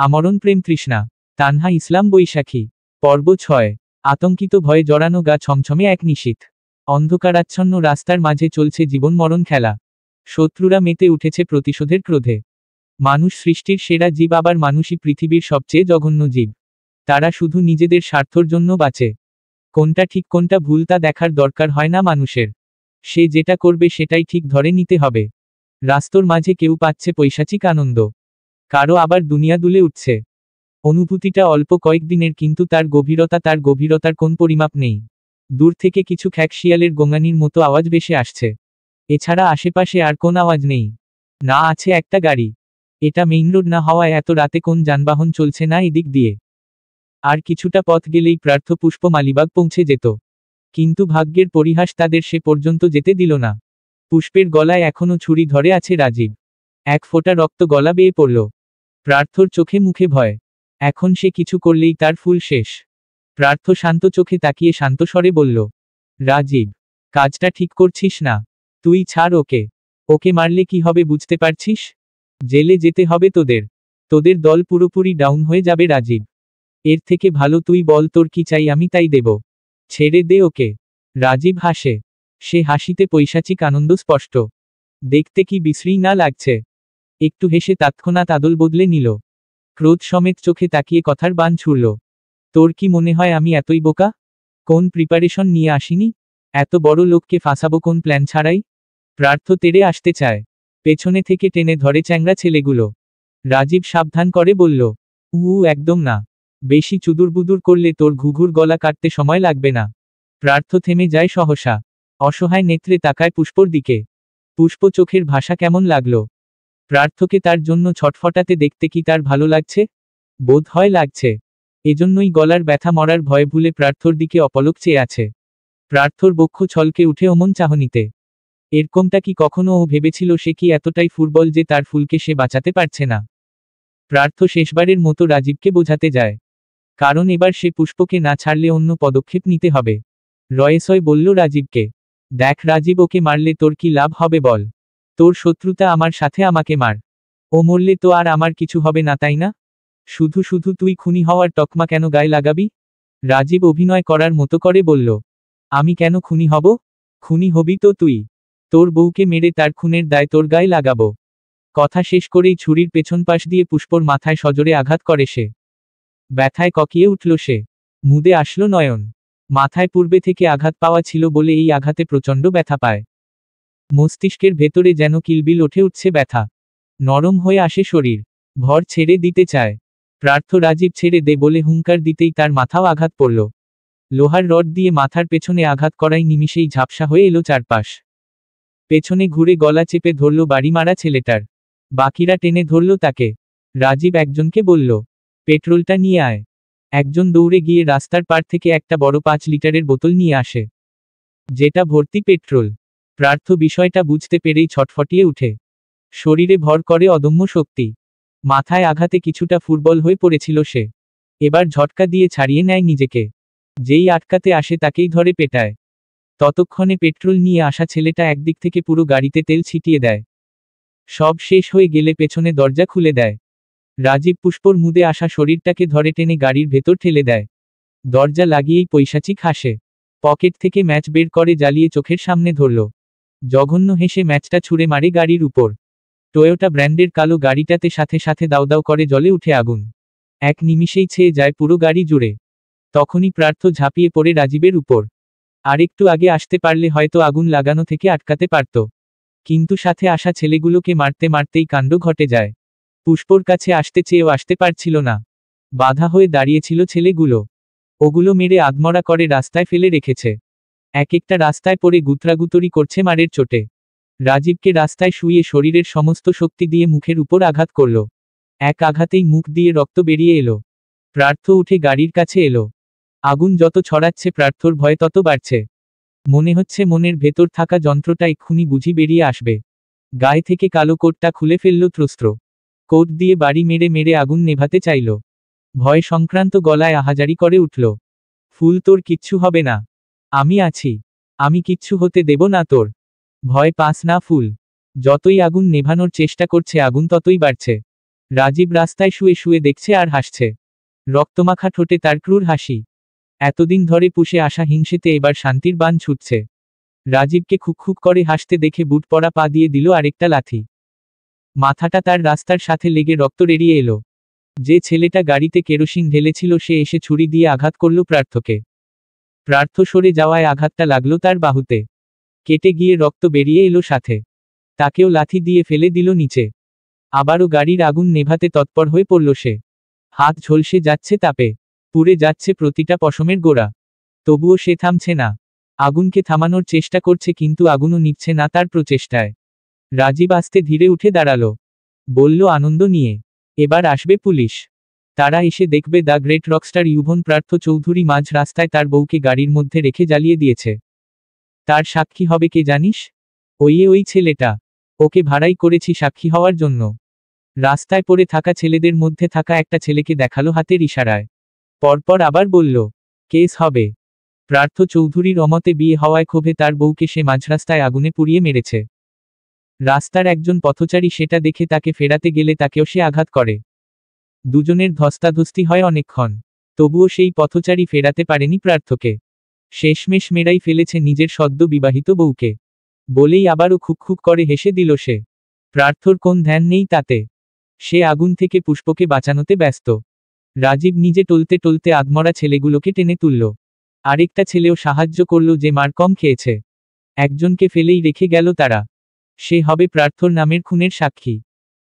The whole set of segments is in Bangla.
আমরণ প্রেম তৃষ্ণা। তানহা ইসলাম বৈশাখী। পর্ব 6। আতঙ্কিত ভয়ে জড়ানো গা ছমছমে এক নিশীথ অন্ধকারাচ্ছন্ন রাস্তার মাঝে চলছে জীবন মরণ খেলা। শত্রুরা মেতে উঠেছে প্রতিশোধের ক্রোধে। মানুষ সৃষ্টির সেরা জীব, আবার মানুষই পৃথিবীর সবচেয়ে জঘন্য জীব। তারা শুধু নিজেদের স্বার্থর জন্য বাঁচে। কোনটা ঠিক কোনটা ভুল তা দেখার দরকার হয় না মানুষের। সে যেটা করবে সেটাই ঠিক ধরে নিতে হবে। রাস্তর মাঝে কেউ পাচ্ছে পৈশাচিক আনন্দ, কারো আবার দুনিয়া দুলে উঠছে। অনুভূতিটা অল্প কয়েকদিনের, কিন্তু তার গভীরতার কোন পরিমাপ নেই। দূর থেকে কিছু খ্যাঁকশিয়ালের গোঙানির মতো আওয়াজ ভেসে আসছে। এছাড়া আশেপাশে আর কোন আওয়াজ নেই। না আছে একটা গাড়ি। এটা মেইন রোড না হওয়ায় এত রাতে কোন যানবাহন চলছে না এদিক দিয়ে। আর কিছুটা পথ গেলেই প্রার্থ পুষ্প মালিবাগ পৌঁছে যেত, কিন্তু ভাগ্যের পরিহাস তাদের সে পর্যন্ত যেতে দিল না। পুষ্পের গলায় এখনো ছুরি ধরে আছে রাজীব। এক ফোঁটা রক্ত গলা বেয়ে পড়ল। প্রার্থর চোখে মুখে ভয়। এখন সে কিছু করলেই তার ফুল শেষ। প্রার্থ শান্ত চোখে তাকিয়ে শান্ত স্বরে বলল, রাজীব, কাজটা ঠিক করছিস না। তুই ছাড় ওকে। ওকে মারলে কি হবে বুঝতে পারছিস? জেলে যেতে হবে তোদের। তোদের দল পুরোপুরি ডাউন হয়ে যাবে রাজীব। এর থেকে ভালো তুই বল তোর কি চাই, আমি তাই দেব। ছেড়ে দে ওকে। রাজীব হাসে। সে হাসিতে পৈশাচিক আনন্দ স্পষ্ট। দেখতে কি বিশ্রী না লাগছে? একটু হেসে তৎক্ষণাৎ আদল বদলে নিল। ক্রোধ সমেত চোখে তাকিয়ে কথার বান ছুড়ল, তোর কি মনে হয় আমি এতই বোকা? কোন প্রিপারেশন নিয়ে আসিনি? এত বড় লোককে ফাঁসাবো কোন প্ল্যান ছাড়াই? প্রার্থ তেড়ে আসতে চায়। পেছনে থেকে টেনে ধরে চ্যাংড়া ছেলেগুলো। রাজীব সাবধান করে বলল, একদম না। বেশি চুদুরবুদুর করলে তোর ঘুঘুর গলা কাটতে সময় লাগবে না। প্রার্থ থেমে যায় সহসা। অসহায় নেত্রে তাকায় পুষ্পর দিকে। পুষ্প চোখের ভাষা কেমন লাগলো? প্রার্থকে তার জন্য ছটফটাতে দেখতে কি তার ভালো লাগছে? বোধ হয় লাগছে। এজন্যই গলার ব্যথা মরার ভয় ভুলে প্রার্থর দিকে অপলক চেয়ে আছে। প্রার্থর বক্ষ ছলকে উঠে অমন চাহনিতে। এরকমটা কি কখনো ও ভেবেছিল? সে কি এতটাই ফুটবল যে তার ফুলকে সে বাঁচাতে পারছে না? প্রার্থ শেষবারের মতো রাজীবকে বোঝাতে যায়, কারণ এবার সে পুষ্পকে না ছাড়লে অন্য পদক্ষেপ নিতে হবে। রয়েসয় বলল রাজীবকে, দেখ রাজীব, ওকে মারলে তোর কি লাভ হবে বল? তোর শত্রুতা আমার সাথে, আমাকে মার। ও মরলে তো আর আমার কিছু হবে না, তাই না? শুধু শুধু তুই খুনি হওয়ার তকমা কেন গায়ে লাগাবি? রাজীব অভিনয় করার মতো করে বলল, আমি কেন খুনি হব? খুনি হবি তো তুই। তোর বউকে মেরে তার খুনের দায় তোর গায়ে লাগাবো। কথা শেষ করেই ছুরির পেছন পাশ দিয়ে পুষ্পর মাথায় সজোরে আঘাত করে সে। ব্যথায় ককিয়ে উঠল সে। মুদে আসলো নয়ন। মাথায় পূর্বে থেকে আঘাত পাওয়া ছিল বলে এই আঘাতে প্রচণ্ড ব্যথা পায়। মস্তিষ্কের ভেতরে যেন কিলবিল ওঠে উঠছে ব্যথা। নরম হয়ে আসে শরীর। ভর ছেড়ে দিতে চায়। প্রার্থ রাজীব ছেড়ে দে বলে হুঙ্কার দিতেই তার মাথাও আঘাত পড়ল। লোহার রড দিয়ে মাথার পেছনে আঘাত করাই নিমিষেই ঝাপসা হয়ে এলো চারপাশ। পেছনে ঘুরে গলা চেপে ধরল বাড়ি মারা ছেলেটার। বাকিরা টেনে ধরল তাকে। রাজীব একজনকে বলল, পেট্রোলটা নিয়ে আয়। একজন দৌড়ে গিয়ে রাস্তার পার থেকে একটা বড় 5 লিটারের বোতল নিয়ে আসে, যেটা ভর্তি পেট্রোল। প্রার্থ বিষয়টা বুঝতে পেরেই ছটফটিয়ে উঠে। শরীরে ভর করে অদম্য শক্তি। মাথায় আঘাতে কিছুটা ফুটবল হয়ে পড়েছিল সে। এবার ঝটকা দিয়ে ছাড়িয়ে নেয় নিজেকে। যেই আটকাতে আসে তাকেই ধরে পেটায়। ততক্ষণে পেট্রোল নিয়ে আসা ছেলেটা একদিক থেকে পুরো গাড়িতে তেল ছিটিয়ে দেয়। সব শেষ হয়ে গেলে পেছনে দরজা খুলে দেয়। রাজীব পুষ্পর মুদে আসা শরীরটাকে ধরে টেনে গাড়ির ভেতর ঠেলে দেয়। দরজা লাগিয়েই পৈশাচিক হাসে। পকেট থেকে ম্যাচ বের করে জ্বালিয়ে চোখের সামনে ধরল। জঘন্য হেসে ম্যাচটা ছুঁড়ে মারে গাড়ির উপর। টয়োটা ব্র্যান্ডের কালো গাড়িটাতে সাথে সাথে দাউ দাউ করে জ্বলে উঠে আগুন। এক নিমিষেই ছেয়ে যায় পুরো গাড়ি জুড়ে। তখনই প্রার্থ ঝাঁপিয়ে পড়ে রাজীবের উপর। আরেকটু আগে আসতে পারলে হয়তো আগুন লাগানো থেকে আটকাতে পারত। কিন্তু সাথে আসা ছেলেগুলোকে মারতে মারতেই কাণ্ড ঘটে যায়। পুষ্পর কাছে আসতে চেয়েও আসতে পারছিল না। বাধা হয়ে দাঁড়িয়েছিল ছেলেগুলো। ওগুলো মেরে আধমরা করে রাস্তায় ফেলে রেখেছে। এক একটা রাস্তায় পড়ে গুতরাগুতরি করছে মারের চোটে। রাজীবকে রাস্তায় শুইয়ে শরীরের সমস্ত শক্তি দিয়ে মুখের উপর আঘাত করল। এক আঘাতেই মুখ দিয়ে রক্ত বেরিয়ে এলো। প্রার্থ উঠে গাড়ির কাছে এলো। আগুন যত ছড়াচ্ছে প্রার্থর ভয় তত বাড়ছে। মনে হচ্ছে মনের ভেতর থাকা যন্ত্রটা এক্ষুনি বুঝি বেরিয়ে আসবে। গায়ে থেকে কালো কোটটা খুলে ফেলল ত্রস্ত্র। কোট দিয়ে বাড়ি মেরে মেরে আগুন নেভাতে চাইল। ভয় সংক্রান্ত গলায় আহাজারি করে উঠল, ফুল তোর কিচ্ছু হবে না। আমি আছি। আমি কিচ্ছু হতে দেব না তোর। ভয় পাস না ফুল। যতই আগুন নেভানোর চেষ্টা করছে আগুন ততই বাড়ছে। রাজীব রাস্তায় শুয়ে শুয়ে দেখছে আর হাসছে। রক্তমাখা ঠোঁটে তার ক্রূর হাসি। এতদিন ধরে পুষে আসা হিংসেতে এবার শান্তির বান ছুটছে। রাজীবকে খুকখুক করে হাসতে দেখে বুট পরা পা দিয়ে দিল আরেকটা লাথি। মাথাটা তার রাস্তার সাথে লেগে রক্ত বেরিয়ে এলো। যে ছেলেটা গাড়িতে কেরোসিন ঢেলেছিল সে এসে ছুরি দিয়ে আঘাত করল প্রার্থকে। প্রার্থ সরে যাওয়ায় আঘাতটা লাগলো তার বাহুতে। কেটে গিয়ে রক্ত বেরিয়ে এলো সাথে। তাকেও লাথি দিয়ে ফেলে দিল নিচে। আবারও গাড়ির আগুন নেভাতে তৎপর হয়ে পড়ল সে। হাত ঝলসে যাচ্ছে তাপে। পুড়ে যাচ্ছে প্রতিটা পশমের গোড়া। তবুও সে থামছে না। আগুনকে থামানোর চেষ্টা করছে কিন্তু আগুনও নিচ্ছে না তার প্রচেষ্টায়। রাজীব আস্তে ধীরে উঠে দাঁড়ালো। বলল আনন্দ নিয়ে, এবার আসবে পুলিশ। তারা এসে দেখবে the great rockstar Yuvan Partha Chowdhury মাঝ রাস্তায় তার বউকে গাড়ির মধ্যে রেখে জ্বালিয়ে দিয়েছে। তার সাক্ষী হবে কে জানিস? ওই ছেলেটা। ওকে ভাড়াই করেছি সাক্ষী হওয়ার জন্য। রাস্তায় পড়ে থাকা ছেলেদের মধ্যে থাকা একটা ছেলেকে দেখালো হাতের ইশারায়। পরপর আবার বলল, কেস হবে। পার্থ চৌধুরীর অমতে বিয়ে হওয়ায় ক্ষোভে তার বউকে সে মাঝরাস্তায় আগুনে পুড়িয়ে মেরেছে। রাস্তার একজন পথচারী সেটা দেখে তাকে ফেরাতে গেলে তাকেও সে আঘাত করে। দুজনের ধস্তাধস্তি হয় অনেকক্ষণ। তবুও সেই পথচারী ফেরাতে পারেনি পার্থকে। শেষমেশ মেরাই ফেলেছে নিজের সদ্য বিবাহিত বউকে। বলেই আবারও খুকখুক করে হেসে দিল সে। পার্থর কোন ধ্যান নেই তাতে। সে আগুন থেকে পুষ্পকে বাঁচানোতে ব্যস্ত। রাজীব নিজে টলতে টলতে আধমরা ছেলেগুলোকে টেনে তুলল। আরেকটা ছেলেও সাহায্য করল যে মার কম খেয়েছে। একজনকে ফেলেই রেখে গেল তারা। সে হবে পার্থর নামের খুনের সাক্ষী।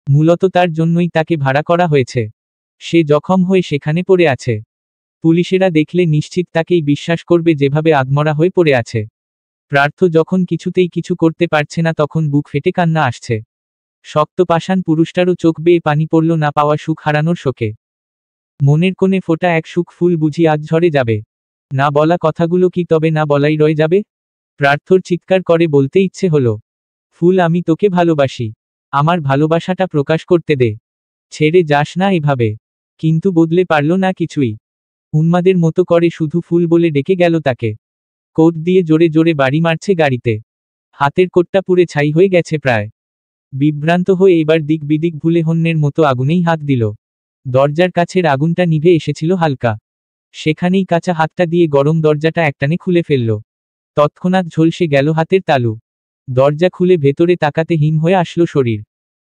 মূলত তার জন্যই তাকে ভাড়া করা হয়েছে। সে জখম হয়ে সেখানে পড়ে আছে। পুলিশেরা দেখলে নিশ্চিত তাকেই বিশ্বাস করবে যেভাবে আধমরা হয়ে পড়ে আছে। পার্থ যখন কিছুতেই কিছু করতে পারছে না তখন বুক ফেটে কান্না আসছে। শক্ত পাষাণ পুরুষটারও চোখ বেয়ে পানি পড়ল না পাওয়া সুখ হারানোর শোকে। মনের কোণে ফোটা এক সুখ ফুল বুঝি আজ ঝরে যাবে। না বলা কথাগুলো কি তবে না বলাই রয়ে যাবে? পার্থর চিৎকার করে বলতে ইচ্ছে হলো, ফুল আমি তোকে ভালোবাসি। আমার ভালোবাসাটা প্রকাশ করতে দে। ছেড়ে যাস না এভাবে। কিন্তু বদলে পারল না কিছুই। উন্মাদের মতো করে শুধু ফুল বলে ডেকে গেল তাকে। কোট দিয়ে জোরে জোরে বাড়ি মারছে গাড়িতে। হাতের কোটটা পুড়ে ছাই হয়ে গেছে প্রায়। বিভ্রান্ত হয়ে এবার দিক বিদিক ভুলে হন্যের মতো আগুনেই হাত দিল। দরজার কাছের আগুনটা নিভে এসেছিল হালকা। সেখানেই কাঁচা হাতটা দিয়ে গরম দরজাটা একটানে খুলে ফেলল। তৎক্ষণাৎ ঝলসে গেল হাতের তালু। দরজা খুলে ভেতরে তাকাতে হিম হয়ে আসলো শরীর।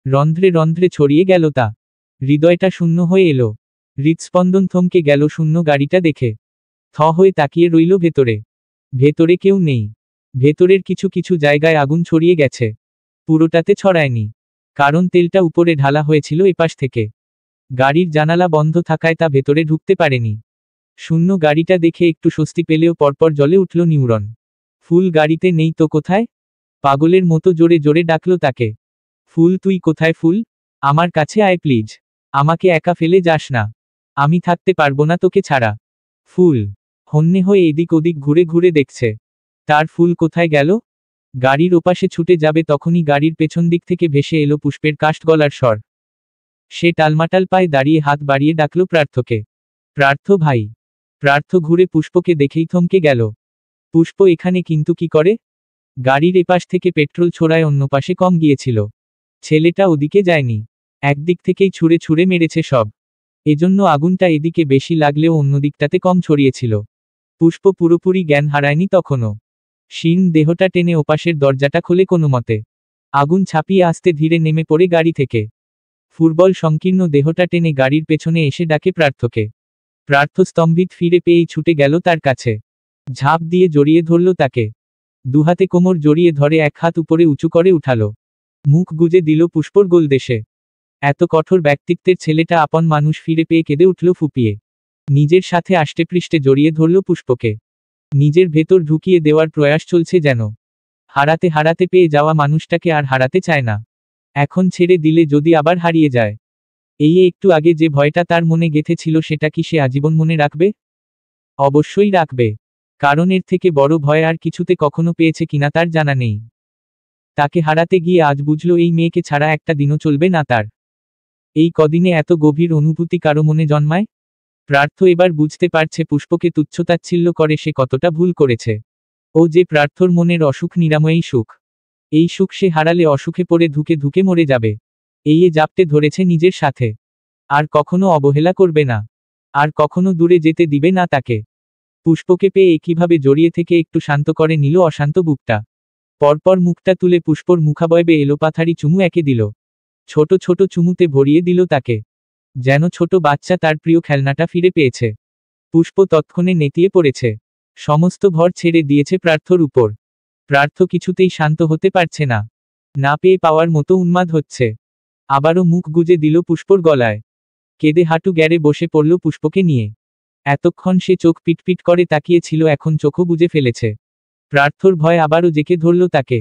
রন্ধ্রে রন্ধ্রে ছড়িয়ে গেল তা। হৃদয়টা শূন্য হয়ে এলো। হৃৎস্পন্দন থমকে গেল শূন্য গাড়িটা দেখে। থ হয়ে তাকিয়ে রইল ভেতরে। ভেতরে কেউ নেই। ভেতরের কিছু কিছু জায়গায় আগুন ছড়িয়ে গেছে। পুরোটাতে ছড়ায়নি। কারণ তেলটা উপরে ঢালা হয়েছিল এপাশ থেকে। গাড়ির জানালা বন্ধ থাকায় তা ভেতরে ঢুকতে পারেনি। শূন্য গাড়িটা দেখে একটু স্বস্তি পেলেও পরপর জ্বলে উঠল নিউরন। ফুল গাড়িতে নেই তো কোথায়? পাগলের মতো জোরে জোরে ডাকল তাকে। ফুল তুই কোথায় ফুল? আমার কাছে আয় প্লিজ। আমাকে একা ফেলে যাস না। আমি থাকতে পারবো না তোকে ছাড়া। ফুল হন্যে হয়ে এদিক ওদিক ঘুরে ঘুরে দেখছে। তার ফুল কোথায় গেল? গাড়ির ওপাশে ছুটে যাবে তখনই গাড়ির পেছন দিক থেকে ভেসে এলো পুষ্পের কাষ্ঠ গলার স্বর। সে টালমাটাল পায়ে দাঁড়িয়ে হাত বাড়িয়ে ডাকল পার্থকে। পার্থ ভাই। পার্থ ঘুরে পুষ্পকে দেখেই থমকে গেল। পুষ্প এখানে কিন্তু কি করে? গাড়ির এপাশ থেকে পেট্রোল ছোড়ায় অন্য পাশে কম গিয়েছিল। ছেলেটা ওদিকে যায়নি। একদিক থেকেই ছুঁড়ে ছুঁড়ে মেরেছে সব। এজন্য আগুনটা এদিকে বেশি লাগলেও অন্যদিকটাতে কম ছড়িয়েছিল। পুষ্প পুরোপুরি জ্ঞান হারায়নি তখনও। শীর্ণ দেহটা টেনে ওপাশের দরজাটা খোলে কোনো মতে। আগুন ছাপিয়ে আস্তে ধীরে নেমে পড়ে গাড়ি থেকে। ফুটবল সংকীর্ণ দেহটা টেনে গাড়ির পেছনে এসে ডাকে পার্থকে। পার্থ স্তম্ভিত ফিরে পেয়েই ছুটে গেল তার কাছে। ঝাঁপ দিয়ে জড়িয়ে ধরল তাকে। দুহাতে কোমর জড়িয়ে ধরে এক হাত উপরে উঁচু করে উঠালো। মুখ গুজে দিল পুষ্পর গোলদেশে। এত কঠোর ব্যক্তিত্বের ছেলেটা আপন মানুষ ফিরে পেয়ে কেঁদে উঠল ফুপিয়ে। নিজের সাথে আষ্টেপৃষ্ঠে জড়িয়ে ধরল পুষ্পকে। নিজের ভেতর ঢুকিয়ে দেওয়ার প্রয়াস চলছে যেন। হারাতে হারাতে পেয়ে যাওয়া মানুষটাকে আর হারাতে চায় না। এখন ছেড়ে দিলে যদি আবার হারিয়ে যায়। এই একটু আগে যে ভয়টা তার মনে গেঁথে ছিল সেটা কি সে আজীবন মনে রাখবে? অবশ্যই রাখবে। কারণ এর থেকে বড় ভয় আর কিছুতে কখনো পেয়েছে কিনা তার জানা নেই। তাকে হারাতে গিয়ে আজ বুঝল এই মেয়েকে ছাড়া একটা দিনও চলবে না তার। এই কদিনে এত গভীর অনুভূতি কারো মনে জন্মায়? পার্থ এবার বুঝতে পারছে পুষ্পকে তুচ্ছতাচ্ছিল্য করে সে কতটা ভুল করেছে। ও যে পার্থর মনের অসুখ নিরাময়ই সুখ। এই সুখ সে হারালে অসুখে পড়ে ধুকে ধুকে মরে যাবে। এই জাপটে ধরেছে নিজের সাথে। আর কখনো অবহেলা করবে না, আর কখনো দূরে যেতে দিবে না তাকে। পুষ্পকে পেয়ে একইভাবে জড়িয়ে থেকে একটু শান্ত করে নিল অশান্ত বুকটা। পরপর মুখটা তুলে পুষ্পর মুখাবয়বে এলোপাথারি চুমু একে দিল। ছোট ছোট চুমুতে ভরিয়ে দিল তাকে, যেন ছোট বাচ্চা তার প্রিয় খেলনাটা ফিরে পেয়েছে। পুষ্প তৎক্ষণে নেতিয়ে পড়েছে, সমস্ত ভর ছেড়ে দিয়েছে প্রার্থর উপর। প্রার্থ কিছুতেই শান্ত হতে পারছে না, না পেয়ে পাওয়ার মতো উন্মাদ হচ্ছে। আবারও মুখ গুজে দিল পুষ্পর গলায়, কেঁদে হাঁটু গেড়ে বসে পড়ল পুষ্পকে নিয়ে। এতক্ষণ সে চোখ পিটপিট করে তাকিয়েছিল, এখন চোখও বুজে ফেলেছে। প্রার্থর ভয় আবারও জেঁকে ধরল তাকে।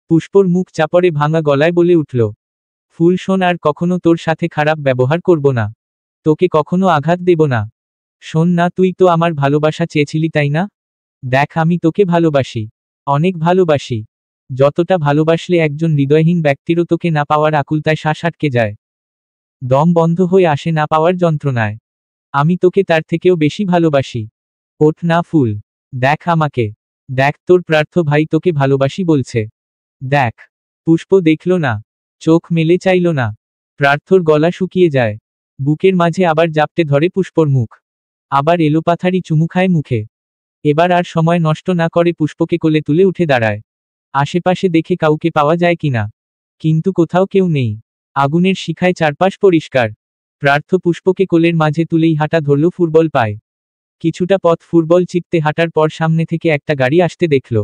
পুষ্পর মুখ চাপড়ে ভাঙা গলায় বলে উঠল, ফুল শোন, আর কখনো তোর সাথে খারাপ ব্যবহার করব না, তোকে কখনো আঘাত দেব না। শোন না, তুই তো আমার ভালোবাসা চেয়েছিলি তাই না? দেখ, আমি তোকে ভালোবাসি, অনেক ভালোবাসি। যতটা ভালোবাসলে একজন হৃদয়হীন ব্যক্তিরও তোকে না পাওয়ার আকুলতায় শ্বাস আটকে যায়, দম বন্ধ হয়ে আসে না পাওয়ার যন্ত্রণায়। আমি তোকে তার থেকেও বেশি ভালোবাসি। ওঠ না ফুল, দেখ আমাকে, দেখ তোর প্রার্থ ভাই তোকে ভালোবাসি বলছে, দেখ। পুষ্প দেখল না, চোখ মেলে চাইল না। প্রার্থর গলা শুকিয়ে যায়, বুকের মাঝে আবার জাপটে ধরে পুষ্পর মুখ, আবার এলোপাথারি চুমু খায় মুখে। এবার আর সময় নষ্ট না করে পুষ্পকে কোলে তুলে উঠে দাঁড়ায়। আশেপাশে দেখে কাউকে পাওয়া যায় কিনা, কিন্তু কোথাও কেউ নেই। আগুনের শিখায় চারপাশ পরিষ্কার। প্রার্থ পুষ্পকে কোলের মাঝে তুলেই হাঁটা ধরল ফুটবল পায়। কিছুটা পথ ফুটবল চিপতে হাঁটার পর সামনে থেকে একটা গাড়ি আসতে দেখল।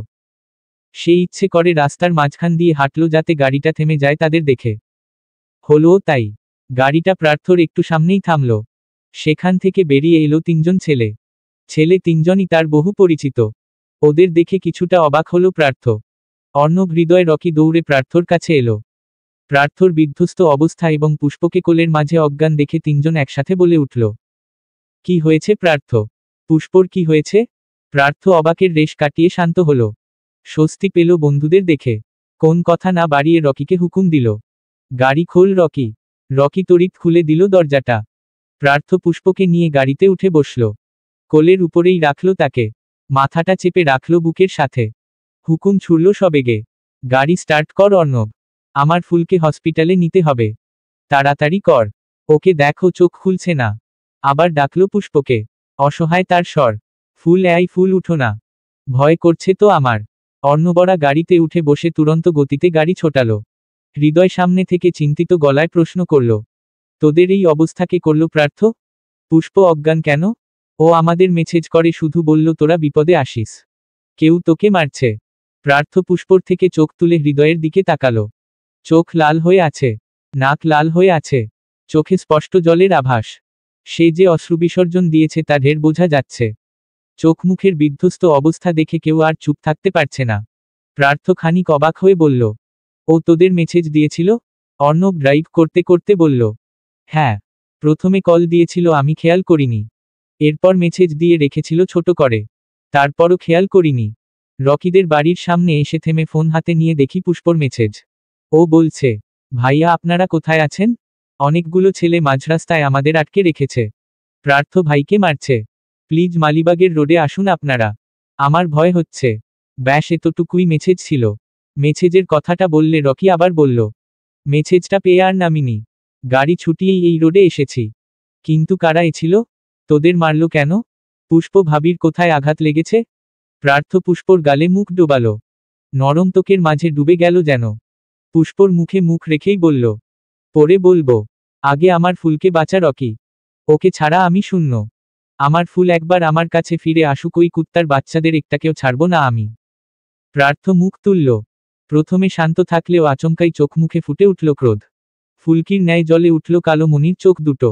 সে ইচ্ছে করে রাস্তার মাঝখান দিয়ে হাঁটল যাতে গাড়িটা থেমে যায় তাদের দেখে। হলো তাই, গাড়িটা প্রার্থর একটু সামনেই থামল। সেখান থেকে বেরিয়ে এলো তিনজন ছেলে। ছেলে তিনজনই তার বহু পরিচিত। ওদের দেখে কিছুটা অবাক হলো প্রার্থ। অর্ণব হৃদয় রকি দৌড়ে প্রার্থর কাছে এলো। প্রার্থর বিধ্বস্ত অবস্থা এবং পুষ্পকে কোলের মাঝে অজ্ঞান দেখে তিনজন একসাথে বলে উঠল, কি হয়েছে প্রার্থ? পুষ্পর কি হয়েছে? প্রার্থ অবাকের রেশ কাটিয়ে শান্ত হল, স্বস্তি পেল বন্ধুদের দেখে। কোন কথা না বাড়িয়ে রকিকে হুকুম দিল, গাড়ি খোল রকি। রকি তড়িৎ খুলে দিল দরজাটা। প্রার্থ পুষ্পকে নিয়ে গাড়িতে উঠে বসল, কোলের উপরেই রাখল তাকে, মাথাটা চেপে রাখল বুকের সাথে। হুকুম ছুড়ল সবেগে, গাড়ি স্টার্ট কর অর্ণব, আমার ফুলকে হসপিটালে নিতে হবে, তাড়াতাড়ি কর। ওকে দেখো, চোখ খুলছে না। আবার ডাকল পুষ্পকে, অসহায় তার স্বর। ফুল, এই ফুল উঠো না, ভয় করছে তো আমার। অর্ণবরা গাড়িতে উঠে বসে তুরন্ত গতিতে গাড়ি ছোটালো। হৃদয় সামনে থেকে চিন্তিত গলায় প্রশ্ন করল, তোদের এই অবস্থাকে করল প্রার্থ? পুষ্প অজ্ঞান কেন? ও আমাদের মেসেজ করে শুধু বলল তোরা বিপদে আসিস, কেউ তোকে মারছে। প্রার্থ পুষ্পর থেকে চোখ তুলে হৃদয়ের দিকে তাকালো। চোখ লাল হয়ে আছে, নাক লাল হয়ে আছে, চোখে স্পষ্ট জলের আভাস। সে যে অশ্রুবিসর্জন দিয়েছে তা ঢের বোঝা যাচ্ছে। চোখ মুখের বিধ্বস্ত অবস্থা দেখে কেউ আর চুপ থাকতে পারছে না। প্রার্থ খানিক অবাক হয়ে বলল, ও তোদের মেসেজ দিয়েছিল? অর্ণব ড্রাইভ করতে করতে বলল, হ্যাঁ, প্রথমে কল দিয়েছিল, আমি খেয়াল করিনি। এরপর মেসেজ দিয়ে রেখেছিল ছোট করে, তারপরও খেয়াল করিনি। রকিদের বাড়ির সামনে এসে থেমে ফোন হাতে নিয়ে দেখি পুষ্পর মেসেজ। ও বলছে, ভাইয়া আপনারা কোথায় আছেন? অনেকগুলো ছেলে মাঝরাস্তায় আমাদের আটকে রেখেছে, প্রার্থ ভাইকে মারছে, প্লিজ মালিবাগের রোডে আসুন আপনারা, আমার ভয় হচ্ছে। ব্যাস এতটুকুই মেসেজ ছিল। মেসেজের কথাটা বললে রকি আবার বলল, মেসেজটা পেয়ে আর নামিনি, গাড়ি ছুটিয়েই এই রোডে এসেছি। কিন্তু কারা এছিল? তোদের মারল কেন? পুষ্প ভাবির কোথায় আঘাত লেগেছে? প্রার্থ পুষ্পর গালে মুখ ডোবালো, নরম ত্বকের মাঝে ডুবে গেল যেন। পুষ্পর মুখে মুখ রেখেই বলল, পরে বলবো, আগে আমার ফুলকে বাঁচা রকি, ওকে ছাড়া আমি শূন্য। আমার ফুল একবার আমার কাছে ফিরে আসুক, ওই কুত্তার বাচ্চাদের একটাকেও ছাড়ব না আমি। প্রার্থ মুখ তুলল, প্রথমে শান্ত থাকলেও আচমকাই চোখ মুখে ফুটে উঠল ক্রোধ। ফুলকির ন্যায় জলে উঠল কালো মনির চোখ দুটো।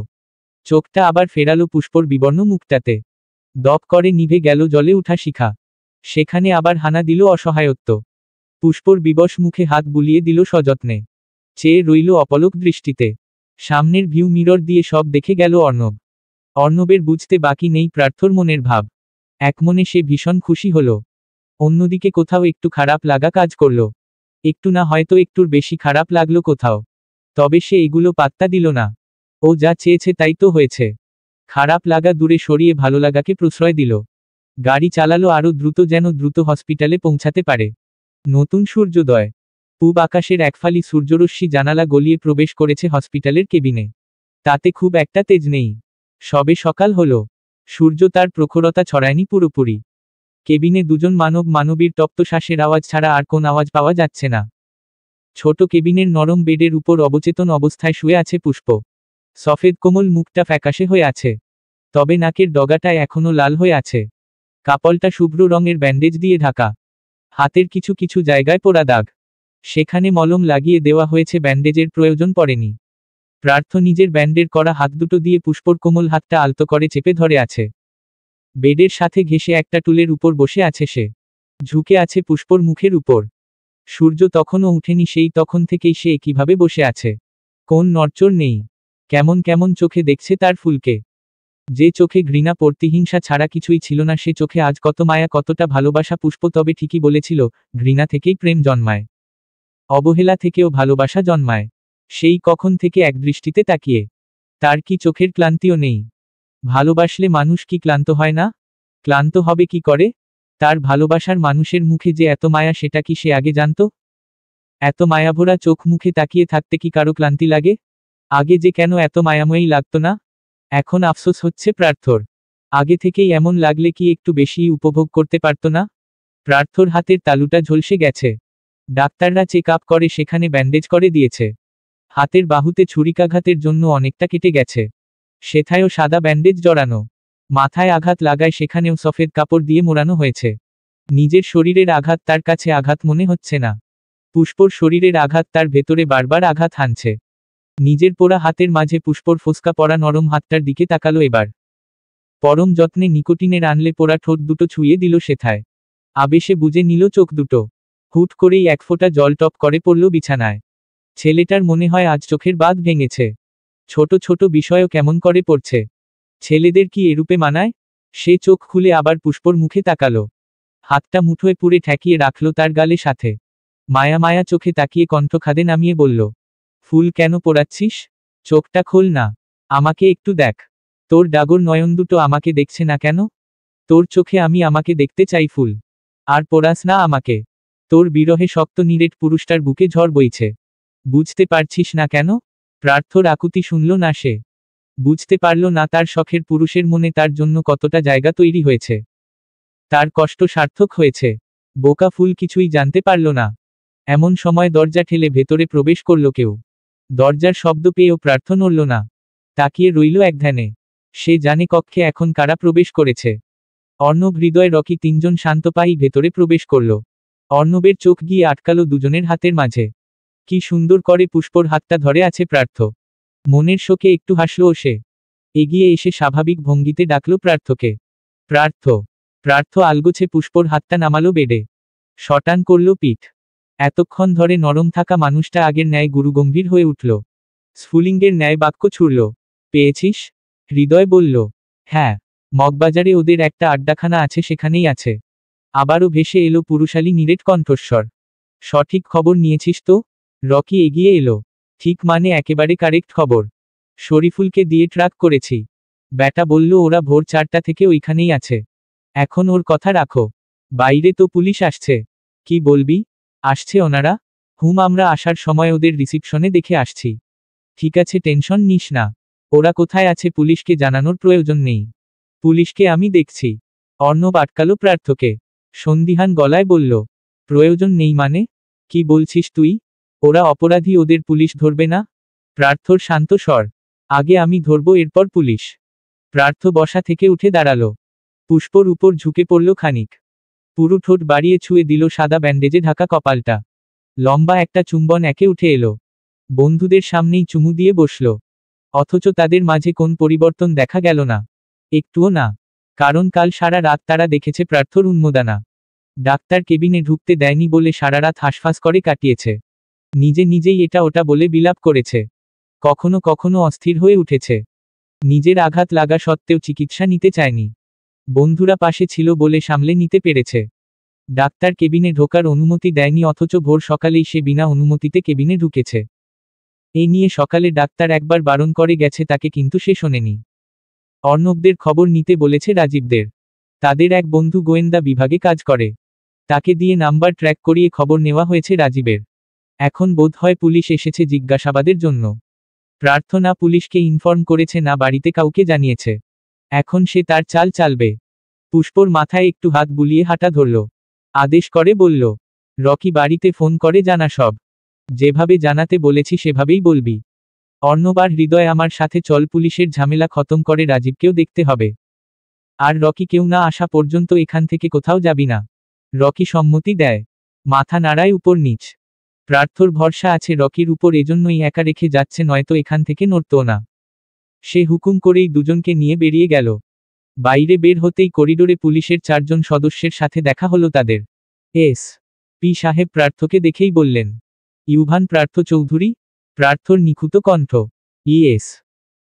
চোখটা আবার ফেরালো পুষ্পর বিবর্ণ মুখটাতে। দপ করে নিভে গেল জলে উঠা শিখা। সেখানে আবার হানা দিল অসহায়ত্ব। পুষ্পর বিবশ মুখে হাত বুলিয়ে দিল সযত্নে। চেয়ে রইল অপলক দৃষ্টিতে। সামনের ভিউ মিরর দিয়ে সব দেখে গেল অর্ণব। অর্ণবের বুঝতে বাকি নেই প্রার্থর মনের ভাব। একমনে সে ভীষণ খুশি হল। অন্যদিকে কোথাও একটু খারাপ লাগা কাজ করল। একটু না, হয়তো একটুর বেশি খারাপ লাগলো কোথাও। তবে সে এগুলো পাত্তা দিল না। ও যা চেয়েছে তাই তো হয়েছে। খারাপ লাগা দূরে সরিয়ে ভালো লাগাকে প্রশ্রয় দিল। গাড়ি চালালো আরো দ্রুত, যেন দ্রুত হসপিটালে পৌঁছাতে পারে। নতুন সূর্যোদয়। পূব আকাশের একফালি সূর্যরশ্মি জানালা গলিয়ে প্রবেশ করেছে হসপিটালের কেবিনে। তাতে খুব একটা তেজ নেই। সবে সকাল হলো। সূর্য তার প্রখরতা ছড়ায়নি পুরোপুরি। কেবিনে দুজন মানবীর তপ্ত শ্বাসের আওয়াজ ছাড়া আর কোন আওয়াজ পাওয়া যাচ্ছে না। ছোট কেবিনের নরম বেডের উপর অবচেতন অবস্থায় শুয়ে আছে পুষ্প। সফেদ কোমল মুখটা ফ্যাকাশে হয়ে আছে। তবে নাকের ডগাটায় এখনো লাল হয়ে আছে। কাপড়টা শুভ্র রঙের ব্যান্ডেজ দিয়ে ঢাকা। হাতের কিছু কিছু জায়গায় পোড়া দাগ। সেখানে মলম লাগিয়ে দেওয়া হয়েছে, ব্যান্ডেজের প্রয়োজন পড়েনি। প্রার্থ নিজের ব্যান্ডের করা হাত দুটো দিয়ে পুষ্পর কোমল হাতটা আলতো করে চেপে ধরে আছে। বেডের সাথে ঘেঁষে একটা টুলের উপর বসে আছে সে। ঝুঁকে আছে পুষ্পর মুখের উপর। সূর্য তখনও উঠেনি, সেই তখন থেকেই সে কিভাবে বসে আছে। কোন নড়চড় নেই। কেমন কেমন চোখে দেখছে তার ফুলকে। যে চোখে ঘৃণা প্রতিহিংসা ছাড়া কিছুই ছিল না, সে চোখে আজ কত মায়া, কতটা ভালোবাসা। পুষ্প তবে ঠিকই বলেছিল, ঘৃণা থেকেই প্রেম জন্মায়, অবহেলা থেকেও ভালোবাসা জন্মায়। সেই কখন থেকে একদৃষ্টিতে তাকিয়ে। তার কি চোখের ক্লান্তিও নেই? ভালোবাসলে মানুষ কি ক্লান্ত হয় না? ক্লান্ত হবে কি করে? তার ভালোবাসার মানুষের মুখে যে এত মায়া, সেটা কি সে আগে জানত? এত মায়াভরা চোখ মুখে তাকিয়ে থাকতে কি কারো ক্লান্তি লাগে? আগে যে কেন এত মায়াময়ী লাগতো না? এখন আফসোস হচ্ছে প্রার্থর। আগে থেকেই এমন লাগলে কি একটু বেশিই উপভোগ করতে পারত না? প্রার্থর হাতের তালুটা ঝলসে গেছে। ডাক্তাররা চেক আপ করে সেখানে ব্যান্ডেজ করে দিয়েছে। হাতের বাহুতে ছুরিকাঘাতের জন্য অনেকটা কেটে গেছে। সেথায়ও সাদা ব্যান্ডেজ জড়ানো। মাথায় আঘাত লাগায় সেখানেও সফেদ কাপড় দিয়ে মোড়ানো হয়েছে। নিজের শরীরের আঘাত তার কাছে আঘাত মনে হচ্ছে না। পুষ্পর শরীরের আঘাত তার ভেতরে বারবার আঘাত হানছে। নিজের পোড়া হাতের মাঝে পুষ্পর ফোসকা পড়া নরম হাতটার দিকে তাকালো এবার। পরম যত্নে নিকোটিনের আনলে পোড়া ঠোঁট দুটো ছুঁয়ে দিল সেথায়। আবেশে বুজে নিল চোখ দুটো। হুট করেই এক ফোঁটা জল টপ করে পড়ল বিছানায়। ছেলেটার মনে হয় আজ চোখের বাঁধ ভেঙেছে। ছোট ছোট বিষয়ও কেমন করে পড়ছে। ছেলেদের কি এরূপে মানায়? সে চোখ খুলে আবার পুষ্পর মুখে তাকালো। হাতটা মুঠোয় পুরে ঠেকিয়ে রাখল তার গালে সাথে। মায়া মায়া চোখে তাকিয়ে কণ্ঠ খাদে নামিয়ে বলল, ফুল কেন পোড়াচ্ছিস? চোখটা খোল না। আমাকে একটু দেখ। তোর ডাগর নয়ন দুটো আমাকে দেখছে না কেন? তোর চোখে আমি আমাকে দেখতে চাই ফুল। আর পোড়াস না আমাকে। তোর বিরহে শক্ত নিরেট পুরুষটার বুকে ঝড় বইছে। বুঝতে পারছিস না কেন? প্রার্থর আকুতি শুনল না সে। বুঝতে পারল না তার শখের পুরুষের মনে তার জন্য কতটা জায়গা তৈরি হয়েছে। তার কষ্ট সার্থক হয়েছে। বোকা ফুল কিছুই জানতে পারল না। এমন সময় দরজা ঠেলে ভেতরে প্রবেশ করল কেউ। দরজার শব্দ পেয়েও প্রার্থ নড়ল না। তাকিয়ে রইল একধ্যানে। সে জানে কক্ষে এখন কারা প্রবেশ করেছে। অর্ণব, হৃদয়, রকি তিনজন শান্ত পায়েই ভেতরে প্রবেশ করল। অর্ণবের চোখ গিয়ে আটকালো দুজনের হাতের মাঝে। কি সুন্দর করে পুষ্পর হাতটা ধরে আছে প্রার্থ। মনের শোকে একটু হাসল সে। এগিয়ে এসে স্বাভাবিক ভঙ্গিতে ডাকল প্রার্থকে। প্রার্থ। প্রার্থ আলগোছে পুষ্পর হাতটা নামালো বেডে। শটান করল পিঠ। এতক্ষণ ধরে নরম থাকা মানুষটা আগের ন্যায় গুরুগম্ভীর হয়ে উঠল। স্ফুলিঙ্গের ন্যায় বাক্য ছুড়ল। পেয়েছিস? হৃদয় বলল, হ্যাঁ। মগবাজারে ওদের একটা আড্ডাখানা আছে, সেখানেই আছে। আবারও ভেসে এলো পুরুষালী নিরেট কণ্ঠস্বর। সঠিক খবর নিয়েছিস তো? রকি এগিয়ে এলো। ঠিক মানে একেবারে কারেক্ট খবর। শরীফুলকে দিয়ে ট্র্যাক করেছি। ব্যাটা বলল ওরা ভোর 4টা থেকে ওইখানেই আছে। এখন ওর কথা রাখো। বাইরে তো পুলিশ আসছে। কি বলবি? আসছে ওনারা? আমরা আসার সময় ওদের রিসিপশনে দেখে আসছি। ঠিক আছে, টেনশন নিস না। ওরা কোথায় আছে পুলিশকে জানানোর প্রয়োজন নেই। পুলিশকে আমি দেখছি। অর্ণব আটকালো প্রার্থকে। সন্দিহান গলায় বলল, প্রয়োজন নেই মানে? কি বলছিস তুই? ওরা অপরাধী, ওদের পুলিশ ধরবে না? প্রার্থর শান্ত স্বর। আগে আমি ধরব, এরপর পুলিশ। প্রার্থ বসা থেকে উঠে দাঁড়ালো। পুষ্পর উপর ঝুঁকে পড়ল খানিক। পুরু ঠোঁট বাড়িয়ে ছুঁয়ে দিল সাদা ব্যান্ডেজে ঢাকা কপালটা। লম্বা একটা চুম্বন একে উঠে এলো। বন্ধুদের সামনেই চুমু দিয়ে বসল। অথচ তাদের মাঝে কোন পরিবর্তন দেখা গেল না। একটুও না। কারণ কাল সারা রাত তারা দেখেছে প্রার্থর উন্মোদনা। ডাক্তার কেবিনে ঢুকতে দেয়নি বলে সারা রাত হাঁসফাঁস করে কাটিয়েছে। নিজে নিজেই এটা ওটা বলে বিলাপ করেছে। কখনো কখনো অস্থির হয়ে উঠেছে। নিজের আঘাত লাগা সত্ত্বেও চিকিৎসা নিতে চায়নি। বন্ধুরা পাশে ছিল বলে সামলে নিতে পেরেছে। ডাক্তার কেবিনে ঢোকার অনুমতি দেয়নি, অথচ ভোর সকালেই সে বিনা অনুমতিতে কেবিনে ঢুকেছে। এ নিয়ে সকালে ডাক্তার একবার বারণ করে গেছে তাকে, কিন্তু সে শোনেনি। অর্ণবদের খবর নিতে বলেছে রাজীবদের। তাদের এক বন্ধু গোয়েন্দা বিভাগে কাজ করে। তাকে দিয়ে নাম্বার ট্র্যাক করিয়ে খবর নেওয়া হয়েছে রাজীবের। এখন বোধ হয় পুলিশ এসেছে জিজ্ঞাসাবাদের জন্য। প্রার্থনা পুলিশকে ইনফর্ম করেছে না বাড়িতে কাউকে জানিয়েছে। এখন সে তার চাল চালবে। পুষ্পর মাথায় একটু হাত বুলিয়ে হাঁটা ধরল। আদেশ করে বলল, রকি বাড়িতে ফোন করে জানা সব। যেভাবে জানাতে বলেছি সেভাবেই বলবি। অর্ণবার হৃদয় আমার সাথে চল, পুলিশের ঝামেলা খতম করে রাজীবকেও দেখতে হবে। আর রকি কেউ না আসা পর্যন্ত এখান থেকে কোথাও যাবি না। রকি সম্মতি দেয়, মাথা নাড়ায় উপর নিচ। প্রার্থর ভরসা আছে রকির উপর, এজন্যই একা রেখে যাচ্ছে, নয়তো এখান থেকে নড়তো না। সে হুকুম করেই দুজনকে নিয়ে বেরিয়ে গেল। বাইরে বের হতেই করিডোরে পুলিশের 4 জন সদস্যের সাথে দেখা হলো তাদের। এস পি সাহেব প্রার্থকে দেখেই বললেন, ইউভান প্রার্থ চৌধুরী? প্রার্থর নিখুঁত কণ্ঠ, ইয়েস।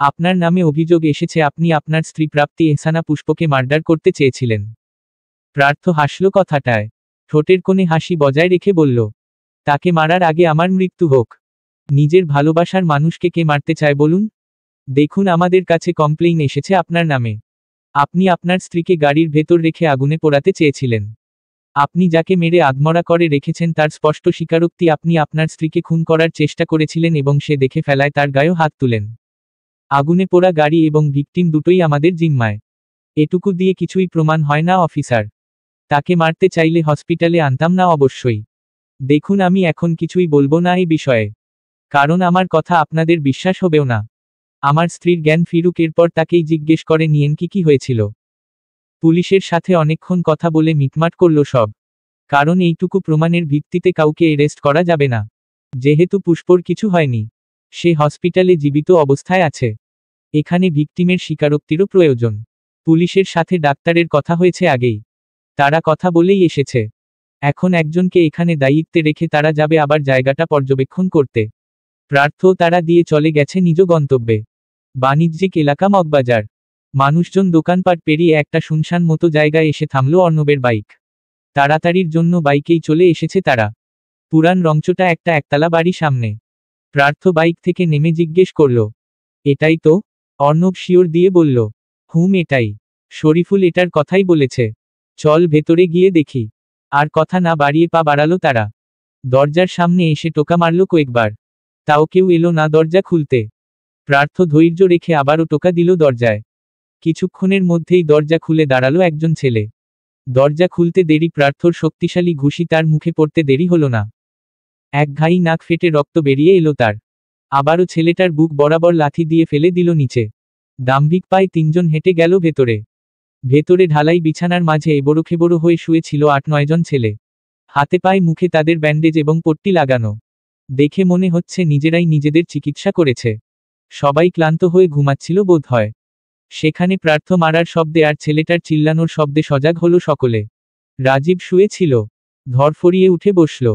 আপনার নামে অভিযোগ এসেছে, আপনি আপনার স্ত্রী প্রাপ্তি এহসানা পুষ্পকে মার্ডার করতে চেয়েছিলেন। প্রার্থ হাসল কথাটায়, ঠোঁটের কোণে হাসি বজায় রেখে বলল, তাকে মারার আগে আমার মৃত্যু হোক। নিজের ভালোবাসার মানুষকে কে মারতে চায় বলুন? দেখুন, আমাদের কাছে কমপ্লেইন এসেছে আপনার নামে। আপনি আপনার স্ত্রীকে গাড়ির ভেতর রেখে আগুনে পোড়াতে চেয়েছিলেন। আপনি যাকে মেরে আধমরা করে রেখেছেন তার স্পষ্ট স্বীকারোক্তি, আপনি আপনার স্ত্রীকে খুন করার চেষ্টা করেছিলেন এবং সে দেখে ফেলায় তার গায়েও হাত তুলেন। আগুনে পোড়া গাড়ি এবং ভিকটিম দুটোই আমাদের জিম্মায়। এটুকু দিয়ে কিছুই প্রমাণ হয় না অফিসার। তাকে মারতে চাইলে হসপিটালে আনতাম না অবশ্যই। দেখুন, আমি এখন কিছুই বলবো না এই বিষয়ে, কারণ আমার কথা আপনাদের বিশ্বাস হবেও না। আমার স্ত্রীর জ্ঞান ফিরুক, এরপর তাকেই জিজ্ঞেস করে নিয়েন কি হয়েছিল। পুলিশের সাথে অনেকক্ষণ কথা বলে মিটমাট করল সব, কারণ এইটুকু প্রমাণের ভিত্তিতে কাউকে এরেস্ট করা যাবে না। যেহেতু পুষ্পর কিছু হয়নি, সে হসপিটালে জীবিত অবস্থায় আছে, এখানে ভিকটিমের স্বীকারোক্তিরও প্রয়োজন। পুলিশের সাথে ডাক্তারের কথা হয়েছে আগেই, তারা কথা বলেই এসেছে। এখন একজনকে এখানে দায়িত্বে রেখে তারা যাবে আবার জায়গাটা পর্যবেক্ষণ করতে। প্রার্থ তারা দিয়ে চলে গেছে নিজ গন্তব্যে, বাণিজ্যিক এলাকা মগবাজার। মানুষজন দোকানপাট পেরিয়ে একটা শুনশান মতো জায়গায় এসে থামল অর্ণবের বাইক। তাড়াতাড়ির জন্য বাইকেই চলে এসেছে তারা। পুরান রংচটা একটা একতলা বাড়ি সামনে। প্রার্থ বাইক থেকে নেমে জিজ্ঞেস করল, এটাই তো? অর্ণব শিওর দিয়ে বলল, হুম এটাই। শরীফুল এটার কথাই বলেছে, চল ভেতরে গিয়ে দেখি। আর কথা না বাড়িয়ে পা বাড়ালো তারা। দরজার সামনে এসে টোকা মারল কয়েকবার, তাও কেউ এলো না দরজা খুলতে। প্রার্থ ধৈর্য রেখে আবারও টোকা দিল দরজায়। কিছুক্ষণের মধ্যেই দরজা খুলে দাঁড়ালো একজন ছেলে। দরজা খুলতে দেরি, প্রার্থর শক্তিশালী ঘুষি তার মুখে পড়তে দেরি হলো না। এক ঘাই নাক ফেটে রক্ত বেরিয়ে এলো তার। আবারও ছেলেটার বুক বরাবর লাথি দিয়ে ফেলে দিল নিচে। দাম্ভিক পায়ে 3 জন হেঁটে গেল ভেতরে। ভেতরে ঢালাই বিছানার মাঝে এবড়োখেবড়ো হয়ে শুয়েছিল 8-9 জন ছেলে। হাতে পায়ে মুখে তাদের ব্যান্ডেজ এবং পট্টি লাগানো। দেখে মনে হচ্ছে নিজেরাই নিজেদের চিকিৎসা করেছে। সবাই ক্লান্ত হয়ে ঘুমাচ্ছিল বোধ হয়। সেখানে প্রার্থ মারার শব্দে আর ছেলেটার চিল্লানোর শব্দে সজাগ হলো সকলে। রাজীব শুয়েছিল, ধরফরিয়ে উঠে বসল,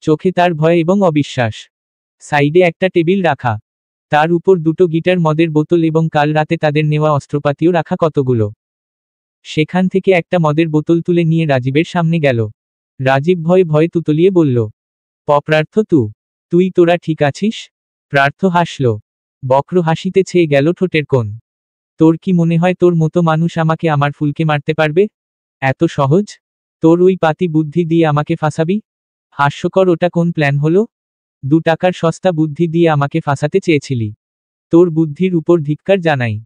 চোখে তার ভয় এবং অবিশ্বাস। সাইডে একটা টেবিল রাখা, তার উপর 2টো গিটার, মদের বোতল এবং কাল রাতে তাদের নেওয়া অস্ত্রপাতিও রাখা কতগুলো। সেখান থেকে একটা মদের বোতল তুলে নিয়ে রাজীবের সামনে গেল। রাজীব ভয়ে ভয়ে তুতলিয়ে বলল, প্রার্থ তুই তোরা ঠিক আছিস? প্রার্থ হাসল, বক্র হাসিতে ছেয়ে গেল ঠোঁটের কোণ। তোর কি মনে হয় তোর মতো মানুষ আমাকে, আমার ফুলকে মারতে পারবে? এত সহজ? তোর ওই পাতি বুদ্ধি দিয়ে আমাকে ফাঁসাবি? হাস্যকর, ওটা কোন প্ল্যান হলো? 2 টাকার সস্তা বুদ্ধি দিয়ে আমাকে ফাঁসাতে চেয়েছিলি? তোর বুদ্ধির উপর ধিক্কার জানাই।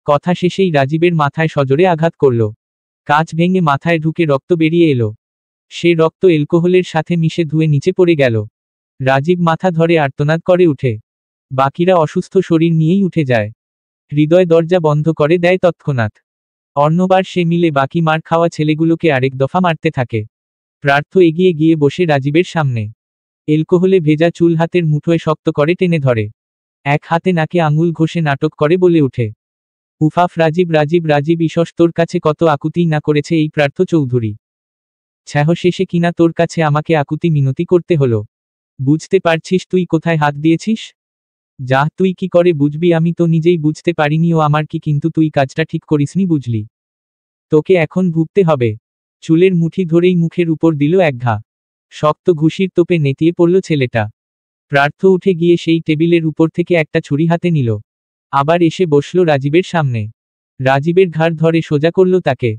কথা শেষেই রাজীবের মাথায় সজোরে আঘাত করল। কাঁচ ভেঙে মাথায় ঢুকে রক্ত বেরিয়ে এলো। সে রক্ত অ্যালকোহলের সাথে মিশে ধুয়ে নিচে পড়ে গেল। রাজীব মাথা ধরে আর্তনাদ করে উঠে। বাকিরা অসুস্থ শরীর নিয়েই উঠে যায়। হৃদয় দরজা বন্ধ করে দেয় তৎক্ষণাৎ। অর্ণবার সে মিলে বাকি মার খাওয়া ছেলেগুলোকে আরেক দফা মারতে থাকে। প্রার্থ এগিয়ে গিয়ে বসে রাজীবের সামনে। অ্যালকোহলে ভেজা চুল হাতের মুঠোয় শক্ত করে টেনে ধরে। এক হাতে নাকে আঙুল ঘষে নাটক করে বলে উঠে, উফাফ রাজীব রাজীব রাজীব, ঈশ্বর তোর কাছে কত আকুতি না করেছে এই প্রার্থ চৌধুরী। ছ্যাহ, শেষে কিনা তোর কাছে আমাকে আকুতি মিনতি করতে হলো। বুঝতে পারছিস তুই কোথায় হাত দিয়েছিস? যা, তুই কি করে বুঝবি? আমি তো নিজেই বুঝতে পারিনি ও আমার কি, কিন্তু তুই কাজটা ঠিক করিসনি বুঝলি। তোকে এখন ভুগতে হবে। চুলের মুঠি ধরেই মুখের উপর দিল এক ঘা। শক্ত ঘুষির তোপে নেতিয়ে পড়ল ছেলেটা। প্রার্থ উঠে গিয়ে সেই টেবিলের উপর থেকে একটা ছুরি হাতে নিল। আবার এসে বসল রাজীবের সামনে। রাজীবের ঘাড় ধরে সোজা করল তাকে।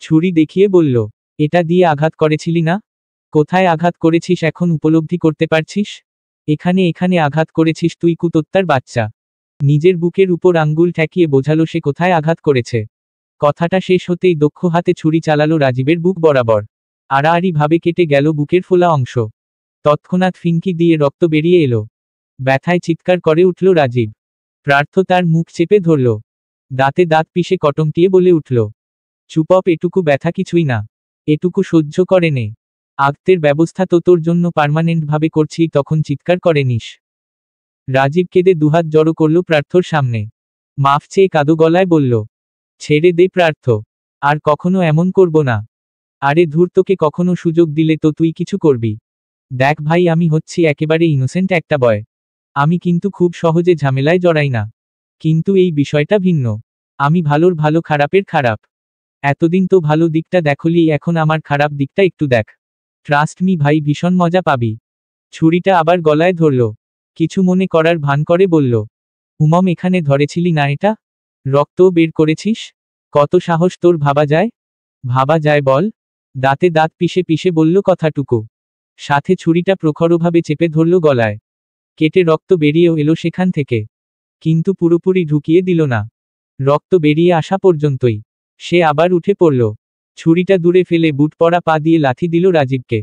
ছুরি দেখিয়ে বলল, এটা দিয়ে আঘাত করেছিলি না? কোথায় আঘাত করেছিস এখন উপলব্ধি করতে পারছিস? এখানে আঘাত করেছিস তুই, কুতোত্তার বাচ্চা। নিজের বুকের উপর আঙ্গুল ঠেকিয়ে বোঝালো সে কোথায় আঘাত করেছে। কথাটা শেষ হতেই দক্ষ হাতে ছুরি চালালো রাজীবের বুক বরাবর। আড়াআড়ি ভাবে কেটে গেল বুকের ফোলা অংশ। তৎক্ষণাৎ ফিনকি দিয়ে রক্ত বেরিয়ে এলো। ব্যথায় চিৎকার করে উঠল রাজীব। প্রার্থ তার মুখ চেপে ধরল। দাঁতে দাঁত পিষে কটমটিয়ে বলে উঠল, চুপপ, এটুকু ব্যথা কিছুই না। এটুকু সহ্য করে নে। আঘাতের ব্যবস্থা তো তোর জন্য পার্মানেন্ট ভাবে করছি। তখন চিৎকার করে নিস। রাজীব কেঁদে দুহাত জড়ো করল প্রার্থর সামনে। মাফ চেয়ে কাঁদো গলায় বলল, ছেড়ে দে প্রার্থ, আর কখনো এমন করব না। আরে ধুর, তোকে কখনো সুযোগ দিলে তো তুই কিছু করবি। দেখ ভাই, আমি হচ্ছি একেবারে ইনোসেন্ট একটা বয়। আমি কিন্তু খুব সহজে ঝামেলায় জড়াই না। কিন্তু এই বিষয়টা ভিন্ন। আমি ভালোর ভালো, খারাপের খারাপ। এতদিন তো ভালো দিকটা দেখলি, এখন আমার খারাপ দিকটা একটু দেখ। ট্রাস্ট মি ভাই, ভীষণ মজা পাবি। ছুরিটা আবার গলায় ধরল। কিছু মনে করার ভান করে বলল, হুমম, এখানে ধরেছিলি না এটা? রক্তও বের করেছিস? কত সাহস তোর! ভাবা যায়? ভাবা যায় বল? দাঁতে দাঁত পিষে পিষে বলল কথাটুকু। সাথে ছুরিটা প্রখরভাবে চেপে ধরল গলায়। কেটে রক্ত বেরিয়েও এলো সেখান থেকে। কিন্তু পুরোপুরি ঢুকিয়ে দিল না। রক্ত বেরিয়ে আসা পর্যন্তই। সে আবার উঠে পড়ল। ছুরিটা দূরে ফেলে বুট পরা পা দিয়ে লাথি দিল রাজীবকে।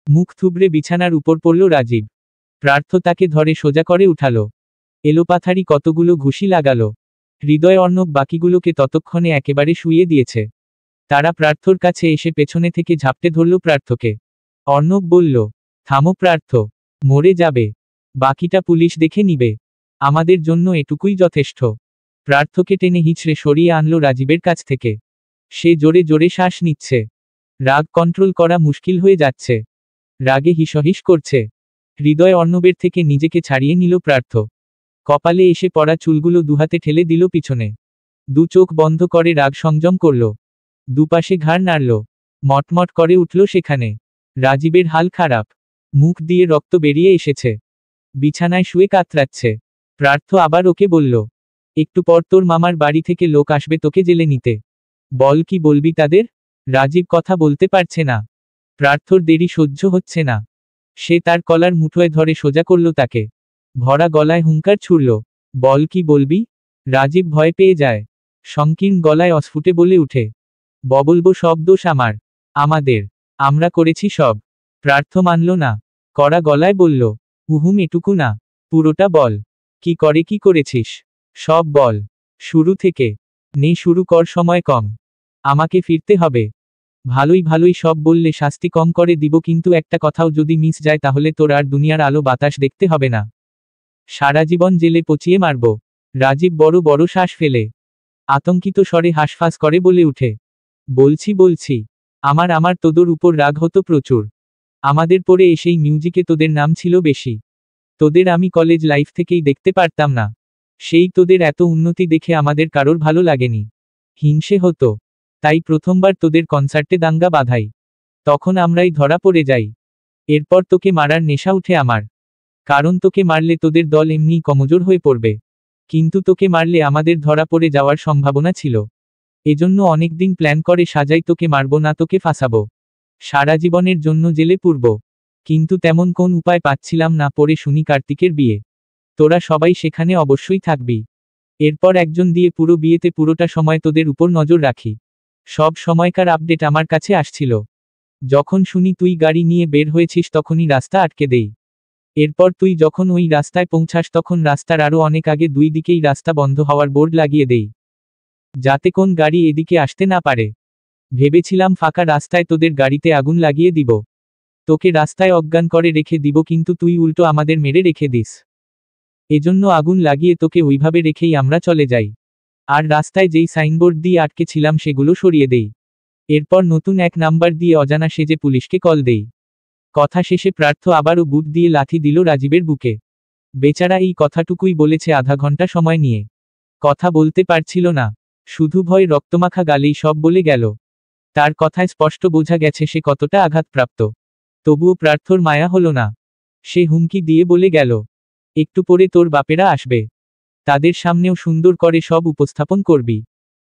মুখ থুবড়ে বিছানার উপর পড়ল রাজীব। প্রার্থ তাকে ধরে সোজা করে উঠালো। এলোপাথারি কতগুলো ঘুষি লাগালো। হৃদয় অর্ণব বাকিগুলোকে ততক্ষণে একেবারে শুইয়ে দিয়েছে। তারা প্রার্থর কাছে এসে পেছনে থেকে ঝাপটে ধরল প্রার্থকে। অর্ণব বলল, থামো প্রার্থ, মরে যাবে। বাকিটা পুলিশ দেখে নিবে। আমাদের জন্য এটুকুই যথেষ্ট। প্রার্থকে টেনে হিঁচড়ে সরিয়ে আনলো রাজীবের কাছ থেকে। সে জোরে জোরে শ্বাস নিচ্ছে। রাগ কন্ট্রোল করা মুশকিল হয়ে যাচ্ছে। রাগে হিসহিস করছে। হৃদয় অর্ণবের থেকে নিজেকে ছাড়িয়ে নিল প্রার্থ। কপালে এসে পড়া চুলগুলো দুহাতে ঠেলে দিল পিছনে। দু চোখ বন্ধ করে রাগ সংযম করল। দুপাশে ঘাড় নাড়ল। মটমট করে উঠল সেখানে। রাজীবের হাল খারাপ। মুখ দিয়ে রক্ত বেরিয়ে এসেছে। বিছানায় শুয়ে কাতরাচ্ছে। প্রার্থ আবার ওকে বলল, একটু পর তোর মামার বাড়ি থেকে লোক আসবে তোকে জেলে নিতে। বল, কি বলবি তাদের? রাজীব কথা বলতে পারছে না। প্রার্থর দেরি সহ্য হচ্ছে না। সে তার কলার মুঠোয় ধরে সোজা করল তাকে। ভরা গলায় হুঙ্কার ছুড়ল, বল, কি বলবি? রাজীব ভয় পেয়ে যায়। সংকীর্ণ গলায় অস্ফুটে বলে উঠে, বলবো সব দোষ আমার। আমাদের। আমরা করেছি সব। প্রার্থ মানল না। কড়া গলায় বলল, উহুম, এটুকু না, পুরোটা বল। কি করে কি করেছিস? সব বল। শুরু থেকে। নে শুরু কর, সময় কম। আমাকে ফিরতে হবে। ভালোই ভালোই সব বললে শাস্তি কম করে দিব, কিন্তু একটা কথাও যদি মিস যায় তাহলে তোর আর দুনিয়ার আলো বাতাস দেখতে হবে না। সারা জীবন জেলে পচিয়ে মারব। রাজীব বড় বড় শ্বাস ফেলে আতঙ্কিত স্বরে হাঁসফাঁস করে বলে উঠে, বলছি আমার তোদের উপর রাগ হতো প্রচুর। আমাদের পরে এসেই মিউজিকে তোদের নাম ছিল বেশি। তোদের আমি কলেজ লাইফ থেকেই দেখতে পারতাম না। সেই তোদের এত উন্নতি দেখে আমাদের কারোর ভালো লাগেনি। হিংসে হতো। তাই প্রথমবার তোদের কনসার্টে দাঙ্গা বাঁধাই। তখন আমরাই ধরা পড়ে যাই। এরপর তোকে মারার নেশা উঠে আমার। কারণ তোকে মারলে তোদের দল এমনিই কমজোর হয়ে পড়বে। কিন্তু তোকে মারলে আমাদের ধরা পড়ে যাওয়ার সম্ভাবনা ছিল। এজন্য অনেকদিন প্ল্যান করে সাজাই তোকে মারব না, তোকে ফাঁসাবো। সারা জীবনের জন্য জেলে পুরব। কিন্তু তেমন কোন উপায় পাচ্ছিলাম না। পরে শুনি কার্তিকের বিয়ে। তোরা সবাই সেখানে অবশ্যই থাকবি। এরপর একজন দিয়ে পুরো বিয়েতে পুরোটা সময় তোদের উপর নজর রাখি। সব সময়কার আপডেট আমার কাছে আসছিল। যখন শুনি তুই গাড়ি নিয়ে বের হয়েছিস তখনই রাস্তা আটকে দেই। এরপর তুই যখন ওই রাস্তায় পৌঁছাস তখন রাস্তার আরও অনেক আগে দুই দিকেই রাস্তা বন্ধ হওয়ার বোর্ড লাগিয়ে দেই, যাতে কোন গাড়ি এদিকে আসতে না পারে। ভেবেছিলাম ফাঁকা রাস্তায় তোদের গাড়িতে আগুন লাগিয়ে দিব। তোকে রাস্তায় অজ্ঞান করে রেখে দিব, কিন্তু তুই উল্টো আমাদের মেরে রেখে দিস। এজন্য আগুন লাগিয়ে তোকে ওইভাবে রেখেই আমরা চলে যাই। আর রাস্তায় যেই সাইনবোর্ড দিয়ে আটকে ছিলাম সেগুলো সরিয়ে দেই। এরপর নতুন এক নাম্বার দিয়ে অজানা সেজে পুলিশকে কল দেই। কথা শেষে প্রার্থ আবারও বুট দিয়ে লাথি দিল রাজীবের বুকে। বেচারা এই কথাটুকুই বলেছে আধা ঘন্টা সময় নিয়ে। কথা বলতে পারছিল না। শুধু ভয় রক্তমাখা গালেই সব বলে গেল। তার কথায় স্পষ্ট বোঝা গেছে সে কতটা আঘাতপ্রাপ্ত। তবুও প্রার্থর মায়া হলো না। সে হুমকি দিয়ে বলে গেল, একটু পরে তোর বাপেরা আসবে। তাদের সামনেও সুন্দর করে সব উপস্থাপন করবি।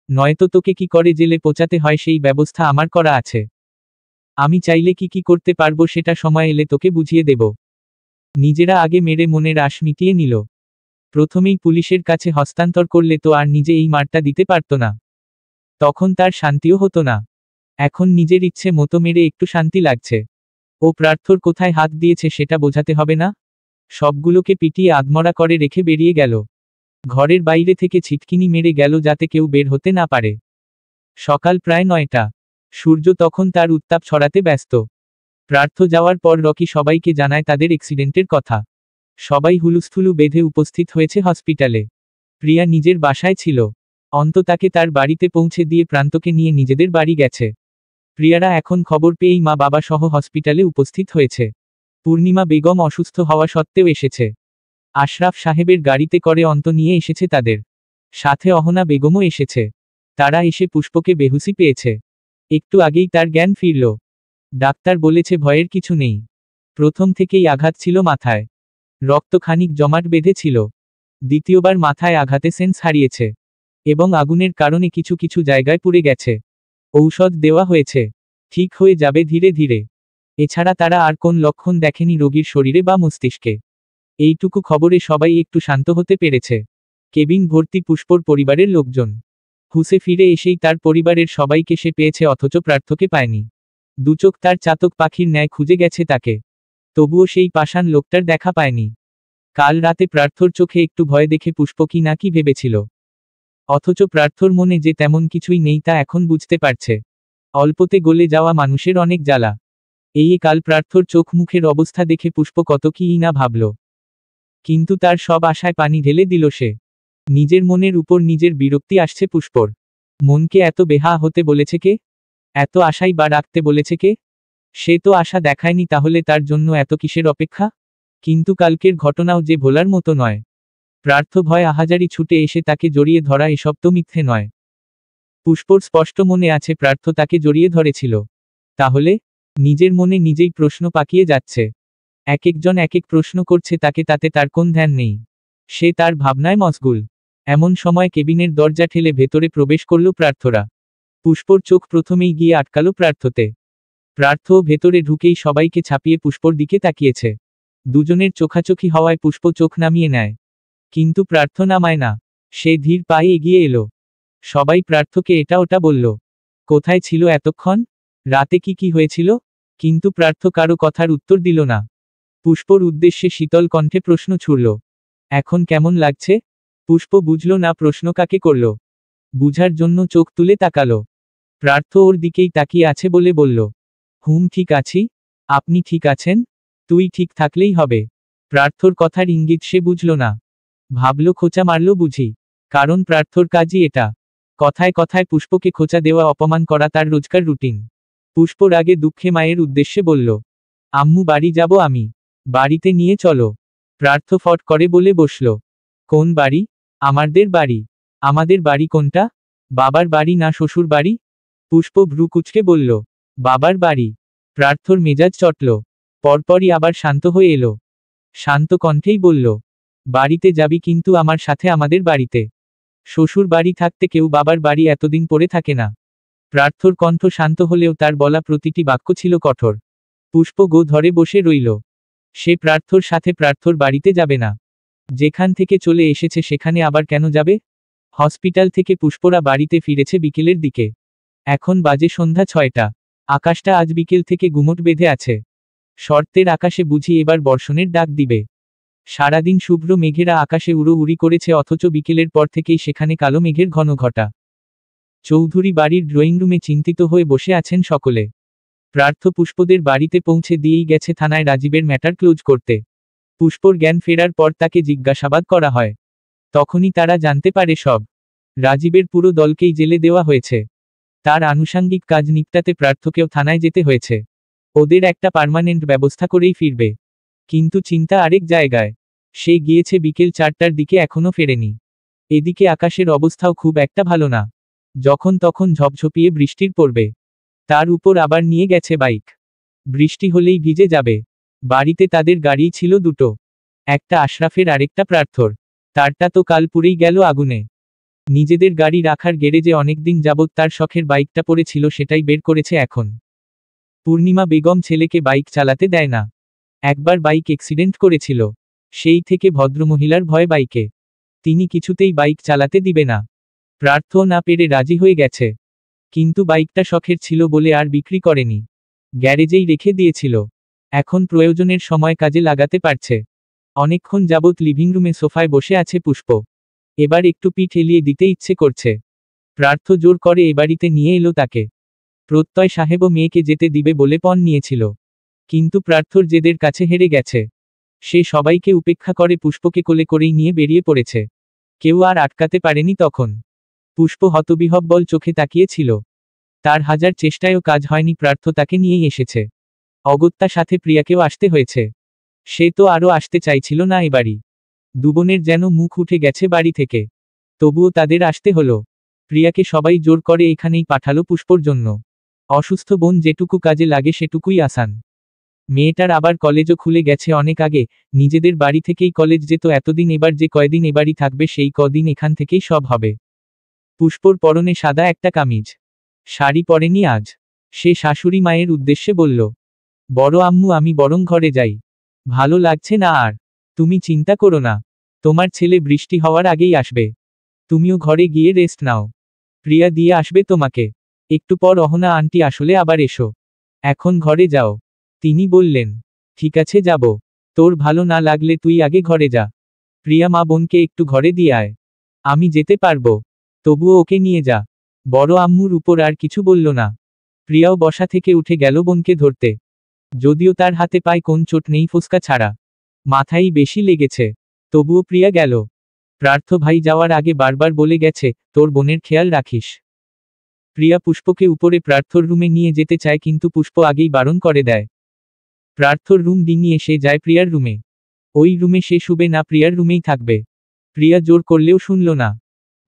নয়তো তোকে কি করে জেলে পচাতে হয় সেই ব্যবস্থা আমার করা আছে। আমি চাইলে কি কি করতে পারবো সেটা সময় এলে তোকে বুঝিয়ে দেব। নিজেরা আগে মেরে মনের আশ মিটিয়ে নিল। প্রথমেই পুলিশের কাছে হস্তান্তর করলে তো আর নিজে এই মারটা দিতে পারত না। তখন তার শান্তিও হতো না। এখন নিজের ইচ্ছে মতো মেরে একটু শান্তি লাগছে। ও প্রার্থর কোথায় হাত দিয়েছে সেটা বোঝাতে হবে না? সবগুলোকে পিটিয়ে আধমরা করে রেখে বেরিয়ে গেল। ঘরের বাইরে থেকে ছিটকিনি মেরে গেল যাতে কেউ বের হতে না পারে। সকাল প্রায় 9টা। সূর্য তখন তার উত্তাপ ছড়াতে ব্যস্ত। প্রার্থ যাওয়ার পর রকি সবাইকে জানায় তাদের অ্যাক্সিডেন্টের কথা। সবাই হুলুস্থুলু বেঁধে উপস্থিত হয়েছে হসপিটালে। প্রিয়া নিজের বাসায় ছিল। অন্ত তাকে তার বাড়িতে পৌঁছে দিয়ে প্রান্তকে নিয়ে নিজেদের বাড়ি গেছে। প্রিয়ারা এখন খবর পেয়েই মা বাবা সহ হসপিটালে উপস্থিত হয়েছে। পূর্ণিমা বেগম অসুস্থ হওয়া সত্ত্বেও এসেছে। আশরাফ সাহেবের গাড়িতে করে অন্ত নিয়ে এসেছে তাদের। সাথে অহনা বেগমও এসেছে। তারা এসে পুষ্পকে বেহুসি পেয়েছে। একটু আগেই তার জ্ঞান ফিরল। ডাক্তার বলেছে ভয়ের কিছু নেই। প্রথম থেকেই আঘাত ছিল মাথায়। রক্ত খানিক জমাট বেঁধে ছিল। দ্বিতীয়বার মাথায় আঘাতে সেন্স হারিয়েছে। এবং আগুনের কারণে কিছু কিছু জায়গায় পুড়ে গেছে। ঔষধ দেওয়া হয়েছে। ঠিক হয়ে যাবে ধীরে ধীরে। এছাড়া তারা আর কোন লক্ষণ দেখেনি রোগীর শরীরে বা মস্তিষ্কে। এইটুকু খবরে সবাই একটু শান্ত হতে পেরেছে। কেবিন ভর্তি পুষ্পর পরিবারের লোকজন। হুসে ফিরে এসেই তার পরিবারের সবাইকে সে পেয়েছে অথচ প্রার্থকে পায়নি। দুচোখ তার চাতক পাখির ন্যায় খুঁজে গেছে তাকে। তবুও সেই পাষাণ লোকটার দেখা পায়নি। কাল রাতে প্রার্থর চোখে একটু ভয় দেখে পুষ্প কি না কি ভেবেছিল। অথচ প্রার্থর মনে যে তেমন কিছুই নেই তা এখন বুঝতে পারছে। অল্পতে গলে যাওয়া মানুষের অনেক জ্বালা। এই কাল প্রার্থর চোখ মুখের অবস্থা দেখে পুষ্প কত কিই না ভাবল। কিন্তু তার সব আশায় পানি ঢেলে দিল সে। নিজের মনের উপর নিজের বিরক্তি আসছে পুষ্পর। মনকে এত বেহা হতে বলেছে কে? এত আশাই বা রাখতে বলেছে কে? সে তো আশা দেখায়নি, তাহলে তার জন্য এত কিসের অপেক্ষা? কিন্তু কালকের ঘটনাও যে ভোলার মতো নয়। প্রার্থ ভয় আহাজারি ছুটে এসে তাকে জড়িয়ে ধরা এসব তো মিথ্যে নয়। পুষ্পর স্পষ্ট মনে আছে প্রার্থ তাকে জড়িয়ে ধরেছিল। তাহলে? নিজের মনে নিজেই প্রশ্ন পাকিয়ে যাচ্ছে। এক একজন এক এক প্রশ্ন করছে তাকে, তাতে তার কোন ধ্যান নেই। সে তার ভাবনায় মশগুল। এমন সময় কেবিনের দরজা ঠেলে ভেতরে প্রবেশ করল প্রার্থরা। পুষ্পর চোখ প্রথমেই গিয়ে আটকাল প্রার্থতে। প্রার্থ ভেতরে ঢুকেই সবাইকে ছাপিয়ে পুষ্পর দিকে তাকিয়েছে। দুজনের চোখাচোখি হওয়ায় পুষ্প চোখ নামিয়ে নেয়। কিন্তু প্রার্থ নামায় না। সে ধীর পায়ে এগিয়ে এলো। সবাই প্রার্থকে এটা ওটা বলল। কোথায় ছিল এতক্ষণ? রাতে কি কি হয়েছিল? কিন্তু প্রার্থ কারো কথার উত্তর দিল না। পুষ্পর উদ্দেশ্যে শীতল কণ্ঠে প্রশ্ন ছুড়ল। এখন কেমন লাগছে? পুষ্প বুঝল না প্রশ্ন কাকে করল। বুঝার জন্য চোখ তুলে তাকালো। প্রার্থ ওর দিকেই তাকিয়ে আছে বলে বলল, ঠিক আছি। আপনি ঠিক আছেন? তুই ঠিক থাকলেই হবে। প্রার্থর কথার ইঙ্গিত সে বুঝল না। ভাবল খোঁচা মারল বুঝি। কারণ প্রার্থর কাজই এটা। কথায় কথায় পুষ্পকে খোঁচা দেওয়া, অপমান করা তার রোজকার রুটিন। পুষ্প রাগে দুঃখে মায়ের উদ্দেশ্যে বলল, আম্মু বাড়ি যাব আমি। বাড়িতে নিয়ে চলো। প্রার্থ ফট করে বলে বসল, কোন বাড়ি? আমাদের বাড়ি। আমাদের বাড়ি কোনটা? বাবার বাড়ি না শ্বশুর বাড়ি? পুষ্প ভ্রু কুঁচকে বলল, বাবার বাড়ি। প্রার্থর মেজাজ চটল। পরপরই আবার শান্ত হয়ে এলো। শান্ত কণ্ঠেই বলল, বাড়িতে যাবি কিন্তু আমার সাথে আমাদের বাড়িতে। শ্বশুর বাড়ি থাকতে কেউ বাবার বাড়ি এতদিন পড়ে থাকে না। প্রার্থর কণ্ঠ শান্ত হলেও তার বলা প্রতিটি বাক্য ছিল কঠোর। পুষ্প গো ধরে বসে রইল। সে প্রার্থর সাথে প্রার্থর বাড়িতে যাবে না। যেখান থেকে চলে এসেছে সেখানে আবার কেন যাবে? হসপিটাল থেকে পুষ্পরা বাড়িতে ফিরেছে বিকেলের দিকে। এখন বাজে সন্ধ্যা 6টা। আকাশটা আজ বিকেল থেকে গুমট বেঁধে আছে। শর্তের আকাশে বুঝি এবার বর্ষণের ডাক দিবে। সারাদিন শুভ্র মেঘেরা আকাশে উড়ো উড়ি করেছে, অথচ বিকেলের পর থেকেই সেখানে কালো মেঘের ঘন ঘটা। চৌধুরী বাড়ির ড্রয়িং রুমে চিন্তিত হয়ে বসে আছেন সকলে। প্রার্থ পুষ্পদের বাড়িতে পৌঁছে দিয়েই গেছে থানায় রাজীবের ম্যাটার ক্লোজ করতে। পুষ্পর জ্ঞান ফেরার পর তাকে জিজ্ঞাসাবাদ করা হয়। তখনই তারা জানতে পারে সব। রাজীবের পুরো দলকেই জেলে দেওয়া হয়েছে। তার আনুষাঙ্গিক কাজ নিপটাতে প্রার্থকেও থানায় যেতে হয়েছে। ওদের একটা পার্মানেন্ট ব্যবস্থা করেই ফিরবে। কিন্তু চিন্তা আরেক জায়গায়। সে গিয়েছে বিকেল 4টার দিকে, এখনো ফেরেনি। এদিকে আকাশের অবস্থাও খুব একটা ভালো না। যখন তখন ঝপঝপিয়ে বৃষ্টির পড়বে। তার উপর আবার নিয়ে গেছে বাইক। বৃষ্টি হলেই ভিজে যাবে। বাড়িতে তাদের গাড়িই ছিল দুটো, একটা আশরাফের আরেকটা প্রার্থর। তারটা তো কাল পুড়েই গেল আগুনে। নিজেদের গাড়ি রাখার গ্যারেজে অনেকদিন যাবৎ তার শখের বাইকটা পড়েছিল, সেটাই বের করেছে এখন। পূর্ণিমা বেগম ছেলেকে বাইক চালাতে দেয় না। একবার বাইক অ্যাক্সিডেন্ট করেছিল। সেই থেকে ভদ্রমহিলার ভয় বাইকে। তিনি কিছুতেই বাইক চালাতে দিবে না। প্রার্থ না পেরে রাজি হয়ে গেছে। কিন্তু বাইকটা শখের ছিল বলে আর বিক্রি করেনি, গ্যারেজেই রেখে দিয়েছিল। এখন প্রয়োজনের সময় কাজে লাগাতে পারছে। অনেকক্ষণ যাবৎ লিভিং রুমে সোফায় বসে আছে পুষ্প। এবার একটু পিঠ এলিয়ে দিতে ইচ্ছে করছে। প্রার্থ জোর করে এ বাড়িতে নিয়ে এলো তাকে। প্রত্যয় সাহেবও মেয়েকে যেতে দিবে বলে পণ নিয়েছিল, কিন্তু প্রার্থর জেদের কাছে হেরে গেছে। সে সবাইকে উপেক্ষা করে পুষ্পকে কোলে করেই নিয়ে বেরিয়ে পড়েছে। কেউ আর আটকাতে পারেনি তখন। পুষ্প হতবিহ্বল চোখে তাকিয়েছিল। তার হাজার চেষ্টায়ও কাজ হয়নি, প্রার্থ তাকে নিয়েই এসেছে। অগত্যা সাথে প্রিয়াকেও আসতে হয়েছে। সে তো আরও আসতে চাইছিল না এ বাড়ি। দুবোনের যেন মুখ উঠে গেছে বাড়ি থেকে, তবুও তাদের আসতে হলো। প্রিয়াকে সবাই জোর করে এখানেই পাঠালো পুষ্পর জন্য। অসুস্থ বোন যেটুকু কাজে লাগে সেটুকুই আসান। মেয়েটার আবার কলেজও খুলে গেছে অনেক আগে, নিজেদের বাড়ি থেকেই কলেজ যেত এতদিন, এবার যে কয়দিন এ বাড়ি থাকবে সেই কদিন এখান থেকেই সব হবে। পুষ্পর পরনে সাদা একটা কামিজ, শাড়ি পরেনি আজ। সে শাশুড়ি মায়ের উদ্দেশ্যে বলল, বড় আম্মু আমি বরং ঘরে যাই, ভালো লাগছে না আর। তুমি চিন্তা করো না, তোমার ছেলে বৃষ্টি হওয়ার আগেই আসবে। তুমিও ঘরে গিয়ে রেস্ট নাও, প্রিয়া দিয়ে আসবে তোমাকে। একটু পর অহনা আন্টি আসলে আবার এসো, এখন ঘরে যাও। তিনি বললেন, ঠিক আছে যাব, তোর ভালো না লাগলে তুই আগে ঘরে যা। প্রিয়া মা বোনকে একটু ঘরে দিয়ে আয়, আমি যেতে পারবো, তবুও ওকে নিয়ে যা। বড় আম্মুর উপর আর কিছু বলল না। প্রিয়াও বসা থেকে উঠে গেল বোনকে ধরতে, যদিও তার হাতে পায়ে কোন চোট নেই ফোস্কা ছাড়া, মাথায় বেশি লেগেছে। তবুও প্রিয়া গেল। প্রার্থ ভাই যাওয়ার আগে বারবার বলে গেছে, তোর বোনের খেয়াল রাখিস। প্রিয়া পুষ্পকে উপরে প্রার্থর রুমে নিয়ে যেতে চায়, কিন্তু পুষ্প আগেই বারণ করে দেয়। প্রার্থর রুম ডিঙিয়ে সে যায় প্রিয়ার রুমে। ওই রুমে সে শুবে না, প্রিয়ার রুমেই থাকবে। প্রিয়া জোর করলেও শুনল না।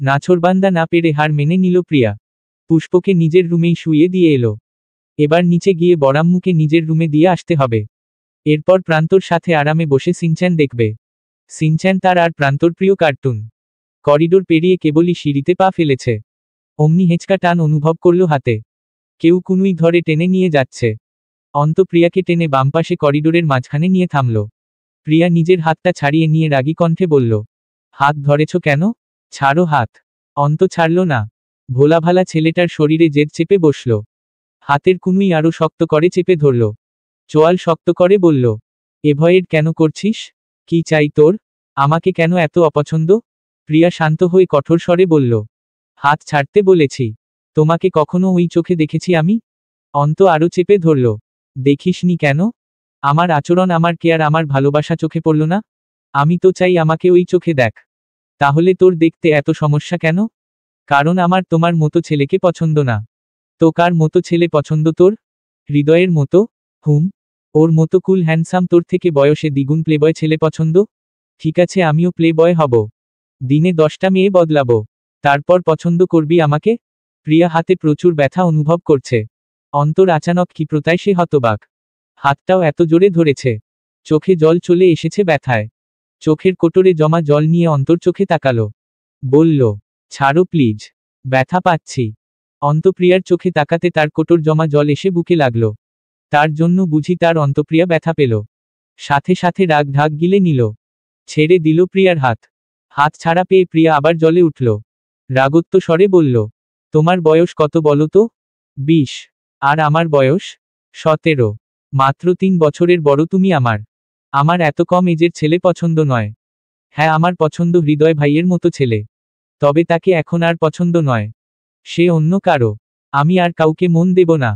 নাছোড়বান্দা না পেরে হার মেনে নিল প্রিয়া। পুষ্পকে নিজের রুমেই শুইয়ে দিয়ে এলো। এবার নিচে গিয়ে বড়াম্মুকে নিজের রুমে দিয়ে আসতে হবে। এরপর প্রান্তর সাথে আরামে বসে সিনচ্যান দেখবে। সিনচ্যান তার আর প্রান্তর প্রিয় কার্টুন। করিডোর পেরিয়ে কেবলই সিঁড়িতে পা ফেলেছে, অমনি হেঁচকা টান অনুভব করল হাতে। কেউ কুনুই ধরে টেনে নিয়ে যাচ্ছে। অন্ত প্রিয়াকে টেনে বামপাশে করিডোরের মাঝখানে নিয়ে থামল। প্রিয়া নিজের হাতটা ছাড়িয়ে নিয়ে রাগী কণ্ঠে বলল, হাত ধরেছ কেন? ছাড়ো হাত। অন্ত ছাড়ল না। ভোলাভালা ছেলেটার শরীরে জেদ চেপে বসল। হাতের কুনুই আরো শক্ত করে চেপে ধরল। চোয়াল শক্ত করে বলল, এভয়েড কেন করছিস? কি চাই তোর? আমাকে কেন এত অপছন্দ? প্রিয়া শান্ত হয়ে কঠোর স্বরে বলল, হাত ছাড়তে বলেছি। তোমাকে কখনো ওই চোখে দেখেছি আমি? অন্ত আরো চেপে ধরল। দেখিসনি কেন? আমার আচরণ, আমার কেয়ার, আমার ভালোবাসা চোখে পড়ল না? আমি তো চাই আমাকে ওই চোখে দেখ। তাহলে তোর দেখতে এত সমস্যা কেন? কারণ আমার তোমার মতো ছেলেকে পছন্দ না। তো কার মতো ছেলে পছন্দ তোর? হৃদয়ের মতো? হুম। ওর মতো কুল হ্যান্ডসাম, তোর থেকে বয়সে দ্বিগুণ প্লেবয় ছেলে পছন্দ? ঠিক আছে, আমিও প্লে বয় হব। দিনে 10টা মেয়ে বদলাবো, তারপর পছন্দ করবি আমাকে? প্রিয়া হাতে প্রচুর ব্যথা অনুভব করছে। অন্তর আচানক ক্ষিপ্রতায় সে হতবাক। হাতটাও এত জোরে ধরেছে। চোখে জল চলে এসেছে ব্যথায়। চোখের কোটরে জমা জল নিয়ে অন্তর চোখে তাকালো। বলল, ছাড়ো প্লিজ, ব্যথা পাচ্ছি। অন্তপ্রিয়ার চোখে তাকাতে তার কোটর জমা জল এসে বুকে লাগলো। তার জন্য বুঝি তার অন্তপ্রিয়া ব্যথা পেল। সাথে সাথে রাগ ঢাক গিলে নিল। ছেড়ে দিল প্রিয়ার হাত। হাত ছাড়া পেয়ে প্রিয়া আবার জ্বলে উঠল। রাগত্ব স্বরে বলল, তোমার বয়স কত বলো তো? 20। আর আমার বয়স 17। মাত্র 3 বছরের বড় তুমি আমার। আমার এত কম এজের ছেলে পছন্দ নয়। হ্যাঁ, আমার পছন্দ হৃদয় ভাইয়ের মতো ছেলে। তবে তাকে এখন আর পছন্দ নয়। সে অন্য কারো। আমি আর কাউকে মন দেব না।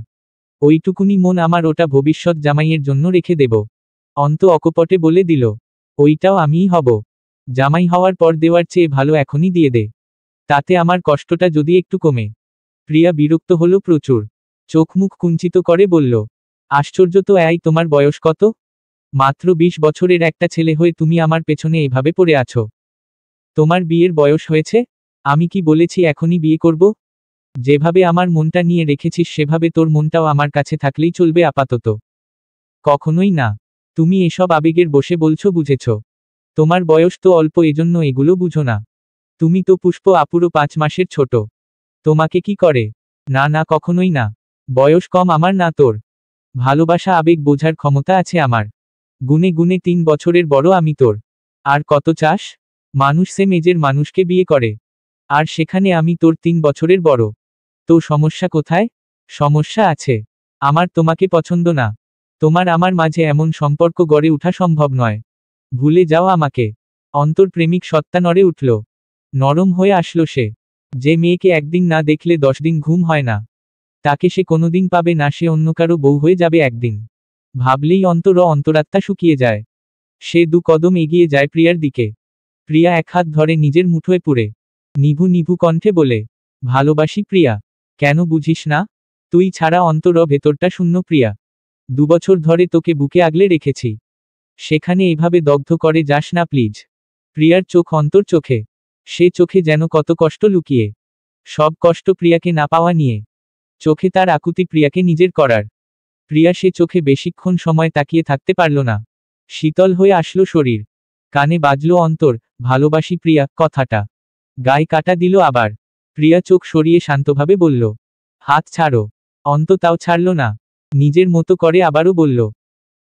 ওইটুকুনি মন আমার, ওটা ভবিষ্যৎ জামাইয়ের জন্য রেখে দেব। অন্ত অকপটে বলে দিল, ওইটাও আমিই হব। জামাই হওয়ার পর দেওয়ার চেয়ে ভালো এখনই দিয়ে দে, তাতে আমার কষ্টটা যদি একটু কমে। প্রিয়া বিরক্ত হলো প্রচুর। চোখ মুখ কুঞ্চিত করে বলল, আশ্চর্য তো, এই তোমার বয়স কত? মাত্র 20 বছরের একটা ছেলে হয়ে তুমি আমার পেছনে এভাবে পড়ে আছো। তোমার বিয়ের বয়স হয়েছে? আমি কি বলেছি এখনই বিয়ে করব? যেভাবে আমার মনটা নিয়ে রেখেছিস সেভাবে তোর মনটাও আমার কাছে থাকলেই চলবে আপাতত। কখনোই না। তুমি এসব আবেগের বসে বলছো, বুঝেছ? তোমার বয়স তো অল্প, এজন্য এগুলো বুঝো না। তুমি তো পুষ্প আপুরও 5 মাসের ছোট। তোমাকে কি করে? না না, কখনোই না। বয়স কম আমার না তোর। ভালোবাসা আবেগ বোঝার ক্ষমতা আছে আমার। গুনে গুনে 3 বছরের বড় আমি তোর। আর কত চাস? মানুষ সেম এজের মানুষকে বিয়ে করে, আর সেখানে আমি তোর 3 বছরের বড়। তো সমস্যা কোথায়? সমস্যা আছে, আমার তোমাকে পছন্দ না। তোমার আমার মাঝে এমন সম্পর্ক গড়ে ওঠা সম্ভব নয়। ভুলে যাও আমাকে। অন্তর্প্রেমিক সত্তা নড়ে উঠল, নরম হয়ে আসলো সে। যে মেয়েকে একদিন না দেখলে 10 দিন ঘুম হয় না, তাকে সে কোনোদিন পাবে না, সে অন্য কারো বউ হয়ে যাবে একদিন। ভাবলেই অন্তরাত্মা শুকিয়ে যায়। সে 2 কদম এগিয়ে যায় প্রিয়ার দিকে। প্রিয়া এক হাত ধরে নিজের মুঠোয় পুরে নিভু নিভু কণ্ঠে বলে, ভালোবাসি প্রিয়া। কেন বুঝিস না? তুই ছাড়া ভেতরটা শূন্য প্রিয়া। 2 বছর ধরে তোকে বুকে আগলে রেখেছি, সেখানে এভাবে দগ্ধ করে যাস না প্লিজ। প্রিয়ার চোখ অন্তর চোখে, সে চোখে যেন কত কষ্ট লুকিয়ে। সব কষ্ট প্রিয়াকে না পাওয়া নিয়ে। চোখে তার আকুতি প্রিয়াকে নিজের করার। প্রিয়া সে চোখে বেশিক্ষণ সময় তাকিয়ে থাকতে পারল না। শীতল হয়ে আসলো শরীর, কানে বাজলো অন্তর, ভালোবাসি প্রিয়া কথাটা। গায়ে কাটা দিল আবার। প্রিয়া চোখ সরিয়ে শান্তভাবে বলল, হাত ছাড়ো। অন্ত তাও ছাড়ল না, নিজের মতো করে আবারও বলল,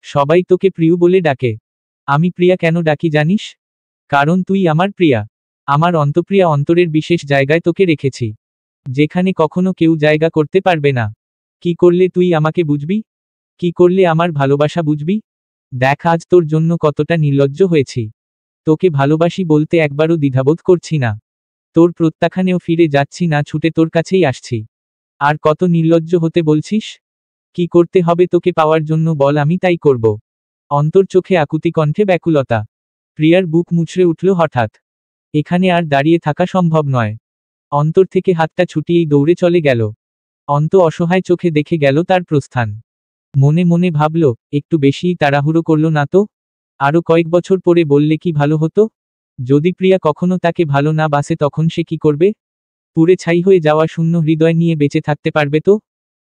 সবাই তোকে প্রিয় বলে ডাকে। আমি প্রিয়া কেন ডাকি জানিস? কারণ তুই আমার প্রিয়া। আমার অন্তপ্রিয়া, অন্তরের বিশেষ জায়গায় তোকে রেখেছি, যেখানে কখনো কেউ জায়গা করতে পারবে না। কি করলে তুই আমাকে বুঝবি? কি করলে আমার ভালোবাসা বুঝবি? দেখ আজ তোর জন্য কতটা নির্লজ্জ হয়েছি। তোকে ভালোবাসি বলতে একবারও দ্বিধাবোধ করছি না। তোর প্রত্যাখ্যানেও ফিরে যাচ্ছি না, ছুটে তোর কাছেই আসছি। আর কত নির্লজ্জ হতে বলছিস? কি করতে হবে তোকে পাওয়ার জন্য বল, আমি তাই করব। অন্তর চোখে আকুতি, কণ্ঠে ব্যাকুলতা। প্রিয়ার বুক মুচড়ে উঠল হঠাৎ। এখানে আর দাঁড়িয়ে থাকা সম্ভব নয়। অন্তর থেকে হাতটা ছুটিয়েই দৌড়ে চলে গেল। অন্ত অসহায় চোখে দেখে গেল তার প্রস্থান। মনে মনে ভাবল, একটু বেশিই তাড়াহুড়ো করল না তো? আরো কয়েক বছর পরে বললে কি ভালো হতো? যদি প্রিয়া কখনো তাকে ভালো না বাসে, তখন সে কি করবে? পুড়ে ছাই হয়ে যাওয়া শূন্য হৃদয় নিয়ে বেঁচে থাকতে পারবে তো?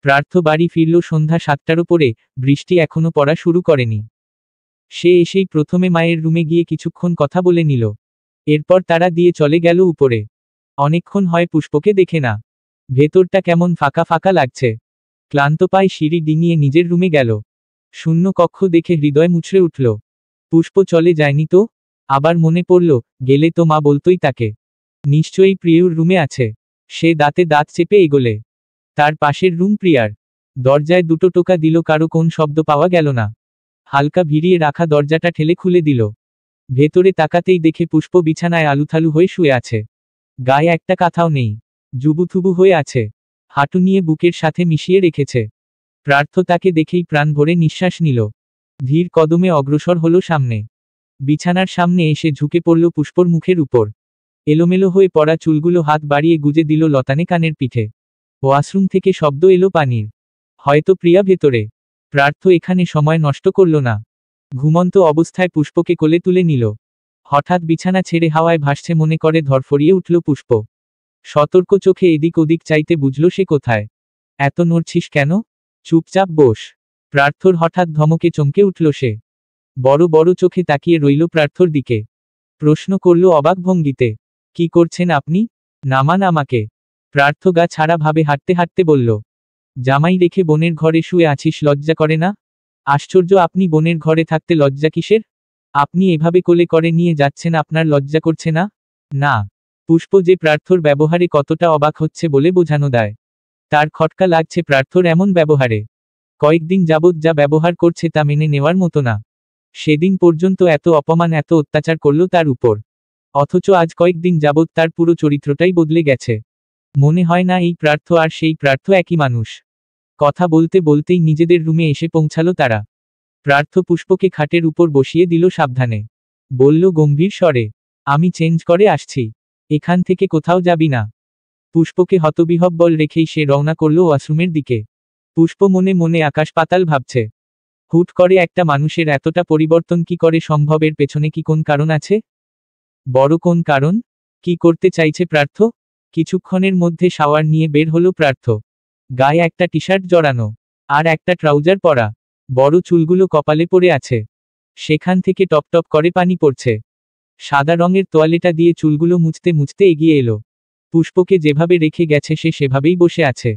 প্রার্থ বাড়ি ফিরল সন্ধ্যা 7টার উপরে। বৃষ্টি এখনো পড়া শুরু করেনি। সে এসেই প্রথমে মায়ের রুমে গিয়ে কিছুক্ষণ কথা বলে নিল। এরপর তারা দিয়ে চলে গেল উপরে। অনেকক্ষণ হয় পুষ্পকে দেখে না। ভেতরটা কেমন ফাঁকা ফাঁকা লাগছে। ক্লান্ত পায়ে সিঁড়ি ডিঙিয়ে নিজের রুমে গেল। শূন্য কক্ষ দেখে হৃদয় মুচড়ে উঠল। পুষ্প চলে যায়নি তো? আবার মনে পড়ল, গেলে তো মা বলতোই তাকে। নিশ্চয়ই প্রিয়র রুমে আছে। সে দাঁতে দাঁত চেপে এগোলে। তার পাশের রুম প্রিয়ার। দরজায় 2টো টোকা দিল, কারো কোন শব্দ পাওয়া গেল না। হালকা ভিড়িয়ে রাখা দরজাটা ঠেলে খুলে দিল। ভেতরে তাকাতেই দেখে পুষ্প বিছানায় আলুথালু হয়ে শুয়ে আছে। গায়ে একটা কাঁথাও নেই, জুবুথুবু হয়ে আছে। হাঁটু নিয়ে বুকের সাথে মিশিয়ে রেখেছে। প্রার্থ তাকে দেখেই প্রাণ ভরে নিঃশ্বাস নিল। ধীর কদমে অগ্রসর হলো সামনে। বিছানার সামনে এসে ঝুঁকে পড়ল পুষ্পর মুখের উপর। এলোমেলো হয়ে পড়া চুলগুলো হাত বাড়িয়ে গুজে দিল লতানে কানের পিঠে। ওয়াশরুম থেকে শব্দ এলো পানির। হয়তো প্রিয়া ভেতরে। প্রার্থ এখানে সময় নষ্ট করল না। ঘুমন্ত অবস্থায় পুষ্পকে কোলে তুলে নিল। হঠাৎ বিছানা ছেড়ে হাওয়ায় ভাসছে মনে করে ধরফরিয়ে উঠল পুষ্প। সতর্ক চোখে এদিক ওদিক চাইতে বুঝল সে কোথায়। এত নড়ছিস কেন? চুপচাপ বস। প্রার্থর হঠাৎ ধমকে চমকে উঠল সে। বড় বড় চোখে তাকিয়ে রইল প্রার্থর দিকে। প্রশ্ন করল অবাক ভঙ্গিতে, কি করছেন আপনি? নামান আমাকে। প্রার্থ গা ছাড়া ভাবে হাঁটতে হাঁটতে বলল, জামাই রেখে বোনের ঘরে শুয়ে আছিস, লজ্জা করে না? আশ্চর্য, আপনি বোনের ঘরে থাকতে লজ্জা কিসের? আপনি এভাবে কোলে করে নিয়ে যাচ্ছেন, আপনার লজ্জা করছে না? না। পুষ্প যে প্রার্থর ব্যবহারে কতটা অবাক হচ্ছে বলে বোঝানো দায়। তার খটকা লাগছে প্রার্থর এমন ব্যবহারে। কয়েকদিন যাবৎ যা ব্যবহার করছে তা মেনে নেওয়ার মতো না। সেদিন পর্যন্ত এত অপমান, এত অত্যাচার করল তার উপর। অথচ আজ কয়েকদিন যাবৎ তার পুরো চরিত্রটাই বদলে গেছে। মনে হয় না এই প্রার্থ আর সেই প্রার্থ একই মানুষ। কথা বলতে বলতেই নিজেদের রুমে এসে পৌঁছালো তারা। প্রার্থ পুষ্পকে খাটের উপর বসিয়ে দিল সাবধানে। বলল গম্ভীর স্বরে, আমি চেঞ্জ করে আসছি। এখান থেকে কোথাও যাবি না। পুষ্পকে হতবিহ্বল রেখেই সে রওনা করল ওয়াশরুমের দিকে। পুষ্প মনে মনে আকাশ পাতাল ভাবছে। হুট করে একটা মানুষের এতটা পরিবর্তন কি করে সম্ভব? এর পেছনে কি কোন কারণ আছে? বড় কোন কারণ? কি করতে চাইছে প্রার্থ? কিছুক্ষণের মধ্যে শাওয়ার নিয়ে বের হলো প্রার্থ। গায়ে একটা টি শার্ট জড়ানো, আর একটা ট্রাউজার পরা। বড় চুলগুলো কপালে পড়ে আছে। সেখান থেকে টপটপ করে পানি পড়ছে। সাদা রঙের তোয়ালেটা দিয়ে চুলগুলো মুছতে মুছতে এগিয়ে এলো। পুষ্পকে যেভাবে রেখে গেছে সে সেভাবেই বসে আছে।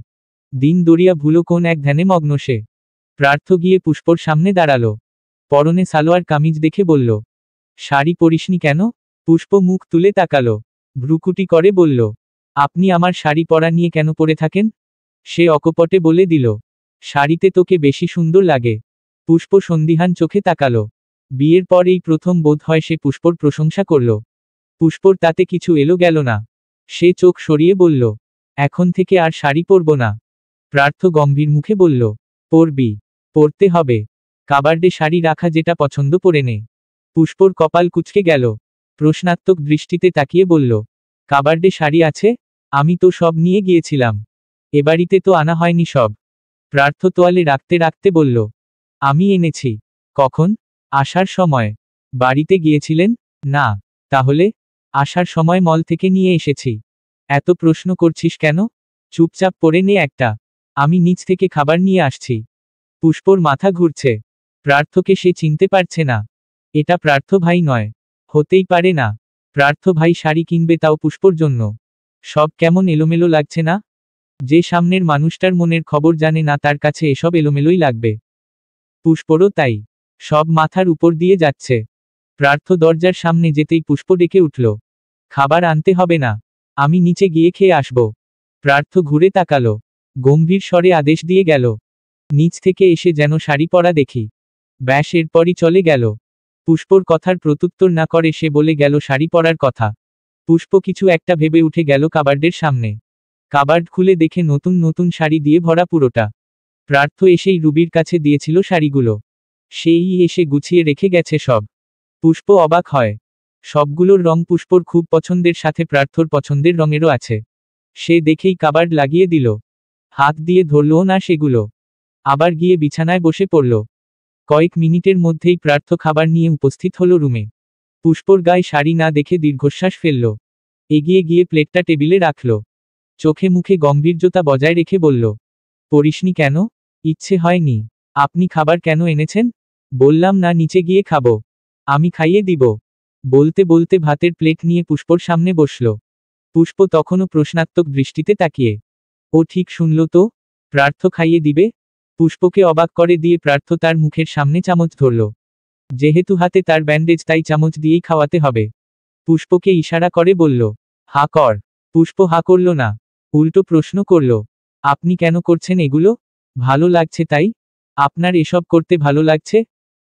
দিন দরিয়া ভুলো কোন এক ধ্যানে মগ্ন সে। প্রার্থ গিয়ে পুষ্পর সামনে দাঁড়ালো। পরনে সালোয়ার কামিজ দেখে বলল, শাড়ি পরিসনি কেন? পুষ্প মুখ তুলে তাকালো, ভ্রুকুটি করে বলল, আপনি আমার শাড়ি পরা নিয়ে কেন পরে থাকেন? সে অকপটে বলে দিল, শাড়িতে তোকে বেশি সুন্দর লাগে। পুষ্প সন্দিহান চোখে তাকালো। বিয়ের পর এই প্রথম বোধ হয় সে পুষ্পর প্রশংসা করল। পুষ্পর তাতে কিছু এলো গেল না। সে চোখ সরিয়ে বলল, এখন থেকে আর শাড়ি পরব না। প্রার্থ গম্ভীর মুখে বলল, পরবি, পরতে হবে। কাবার্ডে শাড়ি রাখা, যেটা পছন্দ পরে নে। পুষ্পর কপাল কুঁচকে গেল। প্রশ্নাত্মক দৃষ্টিতে তাকিয়ে বলল, কাবার্ডে শাড়ি আছে? আমি তো সব নিয়ে গিয়েছিলাম। এ বাড়িতে তো আনা হয়নি সব। প্রার্থ তোয়ালে রাখতে রাখতে বলল, আমি এনেছি। কখন? আসার সময়। বাড়িতে গিয়েছিলেন? না। তাহলে? আসার সময় মল থেকে নিয়ে এসেছি। এত প্রশ্ন করছিস কেন? চুপচাপ পরে নে একটা। আমি নিচ থেকে খাবার নিয়ে আসছি। পুষ্পর মাথা ঘুরছে। প্রার্থকে সে চিনতে পারছে না। এটা প্রার্থ ভাই নয়। হতেই পারে না। প্রার্থ ভাই শাড়ি কিনবে, তাও পুষ্পর জন্য। সব কেমন এলোমেলো লাগছে না? যে সামনের মানুষটার মনের খবর জানে না, তার কাছে এসব এলোমেলোই লাগবে। পুষ্পরও তাই। সব মাথার উপর দিয়ে যাচ্ছে। প্রার্থ দরজার সামনে যেতেই পুষ্প ডেকে উঠল, খাবার আনতে হবে না, আমি নিচে গিয়ে খেয়ে আসব। প্রার্থ ঘুরে তাকালো, গম্ভীর স্বরে আদেশ দিয়ে গেল, নিচ থেকে এসে যেন শাড়ি পরা দেখি। ব্যাস, এরপরই চলে গেল। পুষ্পর কথার প্রত্যুত্তর না করে সে বলে গেল শাড়ি পরার কথা। পুষ্প কিছু একটা ভেবে উঠে গেল কাবার্ডের সামনে। কাবার্ড খুলে দেখে নতুন নতুন শাড়ি দিয়ে ভরা পুরোটা। প্রার্থ এসেই রুবির কাছে দিয়েছিল শাড়িগুলো। সেই এসে গুছিয়ে রেখে গেছে সব। পুষ্প অবাক হয়। সবগুলোর রং পুষ্পর খুব পছন্দের, সাথে প্রার্থর পছন্দের রঙেরও আছে। সে দেখেই কাবার্ড লাগিয়ে দিল। হাত দিয়ে ধরলও না সেগুলো। আবার গিয়ে বিছানায় বসে পড়ল। কয়েক মিনিটের মধ্যেই প্রার্থ খাবার নিয়ে উপস্থিত হলো রুমে। পুষ্পর গায়ে শাড়ি না দেখে দীর্ঘশ্বাস ফেলল। এগিয়ে গিয়ে প্লেটটা টেবিলে রাখল। চোখে মুখে গম্ভীর্যতা বজায় রেখে বলল, পরিসনি কেন? ইচ্ছে হয়নি? আপনি খাবার কেন এনেছেন? বললাম না নিচে গিয়ে খাবো। আমি খাইয়ে দিব। বলতে বলতে ভাতের প্লেট নিয়ে পুষ্পর সামনে বসল। পুষ্প তখনও প্রশ্নাত্মক দৃষ্টিতে তাকিয়ে। ও ঠিক শুনল তো? প্রার্থ খাইয়ে দিবে? পুষ্পকে অবাক করে দিয়ে প্রার্থ তার মুখের সামনে চামচ ধরল। যেহেতু হাতে তার ব্যান্ডেজ, তাই চামচ দিয়েই খাওয়াতে হবে। পুষ্পকে ইশারা করে বলল, হা কর। পুষ্প হা করল না, উল্টো প্রশ্ন করল, আপনি কেন করছেন এগুলো? ভালো লাগছে তাই? আপনার এসব করতে ভালো লাগছে?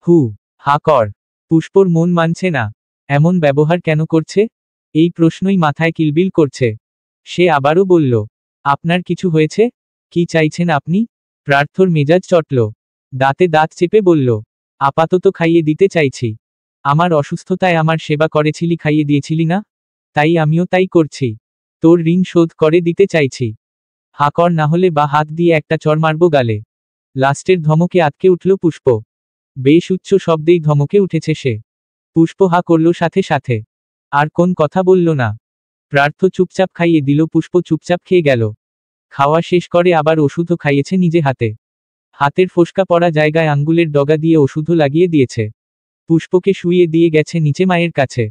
হু, হা কর। পুষ্পর মন মানছে না। এমন ব্যবহার কেন করছে? এই প্রশ্নই মাথায় কিলবিল করছে। সে আবারও বলল, আপনার কিছু হয়েছে? কি চাইছেন আপনি? প্রার্থর মেজাজ চটল। দাঁতে দাঁত চেপে বলল, আপাতত খাইয়ে দিতে চাইছি। আমার অসুস্থতায় আমার সেবা করেছিলি, খাইয়ে দিয়েছিলি না? তাই আমিও তাই করছি। তোর ঋণ শোধ করে দিতে চাইছি। হা কর, না হলে বা হাত দিয়ে একটা চড় মারব গালে। লাস্টের ধমকে আটকে উঠল পুষ্প। বেশ উচ্চ শব্দেই ধমকে উঠেছে সে। পুষ্প হা করল সাথে সাথে। আর কোন কথা বলল না। প্রার্থ চুপচাপ খাইয়ে দিল, পুষ্প চুপচাপ খেয়ে গেল। খাওয়া শেষ করে আবার ওষুধও খাইয়েছে নিজে হাতে। হাতের ফোসকা পড়া জায়গায় আঙ্গুলের ডগা দিয়ে ওষুধও লাগিয়ে দিয়েছে। পুষ্পকে শুইয়ে দিয়ে গেছে নিচে মায়ের কাছে।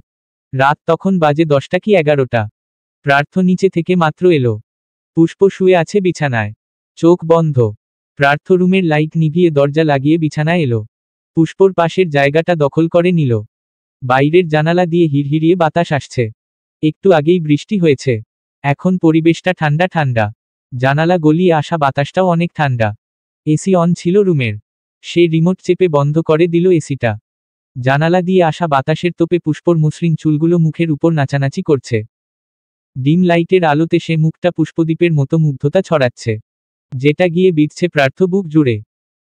রাত তখন বাজে 10টা কি 11টা। প্রার্থ নিচে থেকে মাত্র এলো। পুষ্প শুয়ে আছে বিছানায়, চোখ বন্ধ। প্রার্থ রুমের লাইট নিভিয়ে দরজা লাগিয়ে বিছানায় এলো। পুষ্পর পাশের জায়গাটা দখল করে নিল। বাইরের জানালা দিয়ে হিড়হিড়িয়ে বাতাস আসছে। একটু আগেই বৃষ্টি হয়েছে। এখন পরিবেশটা ঠান্ডা ঠান্ডা। জানালা গলিয়ে আসা বাতাসটাও অনেক ঠান্ডা। এসি অন ছিল রুমের। সে রিমোট চেপে বন্ধ করে দিল এসিটা। জানালা দিয়ে আসা বাতাসের তোপে পুষ্পর মসৃণ চুলগুলো মুখের উপর নাচানাচি করছে। ডিম লাইটের আলোতে সে মুখটা পুষ্পদ্বীপের মতো মুগ্ধতা ছড়াচ্ছে, যেটা গিয়ে বিঁধছে প্রার্থ বুক জুড়ে।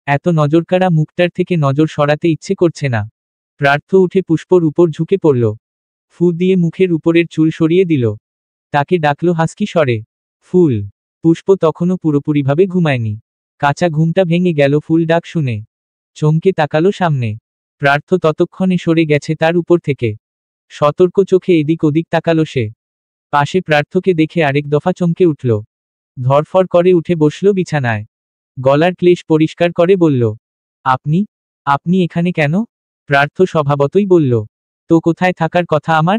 এত নজরকাড়া মুখটার থেকে নজর সরাতে ইচ্ছে করছে না। প্রার্থ উঠে পুষ্পর উপর ঝুঁকে পড়ল। ফু দিয়ে মুখের উপরের চুল সরিয়ে দিল। তাকে ডাকল হাসকি স্বরে, ফুল। পুষ্প তখনও পুরোপুরিভাবে ঘুমায়নি। কাঁচা ঘুমটা ভেঙে গেল ফুল ডাক শুনে। চমকে তাকালো সামনে। প্রার্থ ততক্ষণে সরে গেছে তার উপর থেকে। সতর্ক চোখে এদিক ওদিক তাকালো সে। পাশে প্রার্থকে দেখে আরেক দফা চমকে উঠল। ধরফর করে উঠে বসল বিছানায়। গলার ক্লেশ পরিষ্কার করে বলল, আপনি আপনি এখানে কেন? প্রার্থ স্বভাবতই বলল, তো কোথায় থাকার কথা আমার?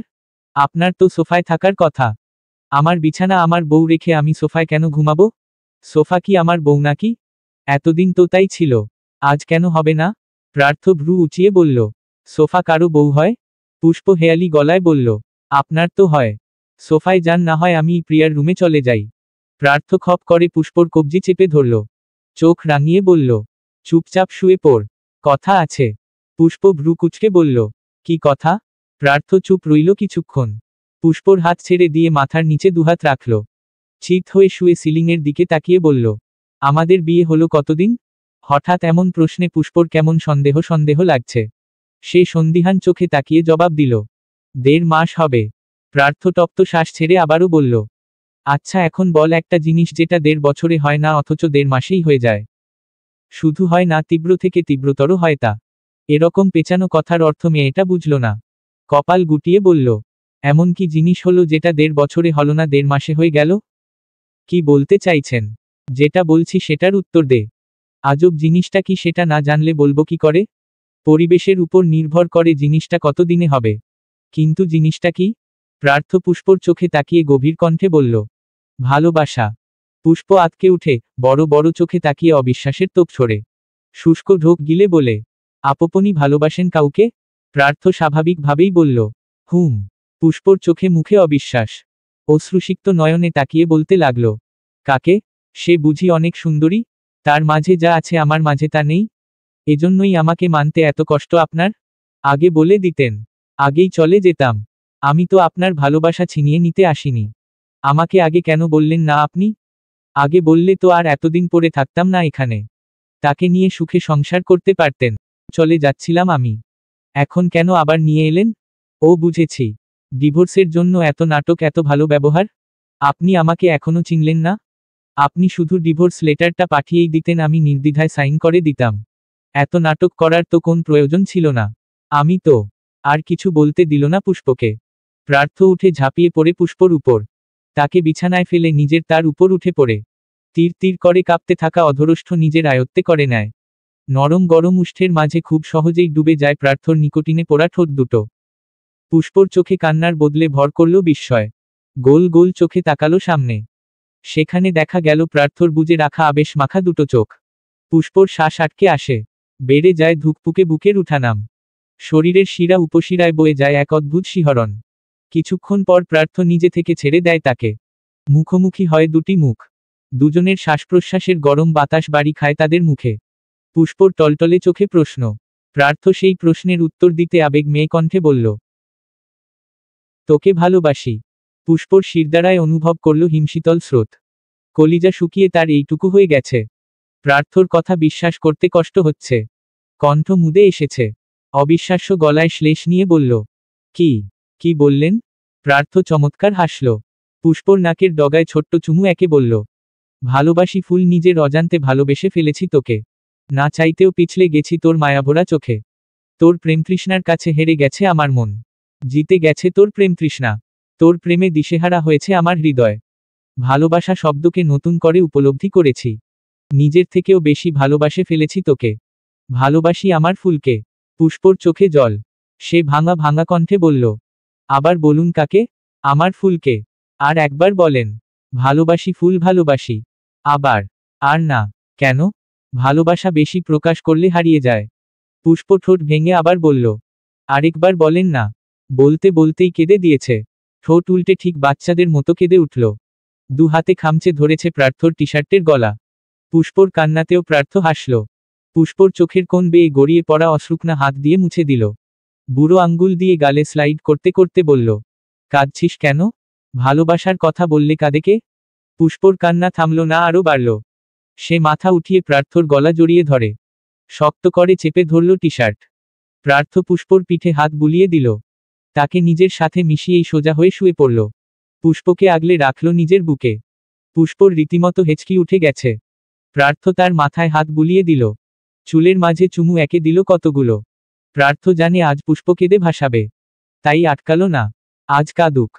আপনার তো সোফায় থাকার কথা। আমার বিছানা আমার বউ রেখে আমি সোফায় কেন ঘুমাবো? সোফা কি আমার বউ নাকি? এতদিন তো তাই ছিল, আজ কেন হবে না? প্রার্থ ভ্রু উঁচিয়ে বলল, সোফা কারো বউ হয়? পুষ্প হেয়ালি গলায় বলল, আপনার তো হয়। সোফায় যান, না হয় আমি প্রিয়ার রুমে চলে যাই। প্রার্থ খপ করে পুষ্পর কবজি চেপে ধরল। চোখ রাঙিয়ে বলল, চুপচাপ শুয়ে পড়, কথা আছে। পুষ্প ভ্রু কুঁচকে বলল, কি কথা? প্রার্থ চুপ রইল কিছুক্ষণ। পুষ্পর হাত ছেড়ে দিয়ে মাথার নিচে দুহাত রাখল। চিত হয়ে শুয়ে সিলিংয়ের দিকে তাকিয়ে বলল, আমাদের বিয়ে হলো কতদিন? হঠাৎ এমন প্রশ্নে পুষ্পর কেমন সন্দেহ সন্দেহ লাগছে। সে সন্দিহান চোখে তাকিয়ে জবাব দিল, 1.5 মাস হবে। প্রার্থ তপ্ত শ্বাস ছেড়ে আবারও বলল, আচ্ছা এখন বল একটা জিনিস যেটা 1.5 বছরে হয় না অথচ 1.5 মাসেই হয়ে যায়। শুধু হয় না, তীব্র থেকে তীব্রতর হয় তা। এরকম পেঁচানো কথার অর্থ মেয়েটা বুঝল না। কপাল গুটিয়ে বলল, এমন কি জিনিস হলো যেটা 1.5 বছরে হলো না 1.5 মাসে হয়ে গেল? কি বলতে চাইছেন? যেটা বলছি সেটার উত্তর দে। আজব জিনিসটা কি সেটা না জানলে বলবো কি করে? পরিবেশের উপর নির্ভর করে জিনিসটা কত দিনে হবে। কিন্তু জিনিসটা কি? প্রার্থ পুষ্পর চোখে তাকিয়ে গভীর কণ্ঠে বলল, ভালোবাসা। পুষ্প আঁতকে উঠে বড় বড় চোখে তাকিয়ে অবিশ্বাসের তোপ ছড়ে। শুষ্ক ঢোক গিলে বলে, আপনি ভালোবাসেন কাউকে? প্রার্থ স্বাভাবিকভাবেই বলল, হুম। পুষ্পর চোখে মুখে অবিশ্বাস। অশ্রুসিক্ত নয়নে তাকিয়ে বলতে লাগল, কাকে? সে বুঝি অনেক সুন্দরী? তার মাঝে যা আছে আমার মাঝে তা নেই? এজন্যই আমাকে মানতে এত কষ্ট আপনার? আগে বলে দিতেন, আগেই চলে যেতাম। আমি তো আপনার ভালোবাসা ছিনিয়ে নিতে আসিনি। আমাকে আগে কেন বললেন না আপনি? আগে বললে তো আর এতদিন পরে থাকতাম না এখানে। তাকে নিয়ে সুখে সংসার করতে পারতেন। চলে যাচ্ছিলাম আমি। এখন কেন আবার নিয়ে এলেন? ও বুঝেছি। ডিভোর্সের জন্য এত নাটক, এত ভালো ব্যবহার। আপনি আমাকে এখনো চিনলেন না? আপনি শুধু ডিভোর্স লেটারটা পাঠিয়েই দিতেন, আমি নির্দ্বিধায় সাইন করে দিতাম। এত নাটক করার তো কোন প্রয়োজন ছিল না। আমি তো। আর কিছু বলতে দিল না পুষ্পকে। প্রার্থ উঠে ঝাঁপিয়ে পড়ে পুষ্পর উপর। তাকে বিছানায় ফেলে নিজের তার উপর উঠে পড়ে তীর তীর করে কাঁপতে থাকা অধরষ্ঠ নিজের আয়ত্তে করে নেয়। নরম গরম উষ্ঠের মাঝে খুব সহজেই ডুবে যায় প্রার্থর নিকোটিনে পোড়া ঠোঁট দুটো। পুষ্পর চোখে কান্নার বদলে ভর করল বিস্ময়। গোল গোল চোখে তাকালো সামনে। সেখানে দেখা গেল প্রার্থর বুজে রাখা আবেশ মাখা দুটো চোখ। পুষ্পর শ্বাস আটকে আসে। বেড়ে যায় ধুকপুকে বুকের উঠানাম। শরীরের শিরা উপশিরায় বয়ে যায় এক অদ্ভুত শিহরণ। কিছুক্ষণ পর প্রার্থ নিজে থেকে ছেড়ে দেয় তাকে। মুখোমুখি হয় দুটি মুখ। দুজনের শ্বাসপ্রশ্বাসের গরম বাতাস বাড়ি খায় তাদের মুখে। পুষ্পর টলটলে চোখে প্রশ্ন। প্রার্থ সেই প্রশ্নের উত্তর দিতে আবেগ মেয়ে কণ্ঠে বলল, তোকে ভালোবাসি। পুষ্পর শিরদাঁড়ায় অনুভব করল হিমশীতল স্রোত। কলিজা শুকিয়ে তার এইটুকু হয়ে গেছে। প্রার্থর কথা বিশ্বাস করতে কষ্ট হচ্ছে। কণ্ঠ মুদে এসেছে। অবিশ্বাস্য গলায় শ্লেষ নিয়ে বলল, কি? কি বললেন? প্রার্থ চমৎকার হাসল। পুষ্পর নাকের ডগায় ছোট্ট চুমু একে বলল, ভালোবাসি ফুল, নিজের অজান্তে ভালোবেসে ফেলেছি তোকে। না চাইতেও পিছলে গেছি তোর মায়াভরা চোখে। তোর প্রেমতৃষ্ণার কাছে হেরে গেছে আমার মন। জিতে গেছে তোর প্রেমতৃষ্ণা। তোর প্রেমে দিশেহারা হয়েছে আমার হৃদয়। ভালোবাসা শব্দকে নতুন করে উপলব্ধি করেছি। নিজের থেকেও বেশি ভালোবাসে ফেলেছি তোকে। ভালোবাসি আমার ফুলকে। পুষ্পর চোখে জল। সে ভাঙা ভাঙা কণ্ঠে বলল, আবার বলুন কাকে? আমার ফুলকে। আর একবার বলেন, ভালোবাসি ফুল, ভালোবাসি। আবার। আর না। কেন? ভালোবাসা বেশি প্রকাশ করলে হারিয়ে যায়। পুষ্প ঠোঁট ভেঙে আবার বলল, আরেকবার বলেন না। বলতে বলতেই কেঁদে দিয়েছে। ঠোঁট উল্টে ঠিক বাচ্চাদের মতো কেঁদে উঠল। দু হাতে খামচে ধরেছে প্রার্থর টি-শার্টের গলা। পুষ্পর কান্নাতেও প্রার্থ হাসল। পুষ্পর চোখের কোণ বেয়ে গড়িয়ে পড়া অশ্রুকনা হাত দিয়ে মুছে দিল। বুড়ো আঙ্গুল দিয়ে গালে স্লাইড করতে করতে বলল, কাঁদছিস কেন? ভালোবাসার কথা বললে কাঁদে কে? পুষ্পর কান্না থামল না, আরও বাড়ল। সে মাথা উঠিয়ে প্রার্থর গলা জড়িয়ে ধরে। শক্ত করে চেপে ধরল টি-শার্ট। প্রার্থ পুষ্পর পিঠে হাত বুলিয়ে দিল। তাকে নিজের সাথে মিশিয়েই সোজা হয়ে শুয়ে পড়ল। পুষ্পকে আগলে রাখল নিজের বুকে। পুষ্পর রীতিমতো হেঁচকি উঠে গেছে। প্রার্থ তার মাথায় হাত বুলিয়ে দিল। চুলের মাঝে চুমু একে দিল কতগুলো। প্রার্থ জানে আজ পুষ্প কেঁদে ভাসাবে। তাই আটকালো না। আজ কাঁদুক।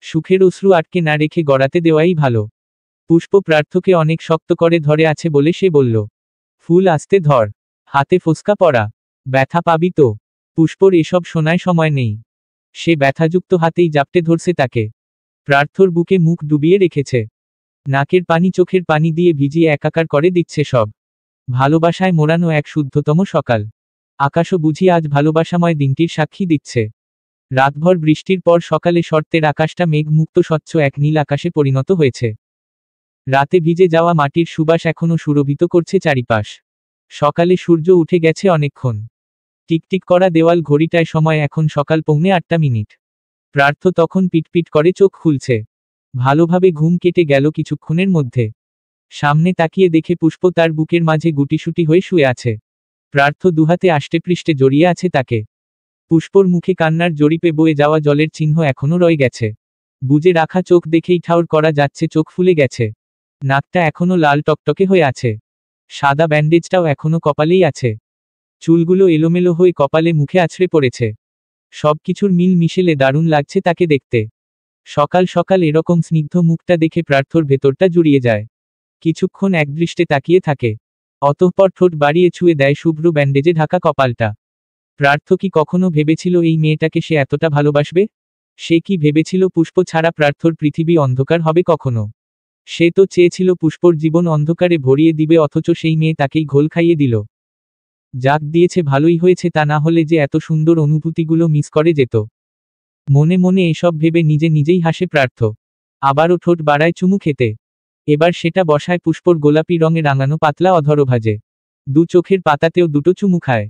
সুখের অশ্রু আটকে না রেখে গড়াতে দেওয়াই ভালো। পুষ্প প্রার্থকে অনেক শক্ত করে ধরে আছে বলে সে বলল, ফুল আস্তে ধর। হাতে ফোস্কা পড়া। ব্যথা পাবি তো। পুষ্পর এসব শোনায় সময় নেই। সে ব্যথাযুক্ত হাতেই জাপটে ধরছে তাকে। প্রার্থর বুকে মুখ ডুবিয়ে রেখেছে। নাকের পানি চোখের পানি দিয়ে ভিজিয়ে একাকার করে দিচ্ছে সব। ভালোবাসায় মোড়ানো এক শুদ্ধতম সকাল। আকাশও বুঝি আজ ভালোবাসাময় দিনটির সাক্ষী দিচ্ছে। রাতভর বৃষ্টির পর সকালে শর্তের আকাশটা মেঘমুক্ত স্বচ্ছ এক নীল আকাশে পরিণত হয়েছে। রাতে ভিজে যাওয়া মাটির সুবাস এখনো সুরভিত করছে চারিপাশ। সকালে সূর্য উঠে গেছে অনেকক্ষণ। টিকটিক করা দেওয়াল ঘড়িটায় সময় এখন সকাল 7:45। প্রার্থ তখন পিটপিট করে চোখ খুলছে। ভালোভাবে ঘুম কেটে গেল কিছুক্ষণের মধ্যে। সামনে তাকিয়ে দেখে পুষ্প তার বুকের মাঝে গুটিসুটি হয়ে শুয়ে আছে। প্রার্থ দুহাতে আষ্টেপৃষ্ঠে জড়িয়ে আছে তাকে। পুষ্পর মুখে কান্নার জরিপে বয়ে যাওয়া জলের চিহ্ন এখনো রয়ে গেছে। বুজে রাখা চোখ দেখেই ঠাউর করা যাচ্ছে চোখ ফুলে গেছে। নাকটা এখনো লাল টকটকে হয়ে আছে। সাদা ব্যান্ডেজটাও এখনো কপালেই আছে। চুলগুলো এলোমেলো হয়ে কপালে মুখে আছড়ে পড়েছে। সবকিছুর মিল মিশেলে দারুণ লাগছে তাকে দেখতে। সকাল সকাল এরকম স্নিগ্ধ মুখটা দেখে প্রার্থর ভেতরটা জুড়িয়ে যায়। কিছুক্ষণ একদৃষ্টে তাকিয়ে থাকে। অতঃপর ঠোঁট বাড়িয়ে ছুঁয়ে দেয় শুভ্র ব্যান্ডেজে ঢাকা কপালটা। প্রার্থ কি কখনো ভেবেছিল এই মেয়েটাকে সে এতটা ভালোবাসবে? সে কি ভেবেছিল পুষ্প ছাড়া প্রার্থর পৃথিবী অন্ধকার হবে কখনো? সে তো চেয়েছিল পুষ্পর জীবন অন্ধকারে ভরিয়ে দিবে, অথচ সেই মেয়ে তাকেই ঘোল খাইয়ে দিল। যাক দিয়েছে ভালোই হয়েছে, তা না হলে যে এত সুন্দর অনুভূতিগুলো মিস করে যেত। মনে মনে এসব ভেবে নিজে নিজেই হাসে প্রার্থ। আবারও ঠোঁট বাড়ায় চুমু খেতে। এবার সেটা বসায় পুষ্পর গোলাপি রঙে রাঙানো পাতলা অধরভাজে। দু চোখের পাতাতেও দুটো চুমু খায়।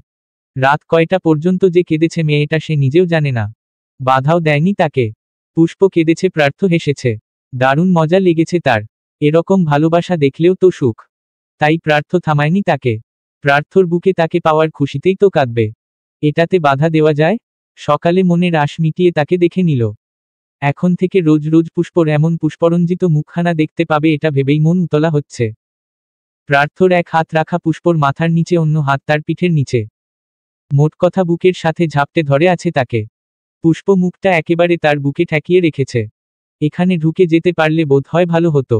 রাত কয়টা পর্যন্ত যে কেঁদেছে মেয়েটা সে নিজেও জানে না। বাধাও দেয়নি তাকে। পুষ্প কেঁদেছে, প্রার্থ হেসেছে। দারুণ মজা লেগেছে তার। এরকম ভালোবাসা দেখলেও তো সুখ। তাই প্রার্থ থামায়নি তাকে। প্রার্থর বুকে তাকে পাওয়ার খুশিতেই তো কাঁদবে। এটাতে বাধা দেওয়া যায়? সকালে মনের আশ মিটিয়ে তাকে দেখে নিল। এখন থেকে রোজ রোজ পুষ্পর এমন পুষ্পরঞ্জিত মুখখানা দেখতে পাবে, এটা ভেবেই মন উতলা হচ্ছে। প্রার্থর এক হাত রাখা পুষ্পর মাথার নিচে, অন্য হাত তার পিঠের নিচে। মোট কথা বুকের সাথে ঝাপটে ধরে আছে তাকে। পুষ্প মুখটা একেবারে তার বুকে ঠেকিয়ে রেখেছে। এখানে ঢুকে যেতে পারলে বোধ হয় ভালো হতো।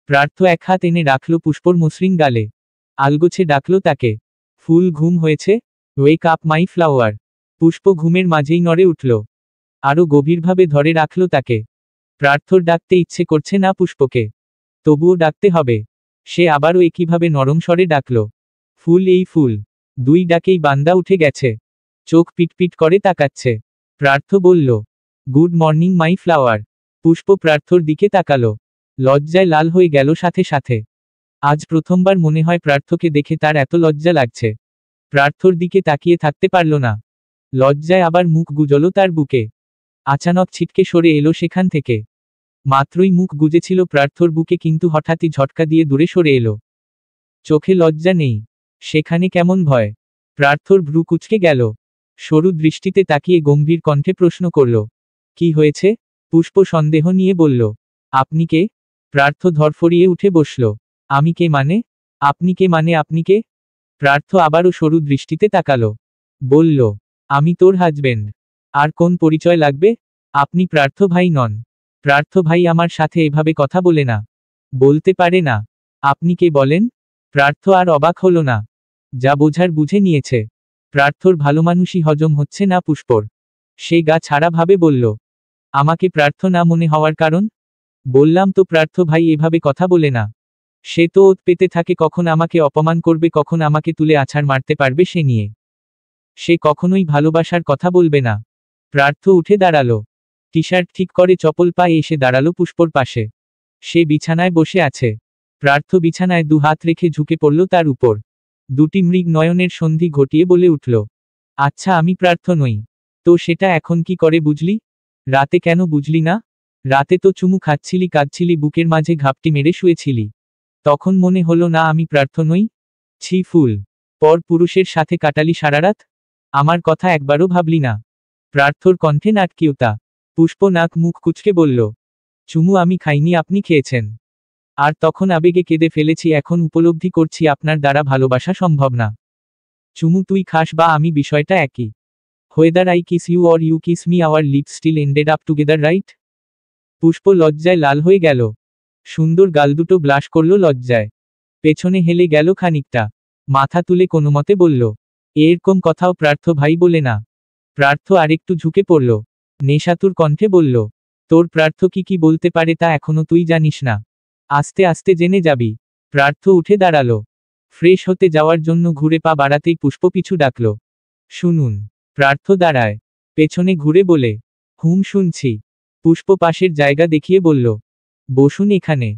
প্রার্থ এক হাত এনে রাখল পুষ্পর মসৃণ গালে। আলগোছে ডাকল তাকে। ফুল ঘুম হয়েছে? Wake up my flower. পুষ্প ঘুমের মাঝেই নড়ে উঠল। আরো গভীরভাবে ধরে রাখল তাকে। প্রার্থর ডাকতে ইচ্ছে করছে না পুষ্পকে। তবুও ডাকতে হবে। সে আবারও একইভাবে নরম স্বরে ডাকল। ফুল, এই ফুল। দুই ডাকেই বান্দা উঠে গেছে। চোখ পিটপিট করে তাকাচ্ছে। প্রার্থ বলল, গুড মর্নিং মাই ফ্লাওয়ার। পুষ্প প্রার্থর দিকে তাকালো। লজ্জায় লাল হয়ে গেল সাথে সাথে। আজ প্রথমবার মনে হয় প্রার্থকে দেখে তার এত লজ্জা লাগছে। প্রার্থর দিকে তাকিয়ে থাকতে পারল না। লজ্জায় আবার মুখ গুজল তার বুকে। আচানক ছিটকে সরে এলো সেখান থেকে। মাত্রই মুখ গুজেছিল প্রার্থর বুকে, কিন্তু হঠাৎই ঝটকা দিয়ে দূরে সরে এলো। চোখে লজ্জা নেই, সেখানে কেমন ভয়। প্রার্থর ভ্রু কুঁচকে গেল। সরু দৃষ্টিতে তাকিয়ে গম্ভীর কণ্ঠে প্রশ্ন করল, কি হয়েছে? পুষ্প সন্দেহ নিয়ে বলল, আপনি কে? প্রার্থ ধরফরিয়ে উঠে বসল। আমি কে মানে? আপনি কে মানে আপনি কে? প্রার্থ আবারও সরু দৃষ্টিতে তাকালো। বলল, আমি তোর হাজবেন্ড। আর কোন পরিচয় লাগবে? আপনি প্রার্থ ভাই নন। প্রার্থ ভাই আমার সাথে এভাবে কথা বলে না। বলতে পারে না। আপনি কে বলেন? প্রার্থ আর অবাক হলো না। যা বোঝার বুঝে নিয়েছে। প্রার্থর ভালোমানুষি হজম হচ্ছে না পুষ্পর। সে গা ছাড়া ভাবে বলল, আমাকে প্রার্থ না মনে হওয়ার কারণ? বললাম তো প্রার্থ ভাই এভাবে কথা বলে না। সে তো ওত পেতে থাকে, কখন আমাকে অপমান করবে, কখন আমাকে তুলে আছাড় মারতে পারবে সে নিয়ে। সে কখনোই ভালোবাসার কথা বলবে না। প্রার্থ উঠে দাঁড়ালো। টি শার্ট ঠিক করে চপল পায়ে এসে দাঁড়ালো পুষ্পর পাশে। সে বিছানায় বসে আছে। প্রার্থ বিছানায় দু হাত রেখে ঝুঁকে পড়ল তার উপর। দুটি মৃগ নয়নের সন্ধি ঘটিয়ে বলে উঠল, আচ্ছা আমি প্রার্থ নই। তো সেটা এখন কি করে বুঝলি? রাতে কেন বুঝলি না? রাতে তো চুমু খাচ্ছিলি, কাঁদছিলি, বুকের মাঝে ঘাপটি মেরে শুয়েছিলি। তখন মনে হলো না আমি প্রার্থ নই? ছি ফুল। পর পুরুষের সাথে কাটালি সারারাত। আমার কথা একবারও ভাবলি না? প্রার্থর কণ্ঠে নাটকীয়তা। পুষ্প নাক মুখ কুঁচকে বলল, চুমু আমি খাইনি, আপনি খেয়েছেন। আর তখন আবেগে কেঁদে ফেলেছি, এখন উপলব্ধি করছি আপনার দ্বারা ভালোবাসা সম্ভব না। চুমু তুই খাস বা আমি, বিষয়টা একই। Whether I kiss you or you kiss me, our lips still ended up together, right? Pushpa লজ্জায় লাল হয়ে গেল। সুন্দর গাল দুটো ব্লাশ করল লজ্জায়। পেছনে হেলে গেল খানিকটা। মাথা তুলে কোনোমতে বলল, এরকম কথাও প্রার্থ ভাই বলে না। প্রার্থ আরেকটু ঝুঁকে পড়ল। নেশাতুর কণ্ঠে বলল, তোর প্রার্থ কি কি বলতে পারে তা এখনো তুই জানিস না। আস্তে আস্তে জেনে যাবি। প্রার্থ উঠে দাঁড়ালো। ফ্রেশ হতে যাওয়ার জন্য ঘুরে পা বাড়াতেই পুষ্প পিছু ডাকল, শুনুন। প্রার্থ দাঁড়ায়। পেছনে ঘুরে বলে, হুম শুনছি। পুষ্প পাশের জায়গা দেখিয়ে বলল, বসুন এখানে।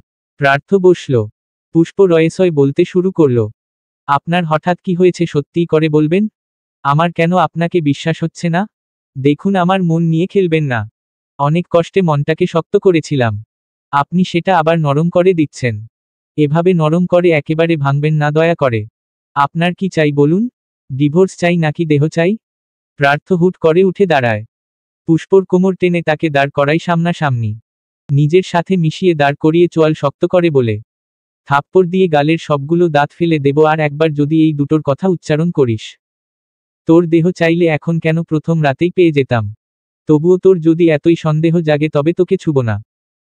প্রার্থ বসল। পুষ্প রয়েসয় বলতে শুরু করল, আপনার হঠাৎ কি হয়েছে সত্যিই করে বলবেন? আমার কেন আপনাকে বিশ্বাস হচ্ছে না? দেখুন আমার মন নিয়ে খেলবেন না। অনেক কষ্টে মনটাকে শক্ত করেছিলাম। আপনি সেটা আবার নরম করে দিচ্ছেন। এভাবে নরম করে একেবারে ভাঙবেন না দয়া করে। আপনার কি চাই বলুন? ডিভোর্স চাই নাকি দেহ চাই? প্রার্থ হুট করে উঠে দাঁড়ায়। পুষ্পর কোমর টেনে তাকে দাঁড় করাই সামনাসামনি। নিজের সাথে মিশিয়ে দাঁড় করিয়ে চোয়াল শক্ত করে বলে, থাপ্পড় দিয়ে গালের সবগুলো দাঁত ফেলে দেব আর একবার যদি এই দুটোর কথা উচ্চারণ করিস। তোর দেহ চাইলে এখন কেন প্রথম রাতেই পেয়ে যেতাম। তবুও তোর যদি এতই সন্দেহ জাগে তবে তোকে ছুব না।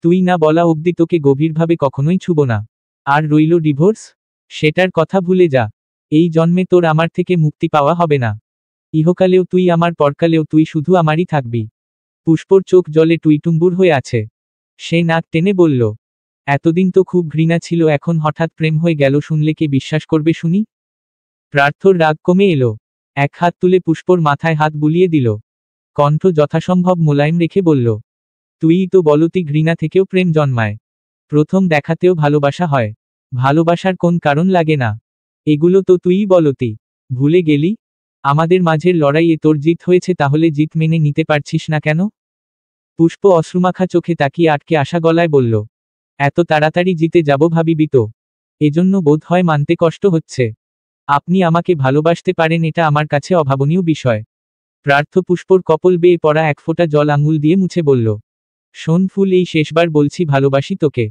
তুই না বলা অবধি তোকে গভীরভাবে কখনোই ছুব না। আর রইল ডিভোর্স, সেটার কথা ভুলে যা। এই জন্মে তোর আমার থেকে মুক্তি পাওয়া হবে না। ইহকালেও তুই আমার, পরকালেও তুই শুধু আমারই থাকবি। পুষ্পর চোখ জলে টুইটুম্বুর হয়ে আছে। সে নাক টেনে বলল, এতদিন তো খুব ঘৃণা ছিল, এখন হঠাৎ প্রেম হয়ে গেল, শুনলে কে বিশ্বাস করবে শুনি? প্রার্থর রাগ কমে এলো। এক হাত তুলে পুষ্পর মাথায় হাত বুলিয়ে দিল। কণ্ঠ যথাসম্ভব মোলায়েম রেখে বলল, তুইই তো বলতি ঘৃণা থেকেও প্রেম জন্মায়। প্রথম দেখাতেও ভালোবাসা হয়। ভালোবাসার কোন কারণ লাগে না। এগুলো তো তুইই বলতি। ভুলে গেলি? আমাদের মাঝের লড়াইয়ে তোর জিত হয়েছে, তাহলে জিত মেনে নিতে পারছিস না কেন? পুষ্প অশ্রুমাখা চোখে তাকিয়ে আটকে আসা গলায় বলল, এত তাড়াতাড়ি জিতে যাব ভাবিবি তো? এজন্য বোধ হয় মানতে কষ্ট হচ্ছে। আপনি আমাকে ভালোবাসতে পারেন এটা আমার কাছে অভাবনীয় বিষয়। প্রার্থ পুষ্পর কপল বেয়ে পড়া এক ফোঁটা জল আঙুল দিয়ে মুছে বলল, শোন ফুল, এই শেষবার বলছি ভালোবাসি তোকে।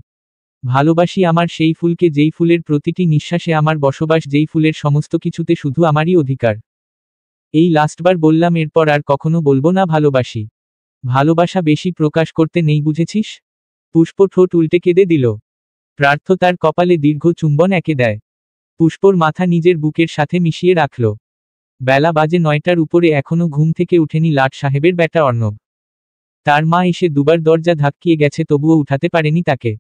ভালোবাসি আমার সেই ফুলকে যেই ফুলের প্রতিটি নিঃশ্বাসে আমার বসবাস, যেই ফুলের সমস্ত কিছুতে শুধু আমারই অধিকার। এই লাস্টবার বললাম, এরপর আর কখনো বলবো না ভালোবাসি। ভালোবাসা বেশি প্রকাশ করতে নেই, বুঝেছিস? পুষ্প ঠোঁট উল্টে কেঁদে দিল। প্রার্থ তার কপালে দীর্ঘ চুম্বন এঁকে দেয়। পুষ্পর মাথা নিজের বুকের সাথে মিশিয়ে রাখল। বেলা বাজে 9টার উপরে, এখনো ঘুম থেকে উঠেনি লাট সাহেবের বেটা অর্ণব। তার মা এসে দুবার দরজা ধাক্কিয়ে গেছে, তবুও উঠাতে পারেনি তাকে।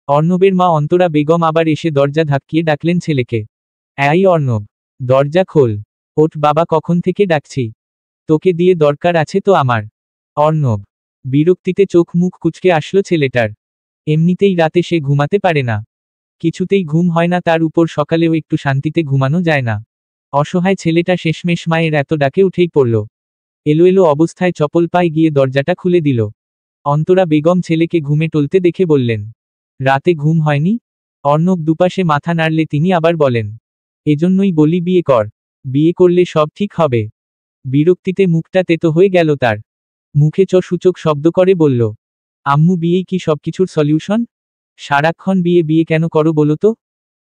অর্ণবের মা অন্তরা বেগম আবার এসে দরজা ধাক্কিয়ে ডাকলেন ছেলেকে, এই অর্ণব, দরজা খোল। ওঠ বাবা, কখন থেকে ডাকছি। তোকে দিয়ে দরকার আছে তো আমার। অর্ণব। বিরক্তিতে চোখ মুখ কুঁচকে আসলো ছেলেটার। এমনিতেই রাতে সে ঘুমাতে পারে না। কিছুতেই ঘুম হয় না, তার উপর সকালেও একটু শান্তিতে ঘুমানো যায় না। অসহায় ছেলেটা শেষমেশ মায়ের এত ডাকে উঠেই পড়ল। এলো এলো অবস্থায় চপল পায়ে গিয়ে দরজাটা খুলে দিল। অন্তরা বেগম ছেলেকে ঘুমে টলতে দেখে বললেন, রাতে ঘুম হয়নি? অর্ণব দুপাশে মাথা নাড়লে তিনি আবার বলেন, এজন্যই বলি বিয়ে কর। বিয়ে করলে সব ঠিক হবে। বিরক্তিতে মুখটা তেতো হয়ে গেল তার। মুখে সূচক শব্দ করে বলল, আম্মু, বিয়েই কি সবকিছুর সলিউশন? সারাক্ষণ বিয়ে বিয়ে কেন করো বলো তো?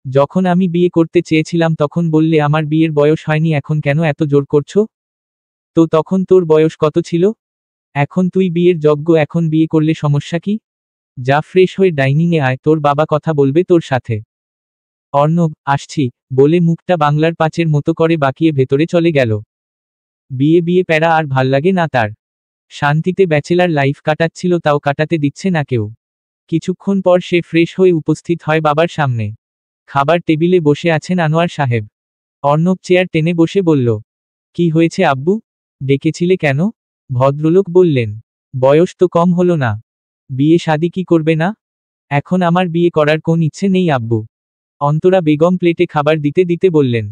যখন আমি বিয়ে করতে চেয়েছিলাম তখন বললে আমার বিয়ের বয়স হয়নি, এখন কেন এত জোর করছো? তো তখন তোর বয়স কত ছিল? এখন তুই বিয়ের যোগ্য, এখন বিয়ে করলে সমস্যা কি? যা ফ্রেশ হয়ে ডাইনিংয়ে আয়, তোর বাবা কথা বলবে তোর সাথে। অর্ণব, আসছি, বলে মুখটা বাংলার পাঁচের মতো করে বাঁকিয়ে ভেতরে চলে গেল। বিয়ে বিয়ে প্যারা আর ভাল্লাগে না তার। শান্তিতে ব্যাচেলার লাইফ কাটাচ্ছিল, তাও কাটাতে দিচ্ছে না কেউ। কিছুক্ষণ পর সে ফ্রেশ হয়ে উপস্থিত হয় বাবার সামনে। খাবার টেবিলে বসে আছেন আনোয়ার সাহেব। অর্ণব চেয়ার টেনে বসে বলল, কি হয়েছে আব্বু? ডেকেছিলে কেন? ভদ্রলোক বললেন, বয়স তো কম হলো না। বিয়ে শাদি কি করবে না? এখন আমার বিয়ে করার কোন ইচ্ছে নেই আব্বু। অন্তরা বেগম প্লেটে খাবার দিতে দিতে বললেন,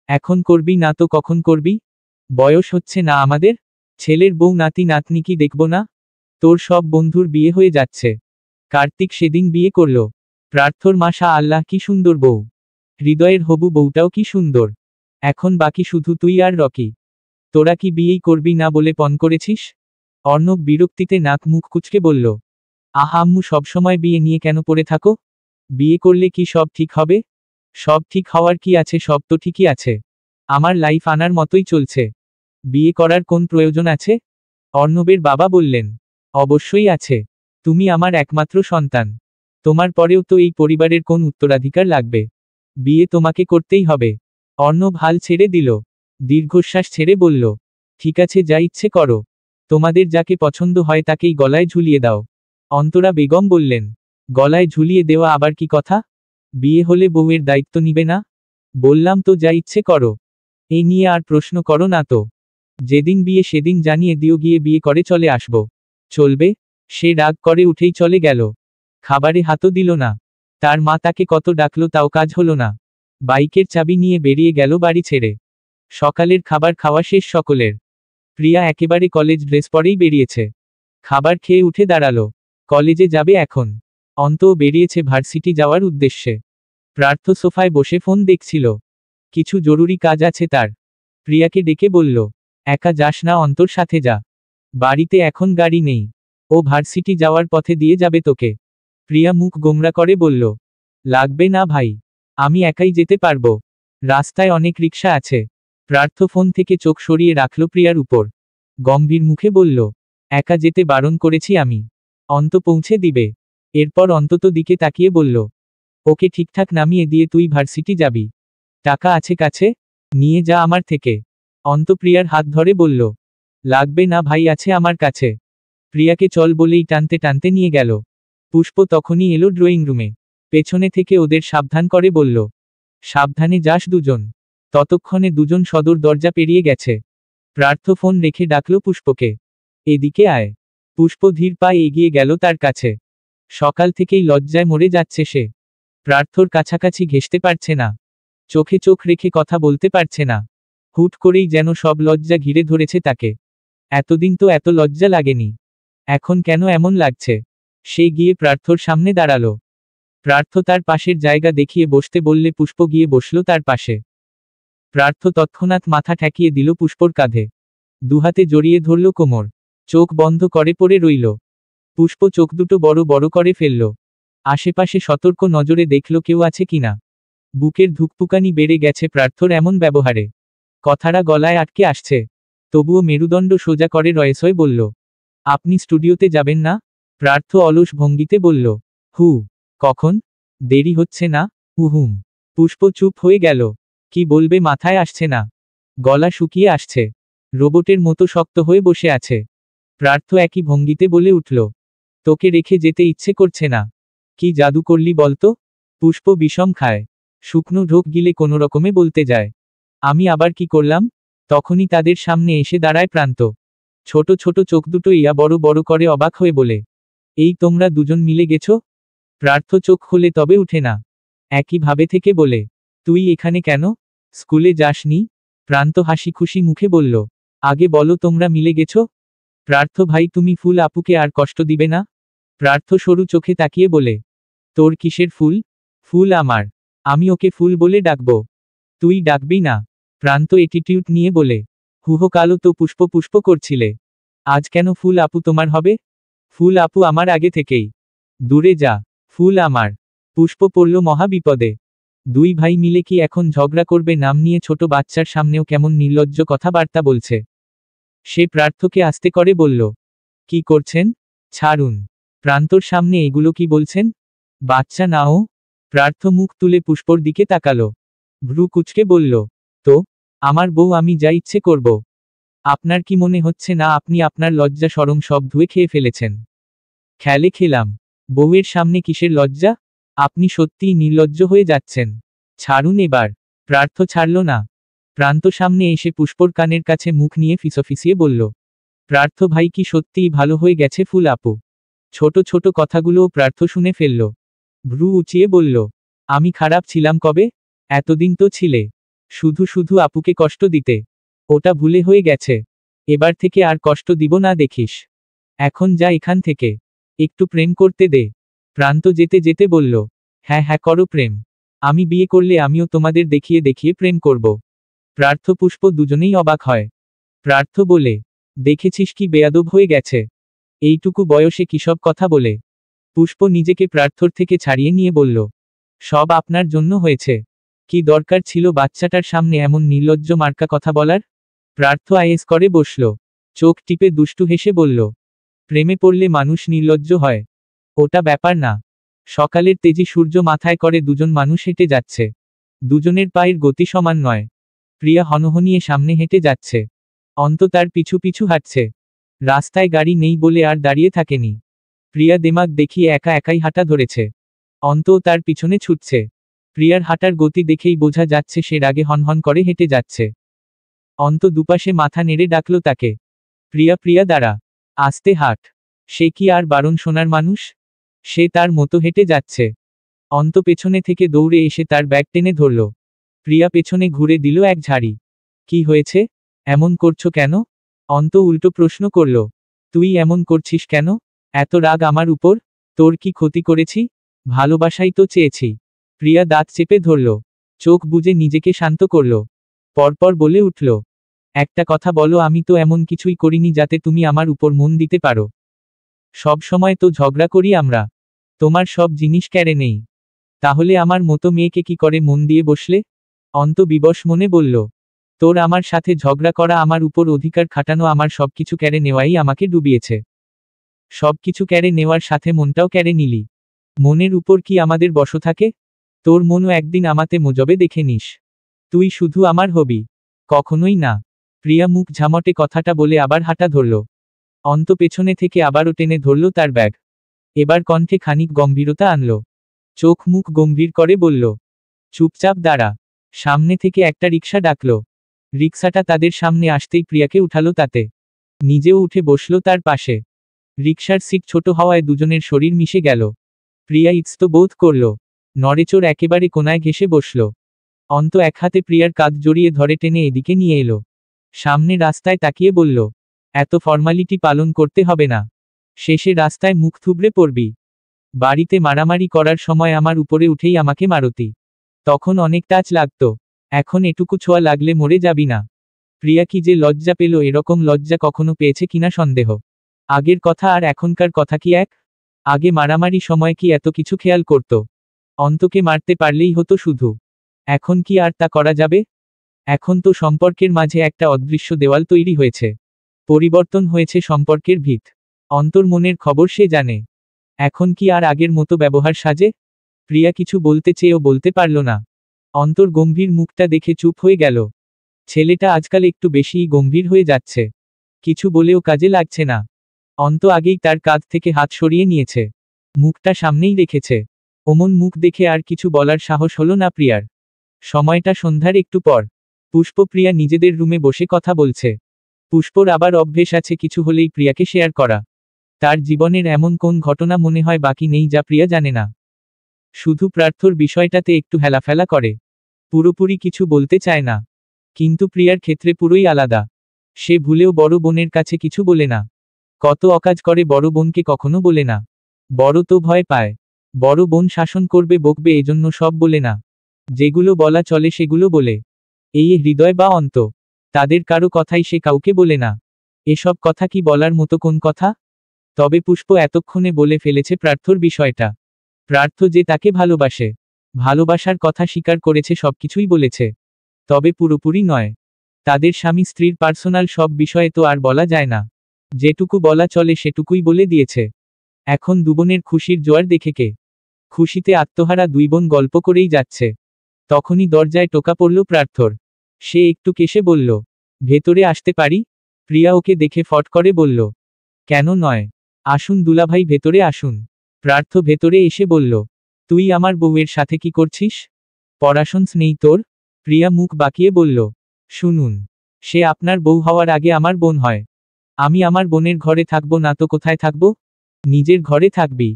এখন করবি না তো কখন করবি? বয়স হচ্ছে না আমাদের? ছেলের বউ নাতি নাতনি কি দেখব না? তোর সব বন্ধুর বিয়ে হয়ে যাচ্ছে। কার্তিক সেদিন বিয়ে করল। প্রার্থর মাশা আল্লাহ, কি সুন্দর বউ। হৃদয়ের হবু বউটাও কি সুন্দর। এখন বাকি শুধু তুই আর রকি। তোরা কি বিয়েই করবি না বলে পণ করেছিস? অর্ণব বিরক্তিতে নাক মুখ কুঁচকে বলল, আহা আম্মু, সবসময় বিয়ে নিয়ে কেন পড়ে থাকো? বিয়ে করলে কি সব ঠিক হবে? সব ঠিক হওয়ার কি আছে, সব তো ঠিকই আছে। আমার লাইফ আনার মতোই চলছে। বিয়ে করার কোন প্রয়োজন আছে? অর্ণবের বাবা বললেন, অবশ্যই আছে। তুমি আমার একমাত্র সন্তান। তোমার পরেও তো এই পরিবারের কোন উত্তরাধিকার লাগবে। বিয়ে তোমাকে করতেই হবে। অর্ণব হাল ছেড়ে দিল। দীর্ঘশ্বাস ছেড়ে বলল, ঠিক আছে, যা ইচ্ছে করো। তোমাদের যাকে পছন্দ হয় তাকেই গলায় ঝুলিয়ে দাও। অন্তরা বেগম বললেন, গলায় ঝুলিয়ে দেওয়া আবার কি কথা? বিয়ে হলে বউয়ের দায়িত্ব নিবে না? বললাম তো, যা ইচ্ছে করো। এ নিয়ে আর প্রশ্ন করো না তো। যেদিন বিয়ে সেদিন জানিয়ে দিও, গিয়ে বিয়ে করে চলে আসব। চলবে? সে রাগ করে উঠেই চলে গেল। খাবারে হাতও দিল না। তার মা তাকে কত ডাকলো তাও কাজ হলো না। বাইকের চাবি নিয়ে বেরিয়ে গেল বাড়ি ছেড়ে। সকালের খাবার খাওয়া শেষ সকলের। প্রিয়া একেবারে কলেজ ড্রেস পরেই বেরিয়েছে। খাবার খেয়ে উঠে দাঁড়ালো। কলেজে যাবে এখন। অন্তও বেরিয়েছে ভার্সিটি যাওয়ার উদ্দেশ্যে। প্রার্থ সোফায় বসে ফোন দেখছিল। কিছু জরুরি কাজ আছে তার। প্রিয়াকে ডেকে বলল, একা যাস না, অন্তর সাথে যা। বাড়িতে এখন গাড়ি নেই। ও ভার্সিটি যাওয়ার পথে দিয়ে যাবে তোকে। প্রিয়া মুখ গোমরা করে বলল, লাগবে না ভাই, আমি একাই যেতে পারবো। রাস্তায় অনেক রিকশা আছে। প্রার্থ ফোন থেকে চোখ সরিয়ে রাখল প্রিয়ার উপর। গম্ভীর মুখে বলল, একা যেতে বারণ করেছি আমি। অন্ত পৌঁছে দিবে। এরপর অন্তত দিকে তাকিয়ে বলল, ওকে ঠিকঠাক নামিয়ে দিয়ে তুই ভার্সিটি যাবি। টাকা আছে কাছে? নিয়ে যা আমার থেকে। অন্ত প্রিয়ার হাত ধরে বলল, লাগবে না ভাই, আছে আমার কাছে। প্রিয়াকে চল বলেই টানতে টানতে নিয়ে গেল। পুষ্প তখনই এলো ড্রয়িং রুমে। পেছনে থেকে ওদের সাবধান করে বলল, সাবধানে যাস দুজন। ততক্ষণে দুজন সদর দরজা পেরিয়ে গেছে। প্রার্থ ফোন রেখে ডাকল পুষ্পকে, এদিকে আয়। পুষ্প ধীর পায়ে এগিয়ে গেল তার কাছে। সকাল থেকেই লজ্জায় মরে যাচ্ছে সে। প্রার্থর কাছাকাছি ঘেঁষতে পারছে না। চোখে চোখ রেখে কথা বলতে পারছে না। হুট করেই যেন সব লজ্জা ঘিরে ধরেছে তাকে। এতদিন তো এত লজ্জা লাগেনি, এখন কেন এমন লাগছে? সে গিয়ে প্রার্থর সামনে দাঁড়ালো। প্রার্থ তার পাশের জায়গা দেখিয়ে বসতে বললে পুষ্প গিয়ে বসল তার পাশে। প্রার্থ তৎক্ষণাৎ মাথা ঠেকিয়ে দিল পুষ্পর কাঁধে। দুহাতে জড়িয়ে ধরল কোমর। চোখ বন্ধ করে পড়ে রইল। পুষ্প চোখ দুটো বড় বড় করে ফেলল। আশেপাশে সতর্ক নজরে দেখল কেউ আছে কিনা। বুকের ধুকপুকানি বেড়ে গেছে প্রার্থর এমন ব্যবহারে। কথাটা গলায় আটকে আসছে। তবুও মেরুদণ্ড সোজা করে রয়েসয় বলল, আপনি স্টুডিওতে যাবেন না? প্রার্থ অলস ভঙ্গিতে বলল, হু। কখন? দেরি হচ্ছে না? হুহুম। পুষ্প চুপ হয়ে গেল। কি বলবে মাথায় আসছে না। গলা শুকিয়ে আসছে। রোবটের মতো শক্ত হয়ে বসে আছে। প্রার্থ একই ভঙ্গিতে বলে উঠল, তোকে রেখে যেতে ইচ্ছে করছে না। কি জাদু করলি বলতো? পুষ্প বিষম খায়। শুকনো ঢোক গিলে কোনো রকমে বলতে যায়, আমি আবার কি করলাম? তখনই তাদের সামনে এসে দাঁড়ায় প্রান্ত। ছোট ছোট চোখ দুটো ইয়া বড় বড় করে অবাক হয়ে বলে, এই তোমরা দুজন মিলে গেছো? প্রার্থ চোখ খুলে তবে উঠে না। একইভাবে থেকে বলে, তুই এখানে কেন? স্কুলে যাসনি? প্রান্ত হাসি খুশি মুখে বলল, আগে বলো তোমরা মিলে গেছো? প্রার্থ ভাই, তুমি ফুল আপুকে আর কষ্ট দিবে না? প্রার্থ সরু চোখে তাকিয়ে বলে, তোর কিসের ফুল? ফুল আমার। আমি ওকে ফুল বলে ডাকব। তুই ডাকবি না? প্রান্ত এটিটিউড নিয়ে বলে, হুহো কালো তো পুষ্প পুষ্প করছিলে। আজ কেন ফুল আপু তোমার হবে? ফুল আপু আমার আগে থেকেই। দূরে যা। ফুল আমার। পুষ্প পড়ল মহা বিপদে। দুই ভাই মিলে কি এখন ঝগড়া করবে? নাম নিয়ে ছোট বাচ্চার সামনেও কেমন নির্লজ্জ কথাবার্তা বলছে। সে প্রার্থকে আস্তে করে বলল, কি করছেন? ছাড়ুন। প্রান্তর সামনে এগুলো কি বলছেন? বাচ্চা নাও। প্রার্থ মুখ তুলে পুষ্পর দিকে তাকালো। ভ্রু কুচকে বলল, তো? আমার বউ, আমি যা ইচ্ছে করব। আপনার কি মনে হচ্ছে না আপনি আপনার লজ্জা শরম সব ধুয়ে খেয়ে ফেলেছেন? খেলে খেলাম। বউয়ের সামনে কিসের লজ্জা? আপনি সত্যিই নির্লজ্জ হয়ে যাচ্ছেন। ছাড়ুন এবার। প্রার্থ ছাড়ল না। প্রান্ত সামনে এসে পুষ্পর কানের কাছে মুখ নিয়ে ফিসফিসিয়ে বলল, প্রার্থ ভাই কি সত্যিই ভালো হয়ে গেছে ফুল আপু? ছোট ছোট কথাগুলোও প্রার্থ শুনে ফেলল। ভ্রু উঁচিয়ে বলল, আমি খারাপ ছিলাম কবে? এতদিন তো ছিলে শুধু শুধু আপুকে কষ্ট দিতে। ওটা ভুলে হয়ে গেছে। এবার থেকে আর কষ্ট দিব না দেখিস। এখন যা এখান থেকে। একটু প্রেম করতে দে। প্রান্ত যেতে যেতে বলল, হ্যাঁ হ্যাঁ করো প্রেম। আমি বিয়ে করলে আমিও তোমাদের দেখিয়ে দেখিয়ে প্রেম করব। প্রার্থ পুষ্প দুজনেই অবাক হয়। প্রার্থ বলে, দেখেছিস কি বেয়াদব হয়ে গেছে? এইটুকু বয়সে কিসব কথা বলে। পুষ্প নিজেকে প্রার্থর থেকে ছাড়িয়ে নিয়ে বলল, সব আপনার জন্য হয়েছে। কি দরকার ছিল বাচ্চাটার সামনে এমন নির্লজ্জ মার্কা কথা বলার? প্রার্থ আয়েস করে বসল। চোখ টিপে দুষ্টু হেসে বলল, প্রেমে পড়লে মানুষ নির্লজ্জ হয়? ওটা ব্যাপার না। সকালের তেজি সূর্য মাথায় করে দুজন মানুষ হেঁটে যাচ্ছে। দুজনের পায়ের গতি সমান নয়। প্রিয়া হনহনিয়ে সামনে হেঁটে যাচ্ছে। অন্ত তার পিছু পিছু হাঁটছে। রাস্তায় গাড়ি নেই বলে আর দাঁড়িয়ে থাকেনি। প্রিয়া দেমাগ দেখিয়ে একা একাই হাঁটা ধরেছে। অন্তও তার পিছনে ছুটছে। প্রিয়ার হাঁটার গতি দেখেই বোঝা যাচ্ছে সে রাগে হনহন করে হেঁটে যাচ্ছে। অন্ত দুপাশে মাথা নেড়ে ডাকল তাকে। প্রিয়া, প্রিয়া দাঁড়া, আস্তে হাঁট। সে কি আর বারণ শোনার মানুষ? সে তার মতো হেঁটে যাচ্ছে। অন্ত পেছনে থেকে দৌড়ে এসে তার ব্যাগ টেনে ধরল। প্রিয়া পেছনে ঘুরে দিল এক ঝাড়ি। কি হয়েছে? এমন করছো কেন? অন্ত উল্টো প্রশ্ন করল। তুই এমন করছিস কেন? এত রাগ আমার উপর? তোর কি ক্ষতি করেছি? ভালোবাসাই তো চেয়েছি। প্রিয়া দাঁত চেপে ধরল, চোখ বুজে নিজেকে শান্ত করল। পরপর বলে উঠল, একটা কথা বলো, আমি তো এমন কিছুই করিনি যাতে তুমি আমার উপর মন দিতে পারো। সব সময় তো ঝগড়া করি আমরা। তোমার সব জিনিস কেড়ে নেই। তাহলে আমার মতো মেয়েকে কি করে মন দিয়ে বসলে? অন্ত বিবশ মনে বলল, তোর আমার সাথে ঝগড়া করা, আমার উপর অধিকার খাটানো, আমার সবকিছু কেড়ে নেওয়াই আমাকে ডুবিয়েছে। সবকিছু কেড়ে নেওয়ার সাথে মনটাও কেড়ে নিলি। মনের উপর কি আমাদের বশ থাকে? তোর মনও একদিন আমাতে মজবে দেখে নিস। তুই শুধু আমার হবি। কখনোই না। প্রিয়া মুখ ঝামটে কথাটা বলে আবার হাঁটা ধরল। অন্ত পেছনে থেকে আবারও টেনে ধরল তার ব্যাগ। এবার কণ্ঠে খানিক গম্ভীরতা আনল। চোখ মুখ গম্ভীর করে বলল, চুপচাপ দাঁড়া। সামনে থেকে একটা রিকশা ডাকল। রিকশাটা তাদের সামনে আসতেই প্রিয়াকে উঠালো তাতে। নিজেও উঠে বসল তার পাশে। রিকশার সিট ছোট হওয়ায় দুজনের শরীর মিশে গেল। প্রিয়া ইতস্ত বোধ করল। নড়েচড় একেবারে কোনায় ঘেঁষে বসল। অন্ত এক হাতে প্রিয়ার কাঁধ জড়িয়ে ধরে টেনে এদিকে নিয়ে এলো। সামনে রাস্তায় তাকিয়ে বলল, এত ফর্মালিটি পালন করতে হবে না। শেষে রাস্তায় মুখ থুবড়ে পড়বি। বাড়িতে মারামারি করার সময় আমার উপরে উঠেই আমাকে মারতি। তখন অনেক টাচ লাগতো। এখন এটুকু ছোঁয়া লাগলে মরে যাবি না। প্রিয়া কি যে লজ্জা পেল, এরকম লজ্জা কখনো পেয়েছে কিনা সন্দেহ। আগের কথা আর এখনকার কথা কি এক? আগে মারামারি সময় কি এত কিছু খেয়াল করত? অন্তকে মারতে পারলেই হতো শুধু। এখন কি আর তা করা যাবে? এখন তো সম্পর্কের মাঝে একটা অদৃশ্য দেওয়াল তৈরি হয়েছে। পরিবর্তন হয়েছে সম্পর্কের ভিত। অন্তর মনের খবর সে জানে। এখন কি আর আগের মতো ব্যবহার সাজে? প্রিয়া কিছু বলতে চেয়েও বলতে পারল না। অন্তর গম্ভীর মুখটা দেখে চুপ হয়ে গেল। ছেলেটা আজকাল একটু বেশিই গম্ভীর হয়ে যাচ্ছে। কিছু বলেও কাজে লাগছে না। অন্ত আগেই তার কাঁধ থেকে হাত সরিয়ে নিয়েছে। মুখটা সামনেই রেখেছে। অমন মুখ দেখে আর কিছু বলার সাহস হলো না প্রিয়ার। সময়টা সন্ধ্যার একটু পর। পুষ্পপ্রিয়া নিজেদের রুমে বসে কথা বলছে। পুষ্পর আবার অভ্যেস আছে কিছু হলেই প্রিয়াকে শেয়ার করা। তার জীবনের এমন কোন ঘটনা মনে হয় বাকি নেই যা প্রিয়া জানে না। শুধু প্রার্থর বিষয়টাতে একটু হেলাফেলা করে। পুরোপুরি কিছু বলতে চায় না। কিন্তু প্রিয়ার ক্ষেত্রে পুরোই আলাদা। সে ভুলেও বড় বোনের কাছে কিছু বলে না। কত অকাজ করে বড় বোনকে কখনো বলে না। বড় তো ভয় পায়। বড় বোন শাসন করবে, বকবে, এজন্য সব বলে না। যেগুলো বলা চলে সেগুলো বলে। এই হৃদয় বা অন্ত, তাদের কারো কথাই সে কাউকে বলে না। এসব কথা কি বলার মতো কোন কথা? তবে পুষ্প এতক্ষণে বলে ফেলেছে প্রার্থর বিষয়টা। প্রার্থ যে তাকে ভালোবাসে, ভালোবাসার কথা স্বীকার করেছে, সবকিছুই বলেছে। তবে পুরোপুরি নয়। তাদের স্বামী স্ত্রীর পার্সোনাল সব বিষয়ে তো আর বলা যায় না। যেটুকু বলা চলে সেটুকুই বলে দিয়েছে। এখন দুবোনের খুশির জোয়ার দেখে কে খুশিতে আত্মহারা দুই বোন গল্প করেই যাচ্ছে। তখনই দরজায় টোকা পড়ল প্রার্থর। সে একটু কেশে বলল, ভেতরে আসতে পারি? প্রিয়া ওকে দেখে ফট করে বলল, কেন নয়, আসুন দুলাভাই, ভেতরে আসুন। প্রার্থ ভেতরে এসে বলল, তুই আমার বউয়ের সাথে কি করছিস? পড়াশোনা নেই তোর? প্রিয়া মুখ বাঁকিয়ে বলল, শুনুন, সে আপনার বউ হওয়ার আগে আমার বোন হয়। আমি আমার বোনের ঘরে থাকবো না তো কোথায় থাকবো? নিজের ঘরে থাকবি।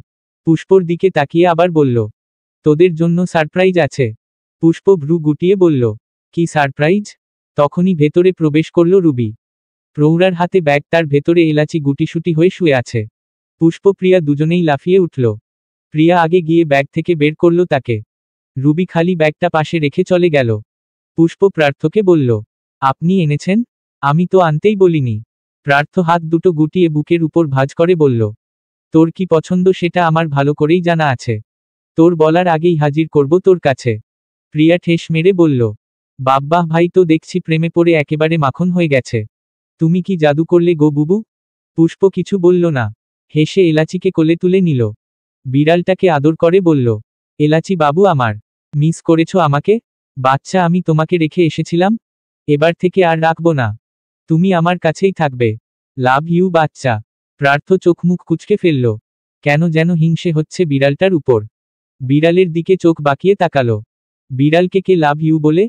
পুষ্পর দিকে তাকিয়ে আবার বলল, তোদের জন্য সারপ্রাইজ আছে। পুষ্প ভ্রু গুটিয়ে বলল, কি সারপ্রাইজ? তখনই ভেতরে প্রবেশ করল রুবি। প্রৌঢ়ার হাতে ব্যাগ, তার ভেতরে এলাচি গুটিসুটি হয়ে শুয়ে আছে। পুষ্প প্রিয়া দুজনেই লাফিয়ে উঠল। প্রিয়া আগে গিয়ে ব্যাগ থেকে বের করল তাকে। রুবি খালি ব্যাগটা পাশে রেখে চলে গেল। পুষ্প প্রার্থকে বলল, আপনি এনেছেন? আমি তো আনতেই বলিনি। প্রার্থ হাত দুটো গুটিয়ে বুকের উপর ভাঁজ করে বলল, তোর কি পছন্দ সেটা আমার ভালো করেই জানা আছে। তোর বলার আগেই হাজির করব তোর কাছে। প্রিয়া ঠেস মেরে বলল, বাব্বাহ ভাই, তো দেখছি প্রেমে পড়ে একেবারে মাখন হয়ে গেছে। তুমি কি জাদু করলে গো বুবু? পুষ্প কিছু বলল না। হেসে এলাচিকে কোলে তুলে নিল। বিড়ালটাকে আদর করে বলল, এলাচি বাবু আমার, মিস করেছো আমাকে? বাচ্চা, আমি তোমাকে রেখে এসেছিলাম। এবার থেকে আর রাখবো না। তুমি আমার কাছেই থাকবে। লাভ ইউ বাচ্চা। প্রার্থ চোখ মুখ কুঁচকে ফেলল। কেন যেন হিংসে হচ্ছে বিড়ালটার উপর। বিড়ালের দিকে চোখ বাঁকিয়ে তাকালো। বিড়ালকে কে লাভ ইউ বলে?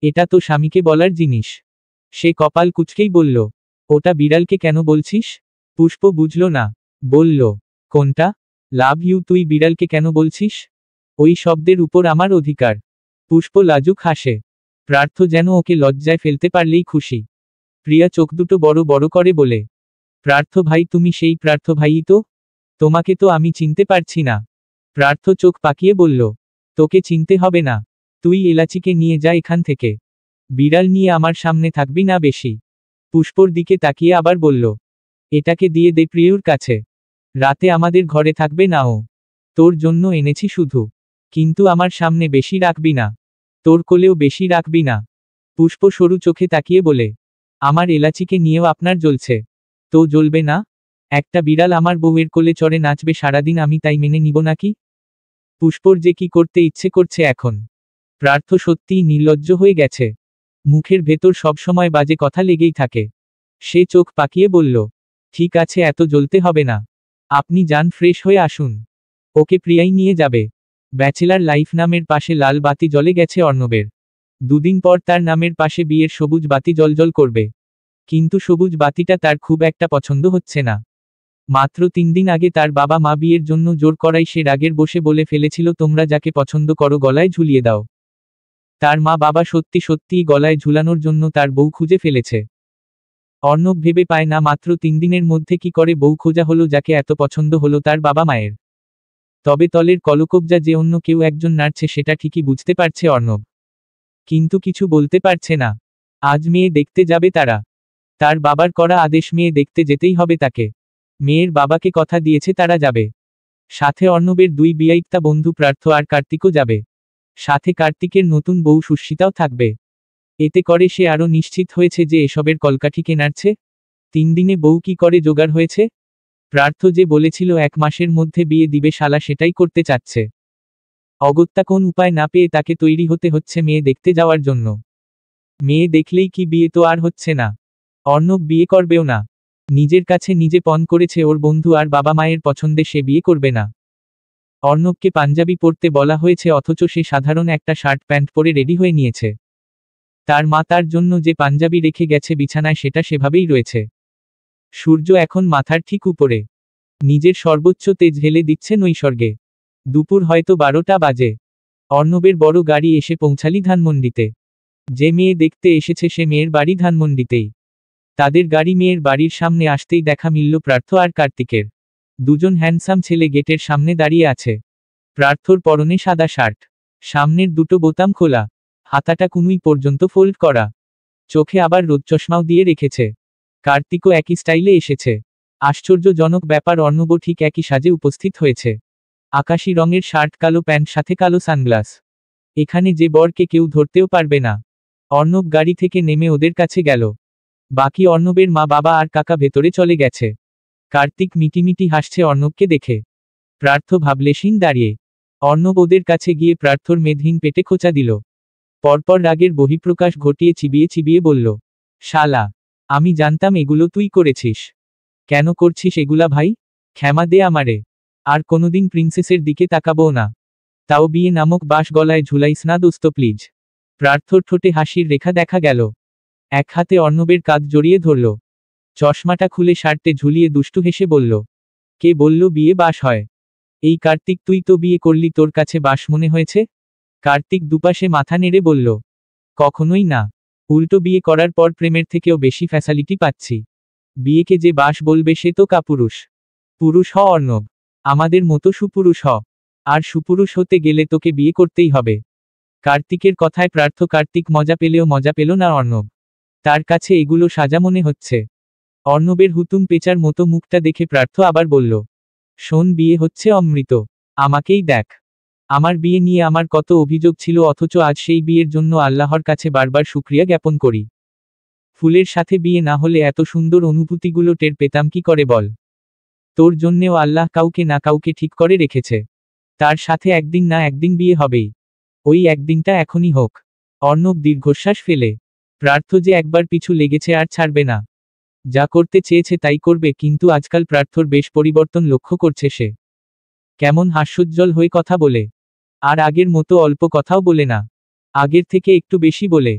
এটা তো স্বামীকে বলার জিনিস। সে কপাল কুঁচকেই বলল, ওটা বিড়ালকে কেন বলছিস? পুষ্প বুঝল না, বলল, কোনটা? লাভ ইউ তুই বিড়ালকে কেন বলছিস? ওই শব্দের উপর আমার অধিকার। পুষ্প লাজুক হাসে। প্রার্থ যেন ওকে লজ্জায় ফেলতে পারলেই খুশি। প্রিয়া চোখ দুটো বড় বড় করে বলে, প্রার্থ ভাই তুমি সেই প্রার্থ ভাইই তো? তোমাকে তো আমি চিনতে পারছি না। প্রার্থ চোখ পাকিয়ে বলল, তোকে চিনতে হবে না। তুই এলাচিকে নিয়ে যা এখান থেকে। বিড়াল নিয়ে আমার সামনে থাকবি না বেশি। পুষ্পর দিকে তাকিয়ে আবার বলল, এটাকে দিয়ে দে প্রিয়র কাছে। রাতে আমাদের ঘরে থাকবে না ও। তোর জন্য এনেছি শুধু। কিন্তু আমার সামনে বেশি রাখবি না। তোর কোলেও বেশি রাখবি না। পুষ্প সরু চোখে তাকিয়ে বলে, আমার এলাচিকে নিয়েও আপনার জ্বলছে। তো জ্বলবে না? একটা বিড়াল আমার বউয়ের কোলে চড়ে নাচবে সারাদিন, আমি তাই মেনে নিব নাকি? পুষ্পর যে কি করতে ইচ্ছে করছে এখন। প্রার্থ সত্যিই নির্লজ্জ হয়ে গেছে। মুখের ভেতর সবসময় বাজে কথা লেগেই থাকে। সে চোখ পাকিয়ে বলল, ঠিক আছে এত জ্বলতে হবে না। আপনি যান ফ্রেশ হয়ে আসুন। ওকে প্রিয়াই নিয়ে যাবে। ব্যাচেলার লাইফ নামের পাশে লাল বাতি জ্বলে গেছে অর্ণবের। দুদিন পর তার নামের পাশে বিয়ের সবুজ বাতি জ্বলজ্বল করবে। কিন্তু সবুজ বাতিটা তার খুব একটা পছন্দ হচ্ছে না। মাত্র 3 দিন আগে তার বাবা মা বিয়ের জন্য জোর করাই সে রাগের বসে বলে ফেলেছিল, তোমরা যাকে পছন্দ করো গলায় ঝুলিয়ে দাও। তার মা বাবা সত্যি সত্যিই গলায় ঝুলানোর জন্য তার বউ খুঁজে ফেলেছে। অর্ণব ভেবে পায় না মাত্র 3 দিনের মধ্যে কি করে বউ খোঁজা হলো যাকে এত পছন্দ হলো তার বাবা মায়ের। তবে তলের কলকবজা যে অন্য কেউ একজন নাড়ছে সেটা ঠিকই বুঝতে পারছে অর্ণব। কিন্তু কিছু বলতে পারছে না। আজ মেয়ে দেখতে যাবে তারা। তার বাবার করা আদেশ, মেয়ে দেখতে যেতেই হবে তাকে। মেয়ের বাবাকে কথা দিয়েছে তারা যাবে। সাথে অর্ণবের 2 বিয়াইত্তা বন্ধু প্রার্থ আর কার্তিকও যাবে। সাথে কার্তিকের নতুন বউ সুস্মিতাও থাকবে। এতে করে সে আরো নিশ্চিত হয়েছে যে এসবের কলকাঠি কে নাড়ছে। 3 দিনে বউ কি করে জোগাড় হয়েছে? প্রার্থ যে বলেছিল 1 মাসের মধ্যে বিয়ে দিবে শালা সেটাই করতে চাচ্ছে। অগত্যা কোন উপায় না পেয়ে তাকে তৈরি হতে হচ্ছে মেয়ে দেখতে যাওয়ার জন্য। মেয়ে দেখলেই কি বিয়ে তো আর হচ্ছে না। অর্ণব বিয়ে করবেও না। নিজের কাছে নিজে পণ করেছে ওর বন্ধু আর বাবা মায়ের পছন্দে সে বিয়ে করবে না। অর্ণবকে পাঞ্জাবি পরতে বলা হয়েছে অথচ সে সাধারণ একটা শার্ট প্যান্ট পরে রেডি হয়ে নিয়েছে। তার মা তার জন্য যে পাঞ্জাবি রেখে গেছে বিছানায় সেটা সেভাবেই রয়েছে। সূর্য এখন মাথার ঠিক উপরে। নিজের সর্বোচ্চ তেজ ঢেলে দিচ্ছে নৈসর্গে। দুপুর হয়তো 12টা বাজে। অর্ণবের বড় গাড়ি এসে পৌঁছালি ধানমন্ডিতে। যে মেয়ে দেখতে এসেছে সে মেয়ের বাড়ি ধানমন্ডিতেই। তাদের গাড়ি মেয়ের বাড়ির সামনে আসতেই দেখা মিলল প্রার্থ আর কার্তিকের। দুজন হ্যান্ডসাম ছেলে গেটের সামনে দাঁড়িয়ে আছে। প্রার্থর পরনে সাদা শার্ট, সামনের দুটো বোতাম খোলা, হাতাটা কুনুই পর্যন্ত ফোল্ড করা, চোখে আবার রোদ চশমাও দিয়ে রেখেছে। কার্তিকও একই স্টাইলে এসেছে। আশ্চর্যজনক ব্যাপার, অর্ণবও ঠিক একই সাজে উপস্থিত হয়েছে। আকাশি রঙের শার্ট, কালো প্যান্ট, সাথে কালো সানগ্লাস। এখানে যে বরকে কেউ ধরতেও পারবে না। অর্ণব গাড়ি থেকে নেমে ওদের কাছে গেল। বাকি অর্ণবের মা বাবা আর কাকা ভেতরে চলে গেছে। কার্তিক মিটিমিটি হাসছে অর্ণবকে দেখে। প্রার্থ ভাবলেশীন দাঁড়িয়ে। অর্ণব ওদের কাছে গিয়ে প্রার্থর মেদহীন পেটে খোঁচা দিল। পরপর রাগের বহিঃপ্রকাশ ঘটিয়ে চিবিয়ে চিবিয়ে বলল, শালা, আমি জানতাম এগুলো তুই করেছিস। কেন করছিস এগুলা ভাই? ক্ষমা দে আমারে। আর কোনোদিন প্রিন্সেসের দিকে তাকাবো না। তাও বিয়ে নামক বাঁশ গলায় ঝুলাইস না দোস্ত প্লিজ। প্রার্থর ঠোঁটে হাসির রেখা দেখা গেল। এক হাতে অর্ণবের কাঁধ জড়িয়ে ধরল। চশমাটা খুলে শার্টে ঝুলিয়ে দুষ্টু হেসে বলল, কে বলল বিয়ে বাঁশ হয়? এই কার্তিক, তুই তো বিয়ে করলি, তোর কাছে বাঁশ মনে হয়েছে? কার্তিক দুপাশে মাথা নেড়ে বলল, কখনোই না। উল্টো বিয়ে করার পর প্রেমের থেকেও বেশি ফ্যাসালিটি পাচ্ছি। বিয়েকে যে বাঁশ বলবে সে তো কাপুরুষ। পুরুষ হ অর্ণব, আমাদের মতো সুপুরুষ হ। আর সুপুরুষ হতে গেলে তোকে বিয়ে করতেই হবে। কার্তিকের কথায় কার্তিক মজা পেলেও মজা পেল না অর্ণব। তার কাছে এগুলো সাজা মনে হচ্ছে। অর্ণবের হুতুম পেঁচার মতো মুখটা দেখে প্রার্থ আবার বলল, শোন, বিয়ে হচ্ছে অমৃত। আমাকেই দেখ। আমার বিয়ে নিয়ে আমার কত অভিযোগ ছিল, অথচ আজ সেই বিয়ের জন্য আল্লাহর কাছে বারবার শুকরিয়া জ্ঞাপন করি। ফুলের সাথে বিয়ে না হলে এত সুন্দর অনুভূতিগুলো টের পেতাম কি করে বল? তোর জন্যেও আল্লাহ কাউকে না কাউকে ঠিক করে রেখেছে। তার সাথে একদিন না একদিন বিয়ে হবেই। ওই একদিনটা এখনই হোক। অর্ণব দীর্ঘশ্বাস ফেলে। প্রার্থ যে একবার পিছু লেগেছে আর ছাড়বে না। যা করতে চেয়েছে তাই করবে, কিন্তু আজকাল প্রার্থর বেশ পরিবর্তন লক্ষ্য করছে সে। কেমন হাস্যোজ্জ্বল হয়ে কথা বলে। আর আগের মতো অল্প কথাও বলে না। আগের থেকে একটু বেশি বলে।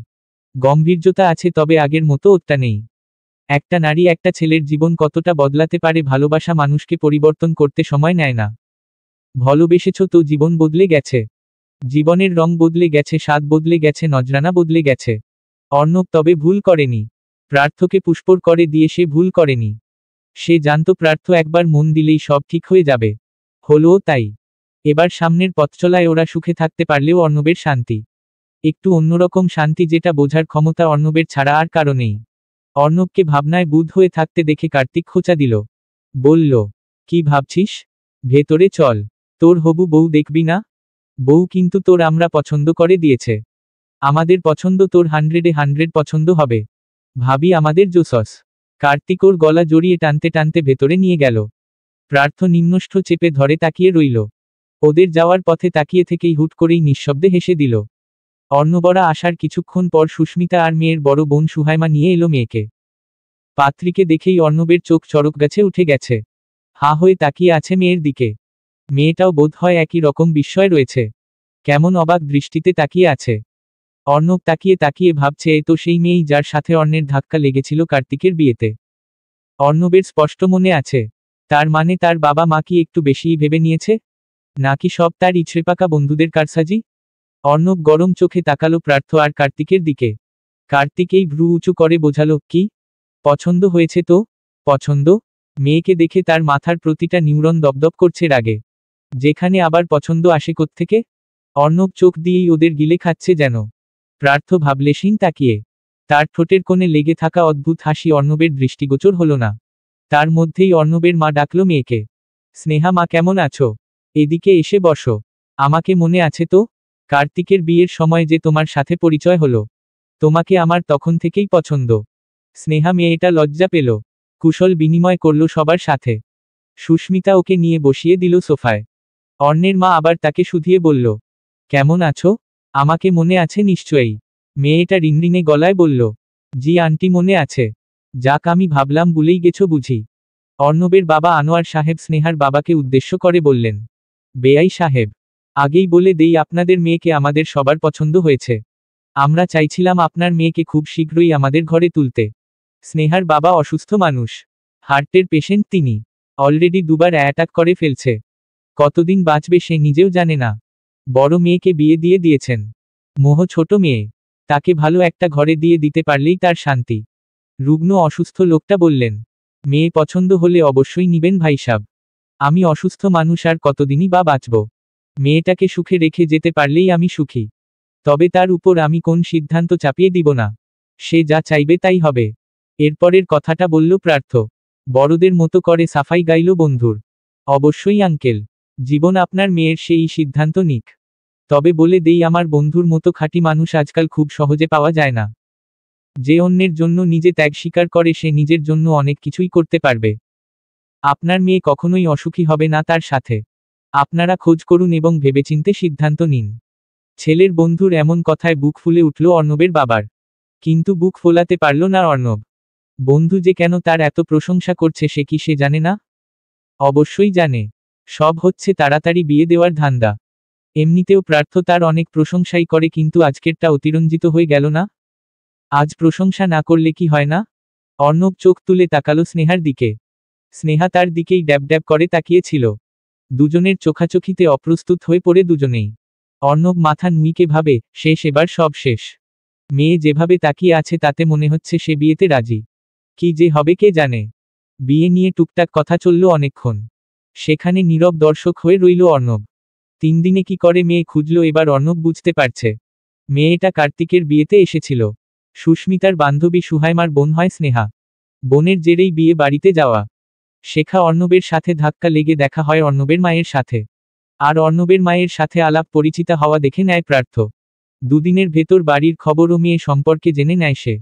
গম্ভীর্যতা আছে, তবে আগের মতো ওটা নেই। একটা নারী একটা ছেলের জীবন কতটা বদলাতে পারে, ভালোবাসা মানুষকে পরিবর্তন করতে সময় নেয় না। ভালোবেসেছ তো জীবন বদলে গেছে। জীবনের রং বদলে গেছে, স্বাদ বদলে গেছে, নজরানা বদলে গেছে। অর্ণব তবে ভুল করেনি। প্রার্থকে পুষ্পর করে দিয়ে সে ভুল করেনি। সে জানত প্রার্থ একবার মন দিলেই সব ঠিক হয়ে যাবে। হলোও তাই। এবার সামনের পথচলায় ওরা সুখে থাকতে পারলেও অর্ণবের শান্তি একটু অন্যরকম শান্তি, যেটা বোঝার ক্ষমতা অর্ণবের ছাড়া আর কারো নেই। অর্ণবকে ভাবনায় বুঁদ হয়ে থাকতে দেখে কার্তিক খোঁচা দিল। বলল, কি ভাবছিস? ভেতরে চল। তোর হবু বউ দেখবি না? বউ কিন্তু তোর আমরা পছন্দ করে দিয়েছে। আমাদের পছন্দ তোর 100-এ 100 পছন্দ হবে। ভাবি আমাদের জোসস। কার্তিক ওর গলা জড়িয়ে টানতে টানতে ভেতরে নিয়ে গেল। প্রার্থ নিম্নষ্ঠ চেপে ধরে তাকিয়ে রইল। ওদের যাওয়ার পথে তাকিয়ে থেকেই হুট করেই নিঃশব্দে হেসে দিল। অর্ণবরা আসার কিছুক্ষণ পর সুস্মিতা আর মেয়ের বড় বোন সুহাইমা নিয়ে এলো মেয়েকে। পাত্রীকে দেখেই অর্ণবের চোখ চড়ক গাছে উঠে গেছে। হা হয়ে তাকিয়ে আছে মেয়ের দিকে। মেয়েটাও বোধ হয় একই রকম বিস্ময় রয়েছে। কেমন অবাক দৃষ্টিতে তাকিয়ে আছে। অর্ণব তাকিয়ে তাকিয়ে ভাবছে, এ তো সেই মেয়েই যার সাথে অর্ণের ধাক্কা লেগেছিল কার্তিকের বিয়েতে। অর্ণবের স্পষ্ট মনে আছে। তার মানে তার বাবা মা কি একটু বেশিই ভেবে নিয়েছে? নাকি সব তার ইছড়েপাকা বন্ধুদের কারসাজি? অর্ণব গরম চোখে তাকালো প্রার্থ আর কার্তিকের দিকে। কার্তিকেই ভ্রু উঁচু করে বোঝালো, কি পছন্দ হয়েছে তো? পছন্দ? মেয়েকে দেখে তার মাথার প্রতিটা নিউরন দপদপ করছে রাগে। যেখানে আবার পছন্দ আসে কোত্থেকে? অর্ণব চোখ দিয়েই ওদের গিলে খাচ্ছে যেন। প্রার্থ ভাবলেশীন তাকিয়ে। তার ঠোঁটের কোণে লেগে থাকা অদ্ভুত হাসি অর্ণবের দৃষ্টিগোচর হলো না। তার মধ্যেই অর্ণবের মা ডাকল মেয়েকে। স্নেহা, মা কেমন আছো? এদিকে এসে বসো। আমাকে মনে আছে তো? কার্তিকের বিয়ের সময় যে তোমার সাথে পরিচয় হলো। তোমাকে আমার তখন থেকেই পছন্দ। স্নেহা মেয়েটা লজ্জা পেল। কুশল বিনিময় করল সবার সাথে। সুস্মিতা ওকে নিয়ে বসিয়ে দিল সোফায়। অর্ণের মা আবার তাকে শুধিয়ে বলল, কেমন আছো? আমাকে মনে আছে নিশ্চয়ই। মেয়েটা রিনরিনে গলায় বলল, জি আন্টি মনে আছে। যাক, আমি ভাবলাম ভুলেই গেছো বুঝি। অর্ণবের বাবা আনোয়ার সাহেব স্নেহার বাবাকে উদ্দেশ্য করে বললেন, বেয়াই সাহেব, আগেই বলে দেই আপনাদের মেয়েকে আমাদের সবার পছন্দ হয়েছে। আমরা চাইছিলাম আপনার মেয়েকে খুব শীঘ্রই আমাদের ঘরে তুলতে। স্নেহার বাবা অসুস্থ মানুষ। হার্টের পেশেন্ট তিনি। অলরেডি দুবার অ্যাটাক করে ফেলছে। কতদিন বাঁচবে সে নিজেও জানে না। বড় মেয়েকে বিয়ে দিয়ে দিয়েছেন। মোহ ছোট মেয়ে। তাকে ভালো একটা ঘরে দিয়ে দিতে পারলেই তার শান্তি। রুগ্ন অসুস্থ লোকটা বললেন, মেয়ে পছন্দ হলে অবশ্যই নিবেন ভাইসাব। আমি অসুস্থ মানুষ, আর কতদিনই বা বাঁচব। মেয়েটাকে সুখে রেখে যেতে পারলেই আমি সুখী। তবে তার উপর আমি কোন সিদ্ধান্ত চাপিয়ে দিব না। সে যা চাইবে তাই হবে। এরপরের কথাটা বলল প্রার্থ। বড়দের মতো করে সাফাই গাইল বন্ধুর। অবশ্যই আঙ্কেল। জীবন আপনার মেয়ের সেই সিদ্ধান্ত নিক। তবে বলে দেই, আমার বন্ধুর মতো খাঁটি মানুষ আজকাল খুব সহজে পাওয়া যায় না। যে অন্যের জন্য নিজে ত্যাগ স্বীকার করে সে নিজের জন্য অনেক কিছুই করতে পারবে। আপনার মেয়ে কখনোই অসুখী হবে না তার সাথে। আপনারা খোঁজ করুন এবং ভেবেচিন্তে সিদ্ধান্ত নিন। ছেলের বন্ধুর এমন কথায় বুক ফুলে উঠল অর্ণবের বাবার। কিন্তু বুক ফোলাতে পারল না অর্ণব। বন্ধু যে কেন তার এত প্রশংসা করছে সে কি সে জানে না? অবশ্যই জানে। সব হচ্ছে তাড়াতাড়ি বিয়ে দেওয়ার ধান্দা। এমনিতেও প্রার্থ তার অনেক প্রশংসাই করে, কিন্তু আজকেরটা অতিরঞ্জিত হয়ে গেল না? আজ প্রশংসা না করলে কি হয় না? অর্ণব চোখ তুলে তাকালো স্নেহার দিকে। স্নেহা তার দিকেই ড্যাব ড্যাব করে তাকিয়েছিল। দুজনের চোখাচোখিতে অপ্রস্তুত হয়ে পড়ে দুজনেই। অর্ণব মাথা নুইকে ভাবে, শেষ, এবার সব শেষ। মেয়ে যেভাবে তাকিয়ে আছে তাতে মনে হচ্ছে সে বিয়েতে রাজি। কি যে হবে কে জানে। বিয়ে নিয়ে টুকটাক কথা চলল অনেকক্ষণ। সেখানে নীরব দর্শক হয়ে রইল অর্ণব। 3 দিনে কি করে মেয়ে খুঁজল এবার অর্ণব বুঝতে পারছে। মেয়েটা কার্তিকের বিয়েতে এসেছিল। সুস্মিতার বান্ধবী সুহাইমার বোন হয় স্নেহা। বোনের জেরেই বিয়ে বাড়িতে যাওয়া। শেখা অর্ণবের সাথে ধাক্কা লেগে দেখা হয় অর্ণবের মায়ের সাথে। আর অর্ণবের মায়ের সাথে আলাপ পরিচিতা হওয়া দেখে নেয় প্রার্থ। দুদিনের ভেতর বাড়ির খবর ও মেয়ে সম্পর্কে জেনে নেয় সে।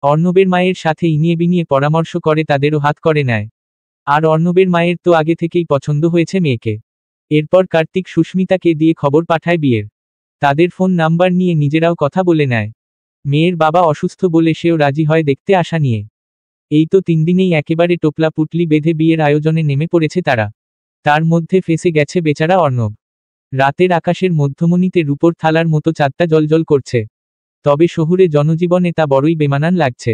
অর্ণবের মায়ের সাথে ইনিয়ে বিনিয়ে পরামর্শ করে তাদেরও হাত করে নেয়। আর অর্ণবের মায়ের তো আগে থেকেই পছন্দ হয়েছে মেয়েকে। এরপর কার্তিক সুস্মিতাকে দিয়ে খবর পাঠায় বিয়ের। তাদের ফোন নাম্বার নিয়ে নিজেরাও কথা বলে নেয়। মেয়ের বাবা অসুস্থ বলে সেও রাজি হয় দেখতে আসা নিয়ে। এই তো 3 দিনেই একেবারে টোপলা পুটলি বেঁধে বিয়ের আয়োজনে নেমে পড়েছে তারা। তার মধ্যে ফেঁসে গেছে বেচারা অর্ণব। রাতের আকাশের মধ্যমণিতে রূপোর থালার মতো চাঁদটা জ্বলজ্বল করছে। তবে শহুরে জনজীবনে তা বড়ই বেমানান লাগছে।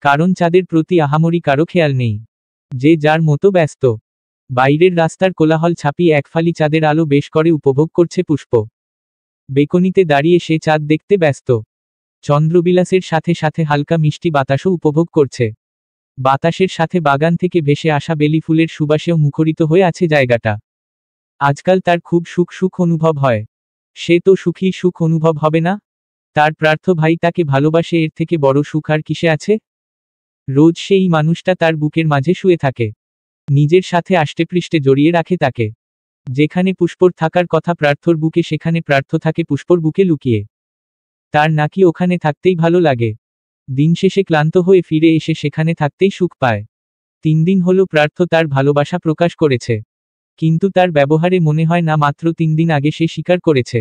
কারণ চাঁদের প্রতি আহামরি কারো খেয়াল নেই। যে যার মতো ব্যস্ত। বাইরের রাস্তার কোলাহল ছাপিয়ে একফালি চাঁদের আলো বেশ করে উপভোগ করছে পুষ্প। বেকনিতে দাঁড়িয়ে সে চাঁদ দেখতে ব্যস্ত। চন্দ্রবিলাসের সাথে সাথে হালকা মিষ্টি বাতাসও উপভোগ করছে। বাতাসের সাথে বাগান থেকে ভেসে আসা বেলি ফুলের সুবাসেও মুখরিত হয়ে আছে জায়গাটা। আজকাল তার খুব সুখ অনুভব হয়। সে তো সুখী, সুখ অনুভব হবে না? তার প্রার্থ ভাই তাকে ভালোবাসে, এর থেকে বড় সুখ আর কিসে আছে? রোজ সেই মানুষটা তার বুকের মাঝে শুয়ে থাকে। নিজের সাথে আষ্টেপৃষ্ঠে জড়িয়ে রাখে তাকে। যেখানে পুষ্পর থাকার কথা প্রার্থর বুকে, সেখানে প্রার্থ থাকে পুষ্পর বুকে লুকিয়ে। তার নাকি ওখানে থাকতেই ভালো লাগে। দিন শেষে ক্লান্ত হয়ে ফিরে এসে সেখানে থাকতেই সুখ পায়। 3 দিন হলো প্রার্থ তার ভালোবাসা প্রকাশ করেছে। কিন্তু তার ব্যবহারে মনে হয় না মাত্র 3 দিন আগে সে স্বীকার করেছে।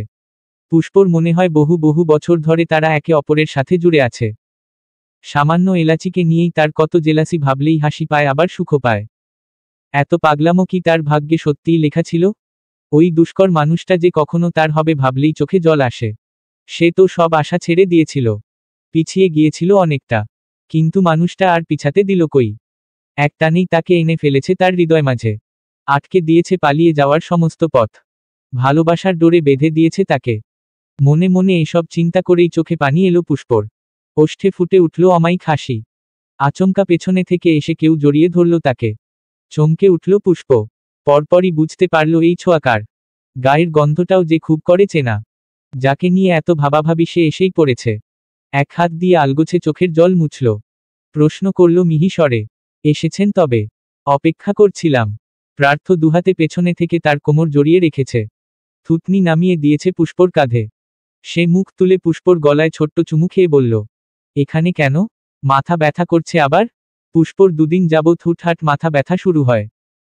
পুষ্পর মনে হয় বহু বহু বছর ধরে তারা একে অপরের সাথে জুড়ে আছে। সামান্য এলাচিকে নিয়েই তার কত জেলাসি, ভাবলেই হাসি পায় আবার সুখও পায়। এত পাগলামো কি তার ভাগ্যে সত্যিই লেখা ছিল? ওই দুষ্কর মানুষটা যে কখনো তার হবে ভাবলেই চোখে জল আসে। সে তো সব আশা ছেড়ে দিয়েছিল। পিছিয়ে গিয়েছিল অনেকটা। কিন্তু মানুষটা আর পিছাতে দিল কই? একটানেই তাকে এনে ফেলেছে তার হৃদয় মাঝে। আটকে দিয়েছে পালিয়ে যাওয়ার সমস্ত পথ। ভালোবাসার ডোরে বেঁধে দিয়েছে তাকে। মনে মনে এসব চিন্তা করেই চোখে পানি এলো পুষ্পর। ওষ্ঠে ফুটে উঠল অমায়িক হাসি। আচমকা পেছনে থেকে এসে কেউ জড়িয়ে ধরল তাকে। চমকে উঠল পুষ্প। পরপরই বুঝতে পারল এই ছোঁয়া কার। গায়ের গন্ধটাও যে খুব করে চেনা। যাকে নিয়ে এত ভাবাভাবি সে এসেই পড়েছে। এক হাত দিয়ে আলগোছে চোখের জল মুছল। প্রশ্ন করল মিহি স্বরে, এসেছেন তবে? অপেক্ষা করছিলাম। প্রার্থ দুহাতে পেছনে থেকে তার কোমর জড়িয়ে রেখেছে। থুতনি নামিয়ে দিয়েছে পুষ্পর কাঁধে। সে মুখ তুলে পুষ্পর গলায় ছোট্ট চুমু খেয়ে বলল, এখানে কেন? মাথা ব্যথা করছে আবার? পুষ্পর 2 দিন যাবৎ হুটহাট মাথা ব্যথা শুরু হয়।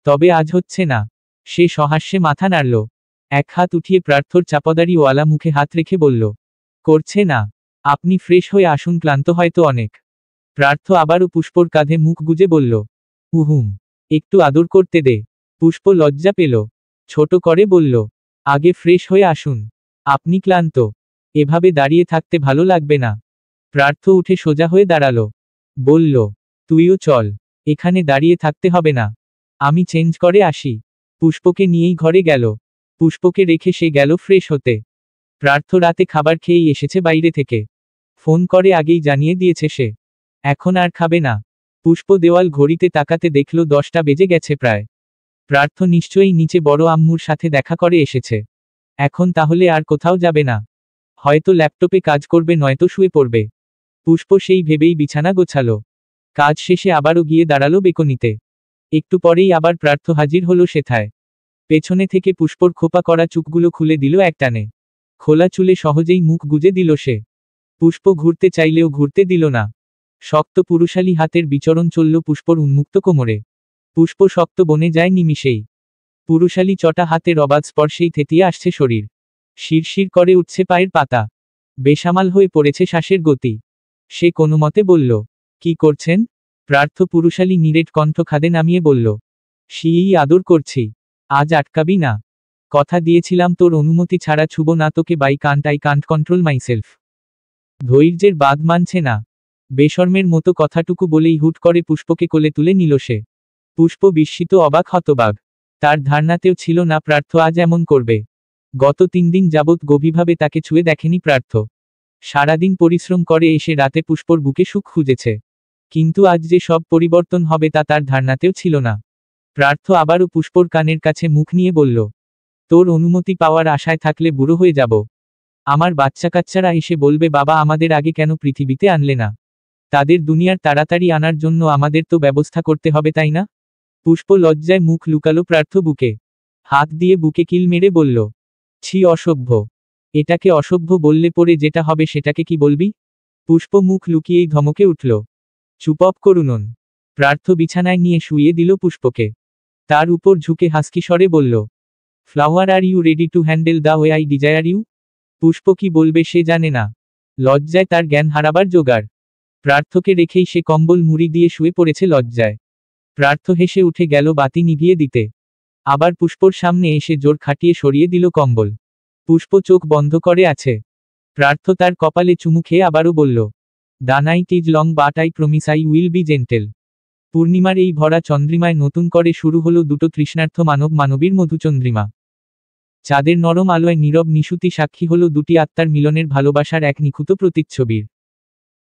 তবে আজ হচ্ছে না। সে সহাস্যে মাথা নাড়ল। এক হাত উঠিয়ে প্রার্থর চাপদারি ওয়ালা মুখে হাত রেখে বলল, করছে না? আপনি ফ্রেশ হয়ে আসুন, ক্লান্ত হয়তো অনেক। প্রার্থ আবারও পুষ্পর কাঁধে মুখ গুজে বলল, উহুম, একটু আদর করতে দে। পুষ্প লজ্জা পেল। ছোট করে বলল, আগে ফ্রেশ হয়ে আসুন। আপনি ক্লান্ত। এভাবে দাঁড়িয়ে থাকতে ভালো লাগবে না। প্রার্থ উঠে সোজা হয়ে দাঁড়ালো। বলল, তুইও চল। এখানে দাঁড়িয়ে থাকতে হবে না। আমি চেঞ্জ করে আসি। পুষ্পকে নিয়েই ঘরে গেল। পুষ্পকে রেখে সে গেল ফ্রেশ হতে। প্রার্থ রাতে খাবার খেয়েই এসেছে বাইরে থেকে। ফোন করে আগেই জানিয়ে দিয়েছে সে এখন আর খাবে না। পুষ্প দেওয়াল ঘড়িতে তাকাতে দেখল 10টা বেজে গেছে প্রায়। প্রার্থ নিশ্চয়ই নিচে বড় আম্মুর সাথে দেখা করে এসেছে। এখন তাহলে আর কোথাও যাবে না। হয়তো ল্যাপটপে কাজ করবে, নয়তো শুয়ে পড়বে। পুষ্প সেই ভেবেই বিছানা গোছালো। কাজ শেষে আবারও গিয়ে দাঁড়ালো বেকনিতে। একটু পরেই আবার প্রার্থ হাজির হলো সেথায়। পেছনে থেকে পুষ্পর খোপা করা চুকগুলো খুলে দিল একটানে। খোলা চুলে সহজেই মুখ গুজে দিল সে। পুষ্প ঘুরতে চাইলেও ঘুরতে দিল না। শক্ত পুরুষালী হাতের বিচরণ চলল পুষ্পর উন্মুক্ত কোমরে। পুষ্প শক্ত বনে যায় নিমিষেই। পুরুষালী চটা হাতের অবাধ স্পর্শেই থেতিয়ে আসছে শরীর। শিরশির করে উঠছে পায়ের পাতা। বেসামাল হয়ে পড়েছে শ্বাসের গতি। সে কোনোমতে বলল, কি করছেন? প্রার্থ পুরুষালী নিরেট কণ্ঠ খাদে নামিয়ে বলল, শিই আদর করছি। আজ আটকাবি না। কথা দিয়েছিলাম তোর অনুমতি ছাড়া ছুব না তোকে। I can't control myself. ধৈর্যের বাঁধ মানছে না। বেশর্মের মতো কথাটুকু বলেই হুট করে পুষ্পকে কোলে তুলে নিল সে। পুষ্প বিস্মিত, অবাক, হতবাক। তার ধারণাতেও ছিল না প্রার্থ আজ এমন করবে। গত 3 দিন যাবৎ গভীরভাবে তাকে ছুঁয়ে দেখেনি প্রার্থ। সারাদিন পরিশ্রম করে এসে রাতে পুষ্পর বুকে সুখ খুঁজেছে। কিন্তু আজ যে সব পরিবর্তন হবে তা তার ধারণাতেও ছিল না। প্রার্থ আবারও পুষ্পর কানের কাছে মুখ নিয়ে বলল, তোর অনুমতি পাওয়ার আশায় থাকলে বুড়ো হয়ে যাব। আমার বাচ্চা কাচ্চারা এসে বলবে, বাবা আমাদের আগে কেন পৃথিবীতে আনলে না? তাদের দুনিয়ার তাড়াতাড়ি আনার জন্য আমাদের তো ব্যবস্থা করতে হবে, তাই না? পুষ্প লজ্জায় মুখ লুকালো প্রার্থ বুকে। হাত দিয়ে বুকে কিল মেরে বলল, ছি, অসভ্য। এটাকে অসভ্য বললে পরে যেটা হবে সেটাকে কি বলবি? পুষ্প মুখ লুকিয়েই ধমকে উঠল, চুপপ করুনন। প্রার্থ বিছানায় নিয়ে শুইয়ে দিল পুষ্পকে। তার উপর ঝুঁকে হাসকি স্বরে বলল, flower, are you ready to handle the way I desire you? Pushpa কি বলবে সে জানে না। লজ্জায় তার জ্ঞান হারাবার জোগাড়। প্রার্থকে রেখেই সে কম্বল মুড়ি দিয়ে শুয়ে পড়েছে লজ্জায়। প্রার্থ হেসে উঠে গেল বাতি নিভিয়ে দিতে। আবার পুষ্পর সামনে এসে জোর খাটিয়ে সরিয়ে দিল কম্বল। পুষ্প চোখ বন্ধ করে আছে। প্রার্থ তার কপালে চুমু খেয়ে আবারও বলল, the night is long but I promise I will be gentle. পূর্ণিমার এই ভরা চন্দ্রিমায় নতুন করে শুরু হলো দুটো তৃষ্ণার্থ মানব মানবীর মধুচন্দ্রিমা। চাঁদের নরম আলোয় নীরব নিশুতি সাক্ষী হলো দুটি আত্মার মিলনের ভালোবাসার এক নিখুঁত প্রতিচ্ছবির।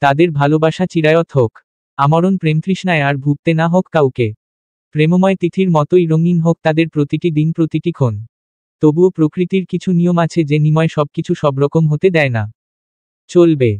তাদের ভালোবাসা চিরায়ত হোক, আমরণ প্রেমতৃষ্ণায় আর ভুগতে না হোক কাউকে। প্রেমময় তিথির মতোই রঙিন হোক তাদের প্রতিটি দিন প্রতিটি ক্ষণ। তবুও প্রকৃতির কিছু নিয়ম আছে যে নিময় সবকিছু সবরকম হতে দেয় না। চলবে।